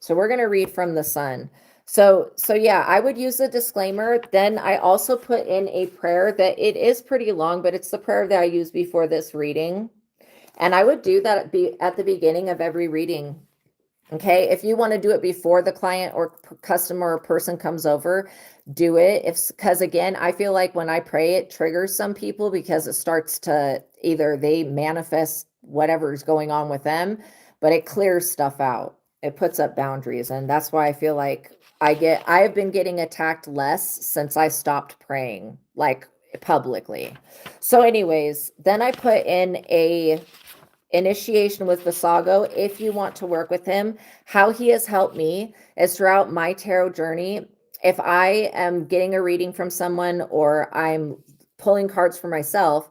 So we're going to read from the sun. So yeah, I would use a disclaimer. Then I also put in a prayer that it is pretty long, but it's the prayer that I use before this reading. And I would do that at the beginning of every reading. Okay, if you want to do it before the client or customer or person comes over, do it. Because again, I feel like when I pray, it triggers some people, because it starts to either they manifest whatever is going on with them, but it clears stuff out. It puts up boundaries. And that's why I feel like I have been getting attacked less since I stopped praying, like publicly. So anyways, then I put in a initiation with Vassago. If you want to work with him, how he has helped me is throughout my tarot journey. If I am getting a reading from someone or I'm pulling cards for myself,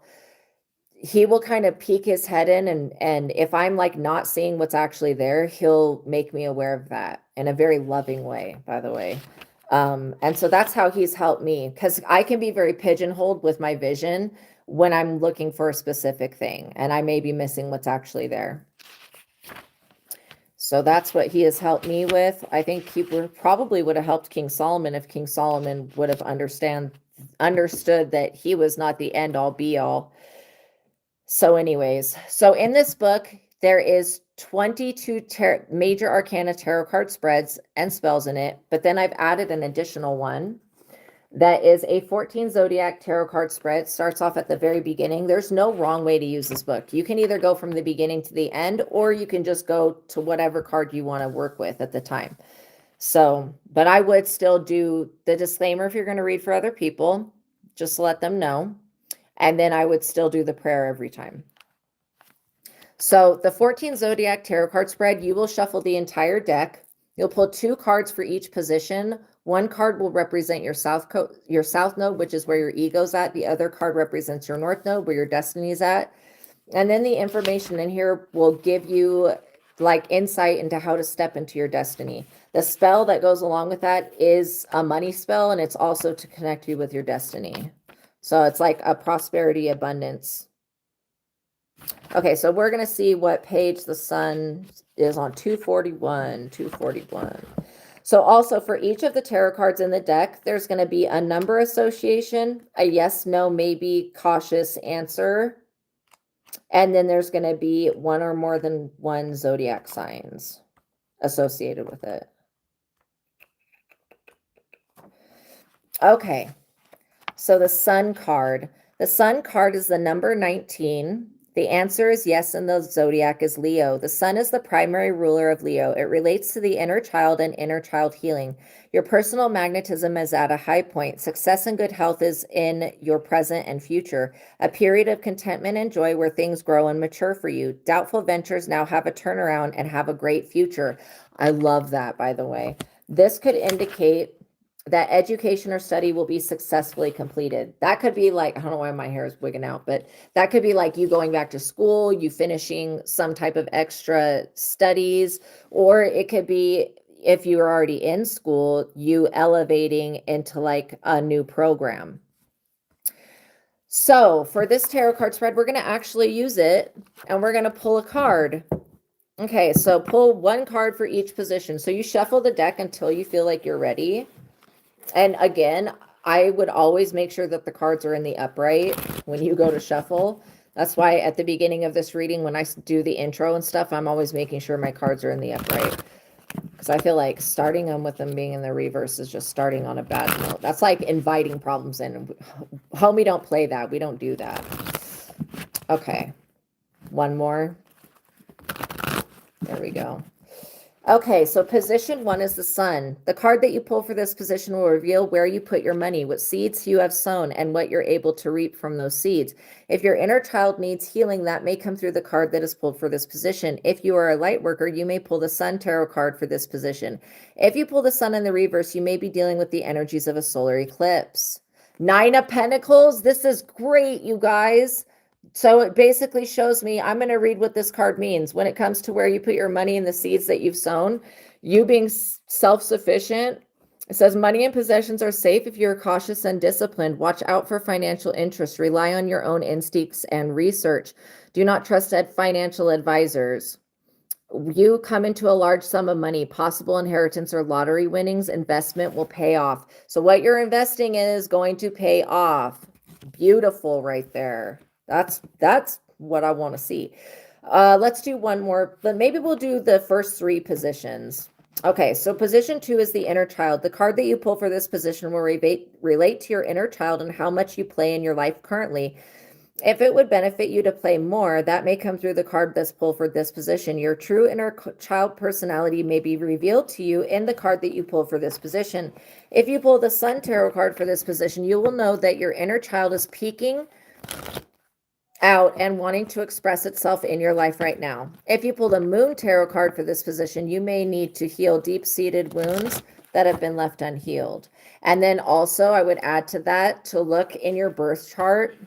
he will kind of peek his head in, and if I'm like not seeing what's actually there, he'll make me aware of that in a very loving way, by the way. And so that's how he's helped me, because I can be very pigeonholed with my vision when I'm looking for a specific thing, and I may be missing what's actually there. So that's what he has helped me with. I think he probably would have helped King Solomon if King Solomon would have understood that he was not the end all be all. So anyways, so in this book, there is 22 major arcana tarot card spreads and spells in it, but then I've added an additional one that is a 14 zodiac tarot card spread. Starts off at the very beginning. There's no wrong way to use this book. You can either go from the beginning to the end, or you can just go to whatever card you want to work with at the time. So, but I would still do the disclaimer if you're going to read for other people, just let them know. And then I would still do the prayer every time. So the 14 zodiac tarot card spread, you will shuffle the entire deck. You'll pull 2 cards for each position. One card will represent your south node, which is where your ego's at. The other card represents your north node, where your destiny's at. And then the information in here will give you like insight into how to step into your destiny. The spell that goes along with that is a money spell, and it's also to connect you with your destiny. So it's like a prosperity abundance. Okay, so we're going to see what page the sun is on. 241. So also for each of the tarot cards in the deck, there's going to be a number association, a yes, no, maybe, cautious answer. And then there's going to be one or more than one zodiac signs associated with it. Okay, so the sun card. The sun card is the number 19. The answer is yes, and the zodiac is Leo. The sun is the primary ruler of Leo. It relates to the inner child and inner child healing. Your personal magnetism is at a high point. Success and good health is in your present and future. A period of contentment and joy where things grow and mature for you. Doubtful ventures now have a turnaround and have a great future. I love that, by the way. This could indicate that education or study will be successfully completed. That could be like, I don't know why my hair is wigging out, but that could be like you going back to school, you finishing some type of extra studies, or it could be, if you're already in school, you elevating into like a new program. So for this tarot card spread, we're going to actually use it, and we're going to pull a card. Okay, so pull one card for each position. So you shuffle the deck until you feel like you're ready. And again, I would always make sure that the cards are in the upright when you go to shuffle. That's why at the beginning of this reading, when I do the intro and stuff, I'm always making sure my cards are in the upright. Because I feel like starting them with them being in the reverse is just starting on a bad note. That's like inviting problems in. Homie, don't play that. We don't do that. Okay. One more. There we go. Okay, so position 1 is the sun. The card that you pull for this position will reveal where you put your money, what seeds you have sown, and what you're able to reap from those seeds. If your inner child needs healing, that may come through the card that is pulled for this position. If you are a light worker, you may pull the sun tarot card for this position. If you pull the sun in the reverse, you may be dealing with the energies of a solar eclipse. 9 of Pentacles. This is great, you guys. So it basically shows me, I'm going to read what this card means. When it comes to where you put your money in the seeds that you've sown, you being self-sufficient, it says money and possessions are safe if you're cautious and disciplined. Watch out for financial interests. Rely on your own instincts and research. Do not trust financial advisors. You come into a large sum of money, possible inheritance or lottery winnings. Investment will pay off. So what you're investing in is going to pay off. Beautiful right there. That's what I want to see. Let's do one more, but maybe we'll do the first 3 positions. Okay, so position 2 is the inner child. The card that you pull for this position will relate to your inner child and how much you play in your life currently. If it would benefit you to play more, that may come through the card that's pulled for this position. Your true inner child personality may be revealed to you in the card that you pull for this position. If you pull the Sun Tarot card for this position, you will know that your inner child is peeking out and wanting to express itself in your life right now. If you pull the Moon Tarot card for this position, you may need to heal deep-seated wounds that have been left unhealed. And then also I would add to that to look in your birth chart.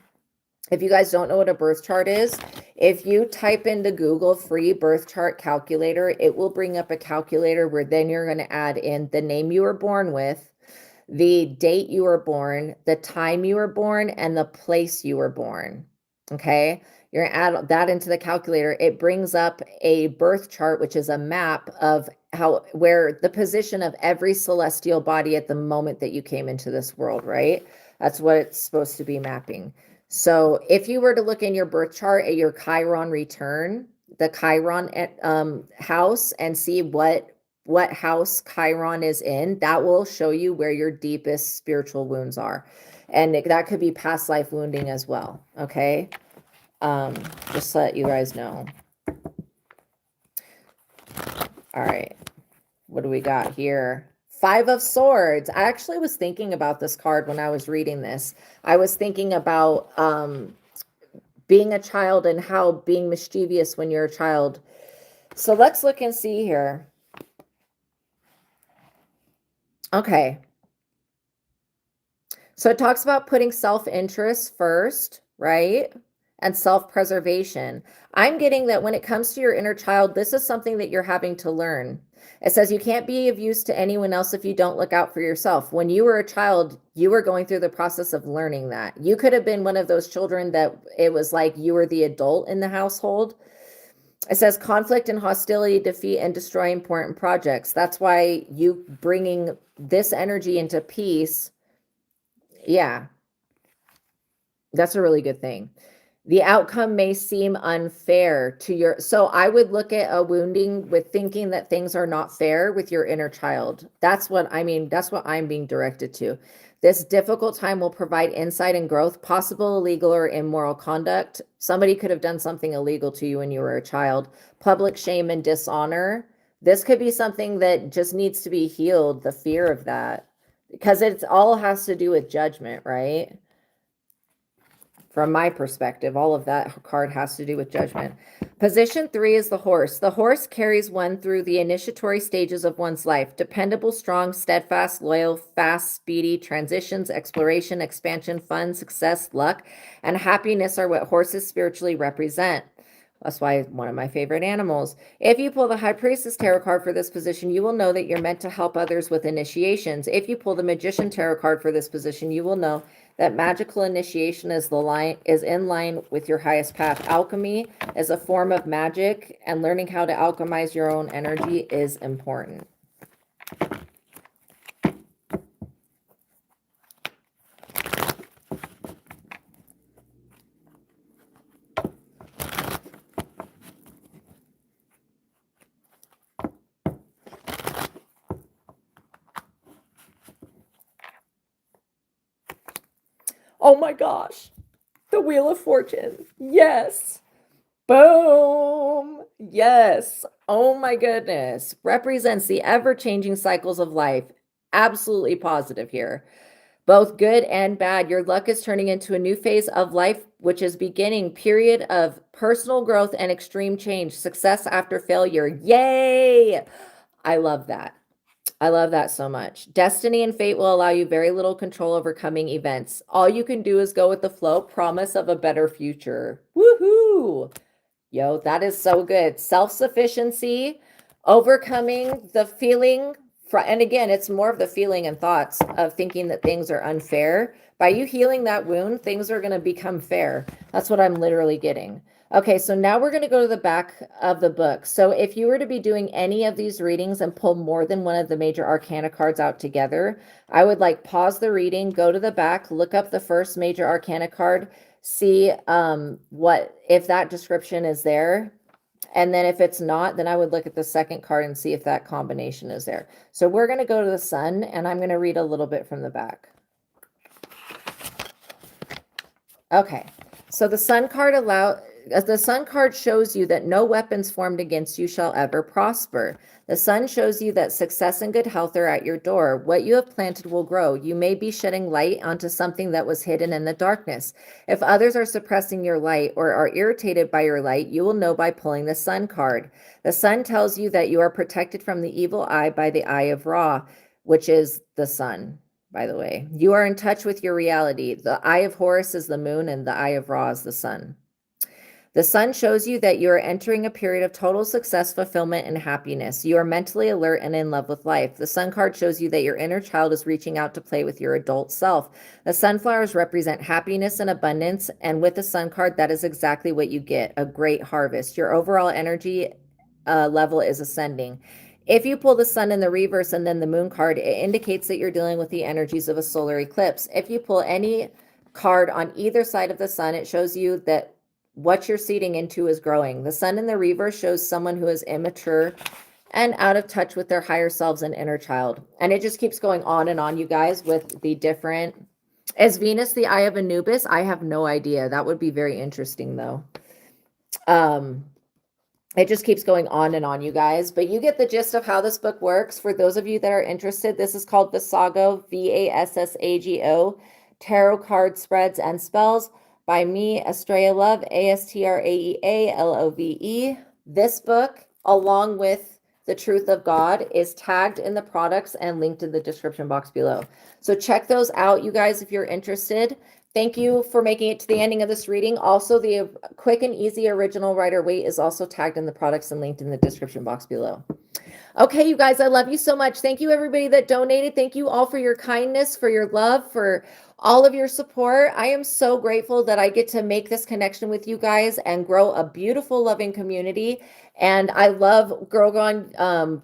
If you guys don't know what a birth chart is, if you type into Google free birth chart calculator, it will bring up a calculator where then you're going to add in the name you were born with, the date you were born, the time you were born, and the place you were born. Okay. You're going to add that into the calculator. It brings up a birth chart, which is a map of where the position of every celestial body at the moment that you came into this world, right? That's what it's supposed to be mapping. So if you were to look in your birth chart at your Chiron return, the Chiron house, and see what house Chiron is in, that will show you where your deepest spiritual wounds are. And that could be past life wounding as well. Okay. Just to let you guys know. All right. What do we got here? 5 of Swords. I actually was thinking about this card when I was reading this. I was thinking about being a child and how being mischievous when you're a child. So let's look and see here. Okay. So it talks about putting self-interest first, right? And self-preservation. I'm getting that when it comes to your inner child, this is something that you're having to learn. It says you can't be of use to anyone else if you don't look out for yourself. When you were a child, you were going through the process of learning that. You could have been one of those children that it was like you were the adult in the household. It says conflict and hostility defeat and destroy important projects. That's why you bringing this energy into peace. Yeah, that's a really good thing. The outcome may seem unfair to your, so I would look at a wounding with thinking that things are not fair with your inner child. That's what I mean. That's what I'm being directed to. This difficult time will provide insight and growth, possible illegal or immoral conduct. Somebody could have done something illegal to you when you were a child. Public shame and dishonor. This could be something that just needs to be healed, the fear of that, because it's all has to do with judgment, right? From my perspective, all of that card has to do with judgment. Position 3 is the horse. The horse carries one through the initiatory stages of one's life. Dependable, strong, steadfast, loyal, fast, speedy, transitions, exploration, expansion, fun, success, luck, and happiness are what horses spiritually represent. That's why it's one of my favorite animals. If you pull the High Priestess Tarot card for this position, you will know that you're meant to help others with initiations. If you pull the Magician Tarot card for this position, you will know that magical initiation is in line with your highest path. Alchemy is a form of magic, and learning how to alchemize your own energy is important. Oh my gosh. The Wheel of Fortune. Yes. Boom. Yes. Oh my goodness. Represents the ever-changing cycles of life. Absolutely positive here. Both good and bad. Your luck is turning into a new phase of life, which is beginning period of personal growth and extreme change. Success after failure. Yay. I love that. I love that so much. Destiny and fate will allow you very little control over coming events. All you can do is go with the flow. Promise of a better future. Woohoo! Yo, that is so good. Self-sufficiency, overcoming the feeling, and again, it's more of the feeling and thoughts of thinking that things are unfair. By you healing that wound, things are going to become fair. That's what I'm literally getting. Okay, so now we're going to go to the back of the book. So if you were to be doing any of these readings and pull more than one of the major arcana cards out together, I would like pause the reading, go to the back, look up the first major arcana card, see what if that description is there. And then if it's not, then I would look at the second card and see if that combination is there. So we're going to go to the Sun, and I'm going to read a little bit from the back. Okay, so the Sun card the Sun card shows you that no weapons formed against you shall ever prosper. The Sun shows you that success and good health are at your door. What you have planted will grow. You may be shedding light onto something that was hidden in the darkness. If others are suppressing your light or are irritated by your light, you will know by pulling the Sun card. The Sun tells you that you are protected from the evil eye by the eye of Ra, which is the sun, by the way. You are in touch with your reality. The eye of Horus is the moon, and the eye of Ra is the sun. The sun shows you that you are entering a period of total success, fulfillment, and happiness. You are mentally alert and in love with life. The sun card shows you that your inner child is reaching out to play with your adult self. The sunflowers represent happiness and abundance, and with the sun card, that is exactly what you get, a great harvest. Your overall energy level is ascending. If you pull the sun in the reverse and then the moon card, it indicates that you're dealing with the energies of a solar eclipse. If you pull any card on either side of the sun, it shows you that what you're seeding into is growing. The sun in the reverse shows someone who is immature and out of touch with their higher selves and inner child. And it just keeps going on and on, you guys, with the different. Is Venus the eye of Anubis? I have no idea. That would be very interesting, though. It just keeps going on and on, you guys. But you get the gist of how this book works. For those of you that are interested, this is called Vassago, Vassago, Tarot Card Spreads and Spells by me, Astraea Love, Astraealove. This book, along with The Truth of God, is tagged in the products and linked in the description box below. So check those out, you guys, if you're interested. Thank you for making it to the ending of this reading. Also, the quick and easy original Rider-Waite is also tagged in the products and linked in the description box below. Okay, you guys, I love you so much. Thank you, everybody that donated. Thank you all for your kindness, for your love, for all of your support. I am so grateful that I get to make this connection with you guys and grow a beautiful, loving community. And I love Girl Gone,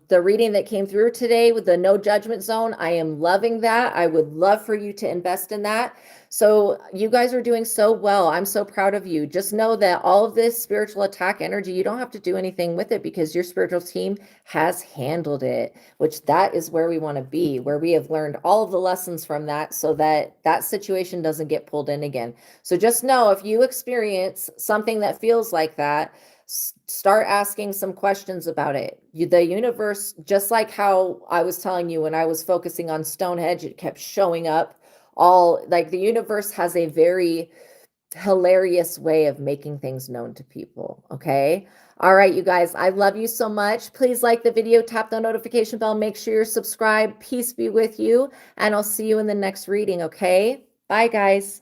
the reading that came through today with the no judgment zone. I am loving that. I would love for you to invest in that. So you guys are doing so well. I'm so proud of you. Just know that all of this spiritual attack energy, you don't have to do anything with it because your spiritual team has handled it, which that is where we want to be, where we have learned all of the lessons from that so that that situation doesn't get pulled in again. So just know if you experience something that feels like that, start asking some questions about it. The universe, just like how I was telling you when I was focusing on Stonehenge, it kept showing up. All like the universe has a very hilarious way of making things known to people. Okay. All right, you guys, I love you so much. Please like the video, tap the notification bell, make sure you're subscribed. Peace be with you. And I'll see you in the next reading. Okay. Bye, guys.